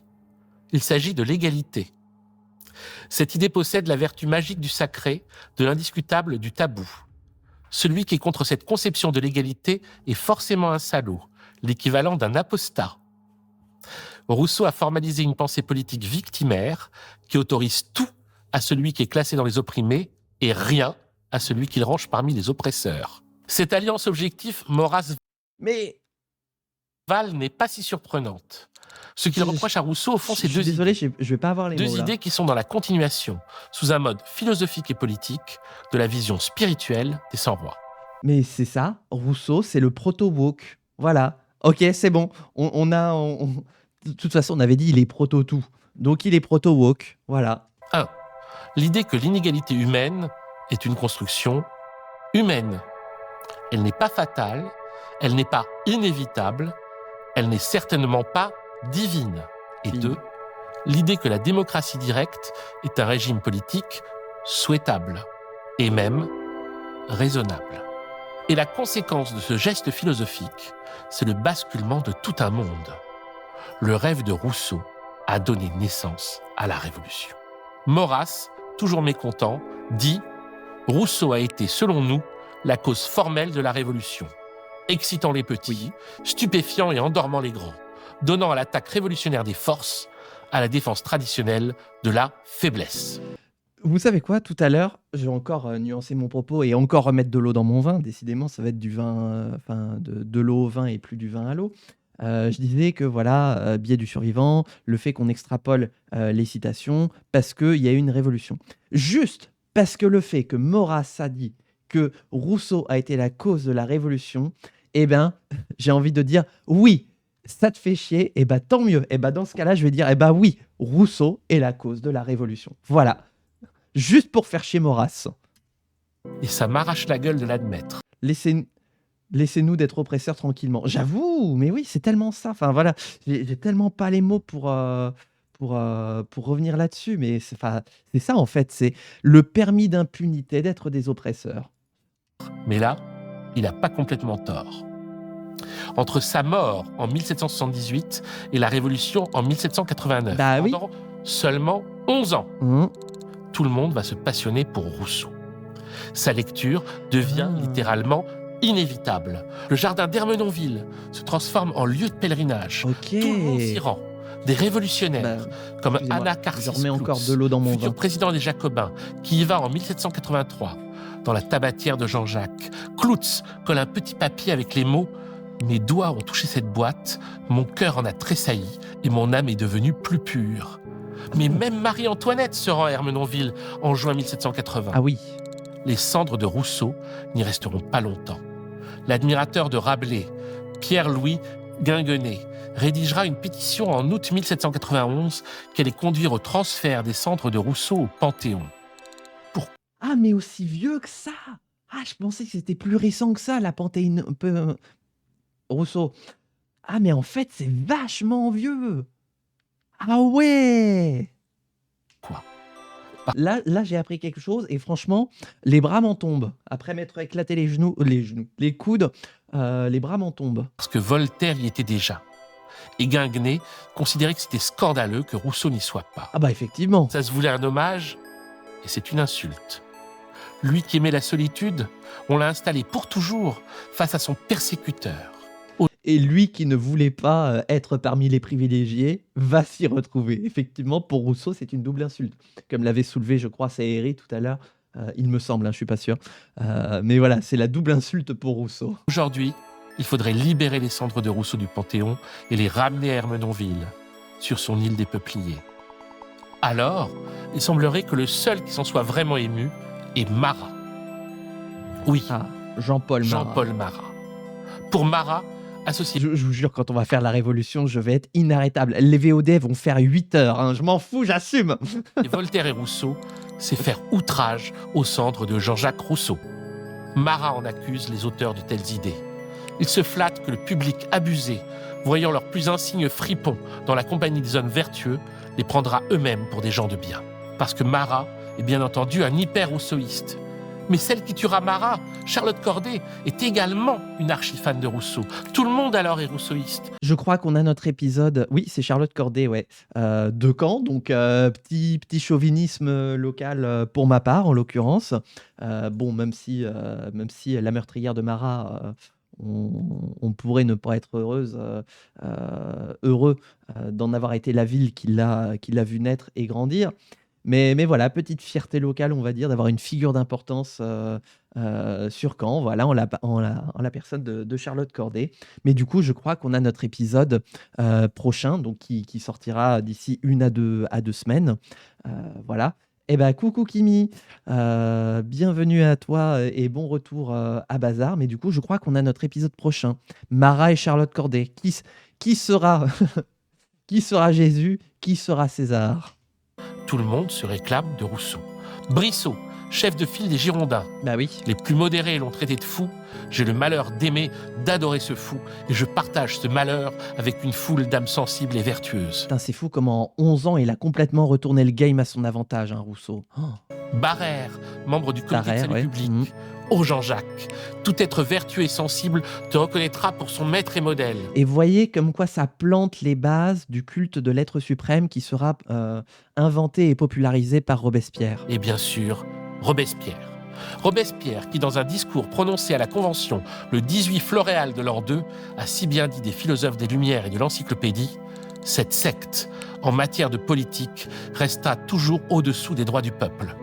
Il s'agit de l'égalité. Cette idée possède la vertu magique du sacré, de l'indiscutable, du tabou. Celui qui est contre cette conception de l'égalité est forcément un salaud, l'équivalent d'un apostat. Rousseau a formalisé une pensée politique victimaire qui autorise tout à celui qui est classé dans les opprimés et rien à celui qu'il range parmi les oppresseurs. Cette alliance objectif Maurras-Val Mais... n'est pas si surprenante. Ce qu'il Je- reproche à Rousseau, au fond, Je c'est suis deux désolé, idées. je vais pas avoir les mots, Deux là. idées qui sont dans la continuation, sous un mode philosophique et politique, de la vision spirituelle des 100 rois. Mais c'est ça, Rousseau, c'est le proto-woke. Voilà. Ok, c'est bon. De toute façon, on avait dit il est proto-tout. Donc il est proto-woke. Voilà. 1. L'idée que l'inégalité humaine est une construction humaine. Elle n'est pas fatale, elle n'est pas inévitable, elle n'est certainement pas divine. Et Fine. 2. L'idée que la démocratie directe est un régime politique souhaitable et même raisonnable. Et la conséquence de ce geste philosophique, c'est le basculement de tout un monde. Le rêve de Rousseau a donné naissance à la Révolution. Maurras, toujours mécontent, dit « Rousseau a été, selon nous, la cause formelle de la Révolution, excitant les petits, stupéfiant et endormant les grands, donnant à l'attaque révolutionnaire des forces, à la défense traditionnelle de la faiblesse. » Vous savez quoi, tout à l'heure, je vais encore nuancer mon propos et encore remettre de l'eau dans mon vin. Décidément, ça va être du vin, de l'eau au vin et plus du vin à l'eau. Je disais que voilà, biais du survivant, le fait qu'on extrapole les citations parce qu'il y a eu une révolution. Juste parce que le fait que Maurras a dit que Rousseau a été la cause de la révolution, eh ben, j'ai envie de dire oui, ça te fait chier, eh ben tant mieux. Eh ben dans ce cas-là, je vais dire, eh ben oui, Rousseau est la cause de la révolution. Voilà. Juste pour faire chier Maurras. Et ça m'arrache la gueule de l'admettre. Laissez-nous d'être oppresseurs tranquillement. J'avoue, mais oui, c'est tellement ça. Enfin voilà, j'ai tellement pas les mots pour revenir là-dessus, mais c'est ça en fait, c'est le permis d'impunité d'être des oppresseurs. Mais là, il n'a pas complètement tort. Entre sa mort en 1778 et la Révolution en 1789, Bah oui. pendant seulement 11 ans, Hum. tout le monde va se passionner pour Rousseau. Sa lecture devient littéralement inévitable. Le jardin d'Ermenonville se transforme en lieu de pèlerinage. Ok. Tout le monde s'y rend. Des révolutionnaires, Bah, comme excusez-moi, Anna je Carsis remets encore Cloutz, de l'eau dans mon futur vin. président des Jacobins, qui y va en 1783, dans la tabatière de Jean-Jacques. Cloutz colle un petit papier avec les mots « Mes doigts ont touché cette boîte, mon cœur en a tressailli et mon âme est devenue plus pure. » Mais même Marie-Antoinette se rend à Ermenonville en juin 1780. Ah oui. Les cendres de Rousseau n'y resteront pas longtemps. L'admirateur de Rabelais, Pierre-Louis Guinguené, rédigera une pétition en août 1791 qui allait conduire au transfert des cendres de Rousseau au Panthéon. Ah mais aussi vieux que ça. Ah je pensais que c'était plus récent que ça, la Panthéine un peu Rousseau. Ah mais en fait c'est vachement vieux. Ah ouais. Là, j'ai appris quelque chose et franchement, les bras m'en tombent. Après m'être éclaté les coudes, les bras m'en tombent. Parce que Voltaire y était déjà. Et Guinguené considérait que c'était scandaleux que Rousseau n'y soit pas. Ah bah effectivement. Ça se voulait un hommage, et c'est une insulte. Lui qui aimait la solitude, on l'a installé pour toujours face à son persécuteur. Et lui qui ne voulait pas être parmi les privilégiés va s'y retrouver. Effectivement, pour Rousseau, c'est une double insulte. Comme l'avait soulevé, je crois, Saëri tout à l'heure, il me semble, je ne suis pas sûr. Mais voilà, c'est la double insulte pour Rousseau. Aujourd'hui, il faudrait libérer les cendres de Rousseau du Panthéon et les ramener à Ermenonville, sur son île des Peupliers. Alors, il semblerait que le seul qui s'en soit vraiment ému est Marat. Oui, Ah, Jean-Paul Marat. Jean-Paul Marat. Pour Marat, associé Je vous jure, quand on va faire la révolution, je vais être inarrêtable. Les VOD vont faire 8 heures. Hein. Je m'en fous, j'assume. Voltaire et Rousseau, c'est faire outrage aux cendres de Jean-Jacques Rousseau. Marat en accuse les auteurs de telles idées. Il se flatte que le public abusé, voyant leurs plus insignes fripons dans la compagnie des hommes vertueux, les prendra eux-mêmes pour des gens de bien. Parce que Marat est bien entendu un hyper-rousseauiste. Mais celle qui tuera Marat, Charlotte Corday, est également une archi-fan de Rousseau. Tout le monde alors est rousseauiste. Je crois qu'on a notre épisode. Oui, c'est Charlotte Corday, ouais. De Caen, donc petit chauvinisme local pour ma part, en l'occurrence. Bon, même si la meurtrière de Marat, on pourrait ne pas être heureux d'en avoir été la ville qui l'a vu naître et grandir. Mais voilà, petite fierté locale, on va dire, d'avoir une figure d'importance sur Caen, voilà, en la personne de Charlotte Corday. Mais du coup, je crois qu'on a notre épisode prochain, donc qui sortira d'ici 1 à 2 semaines. Voilà. Eh ben, coucou Kimi, bienvenue à toi et bon retour à Bazar. Mais du coup, je crois qu'on a notre épisode prochain. Marat et Charlotte Corday. Qui sera, qui sera Jésus? Qui sera César? Tout le monde se réclame de Rousseau. Brissot, chef de file des Girondins. Bah oui. Les plus modérés l'ont traité de fou. J'ai le malheur d'aimer, d'adorer ce fou, et je partage ce malheur avec une foule d'âmes sensibles et vertueuses. Putain, c'est fou comment en 11 ans, il a complètement retourné le game à son avantage, hein, Rousseau. Oh. Barrère, membre du comité de Barrère, salut ouais. public. Ô Jean-Jacques, tout être vertueux et sensible te reconnaîtra pour son maître et modèle. Et voyez comme quoi ça plante les bases du culte de l'être suprême qui sera inventé et popularisé par Robespierre. Et bien sûr, Robespierre. Robespierre, qui dans un discours prononcé à la Convention le 18 Floréal de l'an 2, a si bien dit des philosophes des Lumières et de l'Encyclopédie, cette secte, en matière de politique, resta toujours au-dessous des droits du peuple.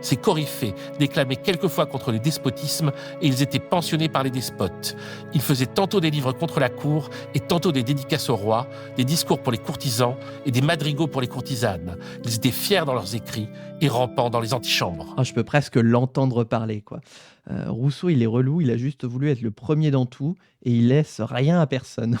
Ces coryphées déclamaient quelquefois contre le despotisme et ils étaient pensionnés par les despotes. Ils faisaient tantôt des livres contre la cour et tantôt des dédicaces au roi, des discours pour les courtisans et des madrigaux pour les courtisanes. Ils étaient fiers dans leurs écrits et rampants dans les antichambres. Oh, je peux presque l'entendre parler, quoi. Rousseau, il est relou, il a juste voulu être le premier dans tout et il laisse rien à personne.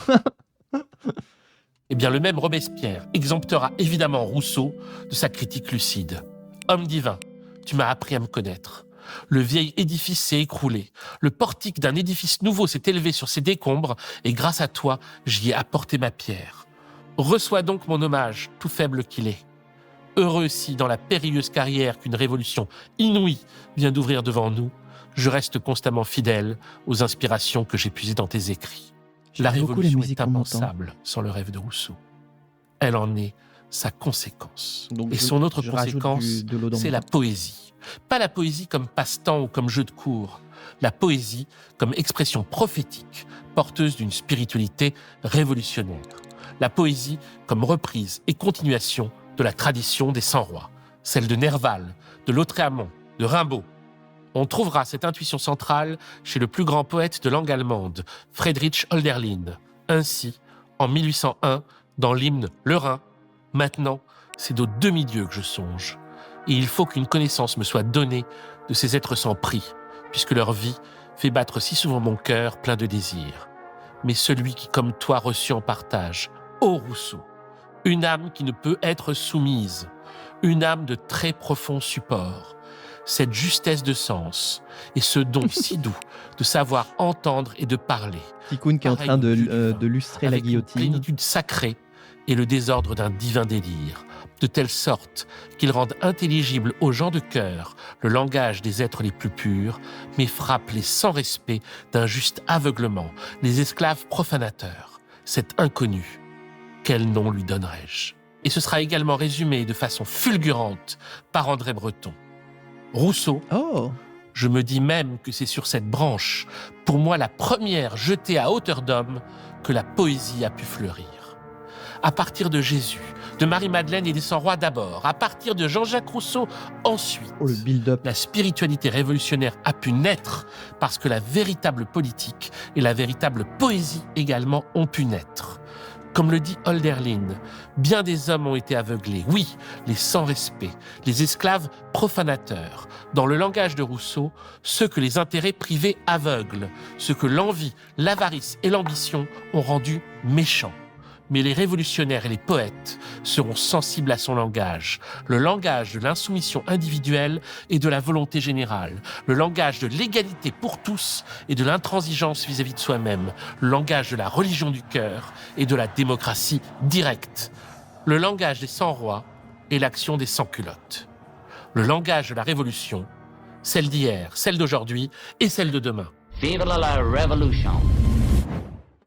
Eh bien, le même Robespierre exemptera évidemment Rousseau de sa critique lucide. Homme divin, tu m'as appris à me connaître. Le vieil édifice s'est écroulé. Le portique d'un édifice nouveau s'est élevé sur ses décombres et grâce à toi, j'y ai apporté ma pierre. Reçois donc mon hommage, tout faible qu'il est. Heureux si, dans la périlleuse carrière qu'une révolution inouïe vient d'ouvrir devant nous, je reste constamment fidèle aux inspirations que j'ai puisées dans tes écrits. La J'aime beaucoup les révolution musiques est qu'on entend. impensable sans le rêve de Rousseau. Elle en est sa conséquence. Donc Et je- son autre je rajoute conséquence, de l'eau dans c'est mon la vin. poésie. Pas la poésie comme passe-temps ou comme jeu de cours. La poésie comme expression prophétique, porteuse d'une spiritualité révolutionnaire. La poésie comme reprise et continuation de la tradition des 100 rois. Celle de Nerval, de Lautréamont, de Rimbaud. On trouvera cette intuition centrale chez le plus grand poète de langue allemande, Friedrich Hölderlin. Ainsi, en 1801, dans l'hymne Le Rhin, maintenant, c'est aux demi-dieux que je songe. Et il faut qu'une connaissance me soit donnée de ces êtres sans prix, puisque leur vie fait battre si souvent mon cœur plein de désirs. Mais celui qui, comme toi, reçut en partage, ô Rousseau, une âme qui ne peut être soumise, une âme de très profond support, cette justesse de sens et ce don si doux de savoir entendre et de parler, Ticoun qui est en pareil train au dieu du vin, de lustrer la avec une guillotine. plénitude sacrée et le désordre d'un divin délire. de telle sorte qu'ils rendent intelligible aux gens de cœur le langage des êtres les plus purs, mais frappent les sans respect d'un juste aveuglement, les esclaves profanateurs. Cet inconnu, quel nom lui donnerais-je ? Et ce sera également résumé de façon fulgurante par André Breton. Rousseau, Oh, je me dis même que c'est sur cette branche, pour moi la première jetée à hauteur d'homme, que la poésie a pu fleurir. À partir de Jésus, de Marie-Madeleine et des 100 rois d'abord, à partir de Jean-Jacques Rousseau ensuite, oh, le build-up. la spiritualité révolutionnaire a pu naître parce que la véritable politique et la véritable poésie également ont pu naître. Comme le dit Hölderlin, bien des hommes ont été aveuglés. Oui, les sans respect, les esclaves profanateurs. Dans le langage de Rousseau, ceux que les intérêts privés aveuglent, ceux que l'envie, l'avarice et l'ambition ont rendus méchants. Mais les révolutionnaires et les poètes seront sensibles à son langage, le langage de l'insoumission individuelle et de la volonté générale, le langage de l'égalité pour tous et de l'intransigeance vis-à-vis de soi-même, le langage de la religion du cœur et de la démocratie directe, le langage des sans-rois et l'action des sans-culottes, le langage de la révolution, celle d'hier, celle d'aujourd'hui et celle de demain. Vive la révolution!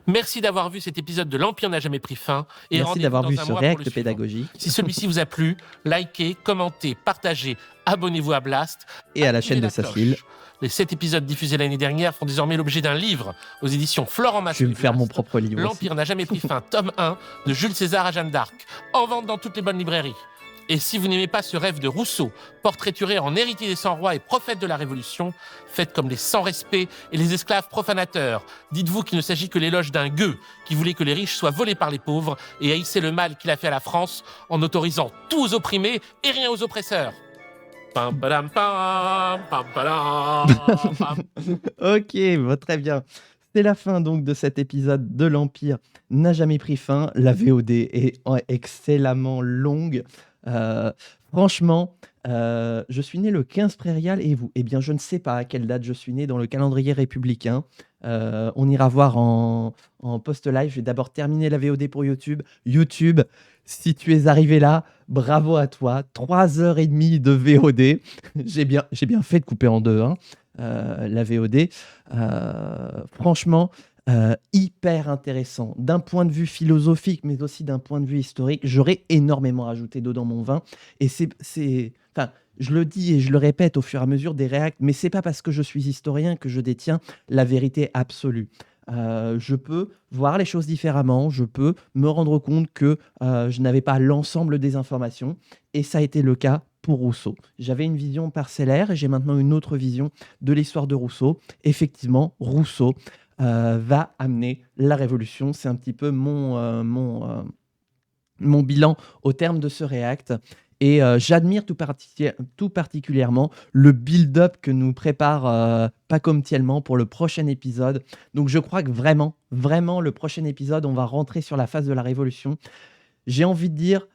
Merci d'avoir vu cet épisode de L'Empire n'a jamais pris fin. Et Merci rendez-vous d'avoir dans vu un ce mois pour réact le suivant. pédagogique Si celui-ci vous a plu, likez, commentez, partagez, abonnez-vous à Blast. et à la activez chaîne de cloche. Safil. Les 7 épisodes diffusés l'année dernière font désormais l'objet d'un livre aux éditions Florent Massot. Je vais me faire mon propre livre aussi. L'Empire n'a jamais pris fin, tome 1 de Jules César à Jeanne d'Arc, en vente dans toutes les bonnes librairies. Et si vous n'aimez pas ce rêve de Rousseau, portraituré en héritier des 100 rois et prophète de la Révolution, faites comme les sans-respect et les esclaves profanateurs. Dites-vous qu'il ne s'agit que l'éloge d'un gueux qui voulait que les riches soient volés par les pauvres et haïssait le mal qu'il a fait à la France en autorisant tout aux opprimés et rien aux oppresseurs. Pam, padam, pam, pam, padam, pam. Ok, bah, très bien. C'est la fin donc de cet épisode de l'Empire n'a jamais pris fin. La VOD est excellemment longue. Franchement, je suis né le 15 prairial et vous? Eh bien, je ne sais pas à quelle date je suis né dans le calendrier républicain. On ira voir en post-live. Je vais d'abord terminer la VOD pour YouTube. YouTube, si tu es arrivé là, bravo à toi. 3h30 de VOD. J'ai bien fait de couper en deux hein, la VOD. Franchement, hyper intéressant. D'un point de vue philosophique, mais aussi d'un point de vue historique, j'aurais énormément rajouté d'eau dans mon vin. Et enfin, je le dis et je le répète au fur et à mesure des réacts, mais c'est pas parce que je suis historien que je détiens la vérité absolue. Je peux voir les choses différemment, je peux me rendre compte que je n'avais pas l'ensemble des informations, et ça a été le cas pour Rousseau. J'avais une vision parcellaire et j'ai maintenant une autre vision de l'histoire de Rousseau. Effectivement, Rousseau va amener la révolution. C'est un petit peu mon bilan au terme de ce réact. Et j'admire tout particulièrement le build-up que nous prépare Pas comme Tiellement pour le prochain épisode. Donc je crois que vraiment, le prochain épisode, on va rentrer sur la phase de la révolution. J'ai envie de dire,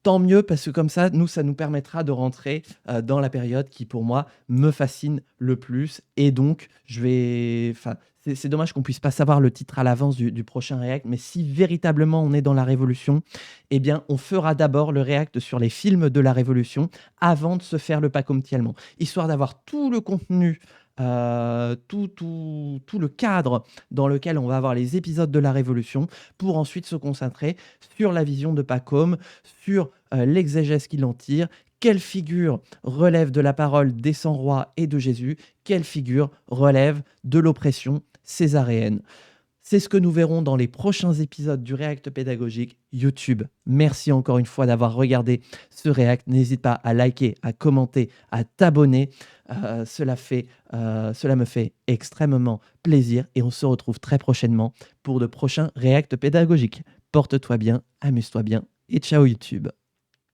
tant mieux, parce que comme ça, ça nous permettra de rentrer dans la période qui, pour moi, me fascine le plus. Et donc, c'est dommage qu'on puisse pas savoir le titre à l'avance du prochain React, mais si véritablement on est dans la Révolution, eh bien, on fera d'abord le React sur les films de la Révolution avant de se faire le Pas comme Tiellement, histoire d'avoir tout le contenu, tout le cadre dans lequel on va avoir les épisodes de la Révolution pour ensuite se concentrer sur la vision de Pacôme, sur l'exégèse qu'il en tire. Quelle figure relève de la parole des 100 rois et de Jésus? Quelle figure relève de l'oppression césaréenne? C'est ce que nous verrons dans les prochains épisodes du React pédagogique YouTube. Merci encore une fois d'avoir regardé ce React. N'hésite pas à liker, à commenter, à t'abonner. Cela me fait extrêmement plaisir et on se retrouve très prochainement pour de prochains React pédagogiques. Porte-toi bien, amuse-toi bien et ciao YouTube.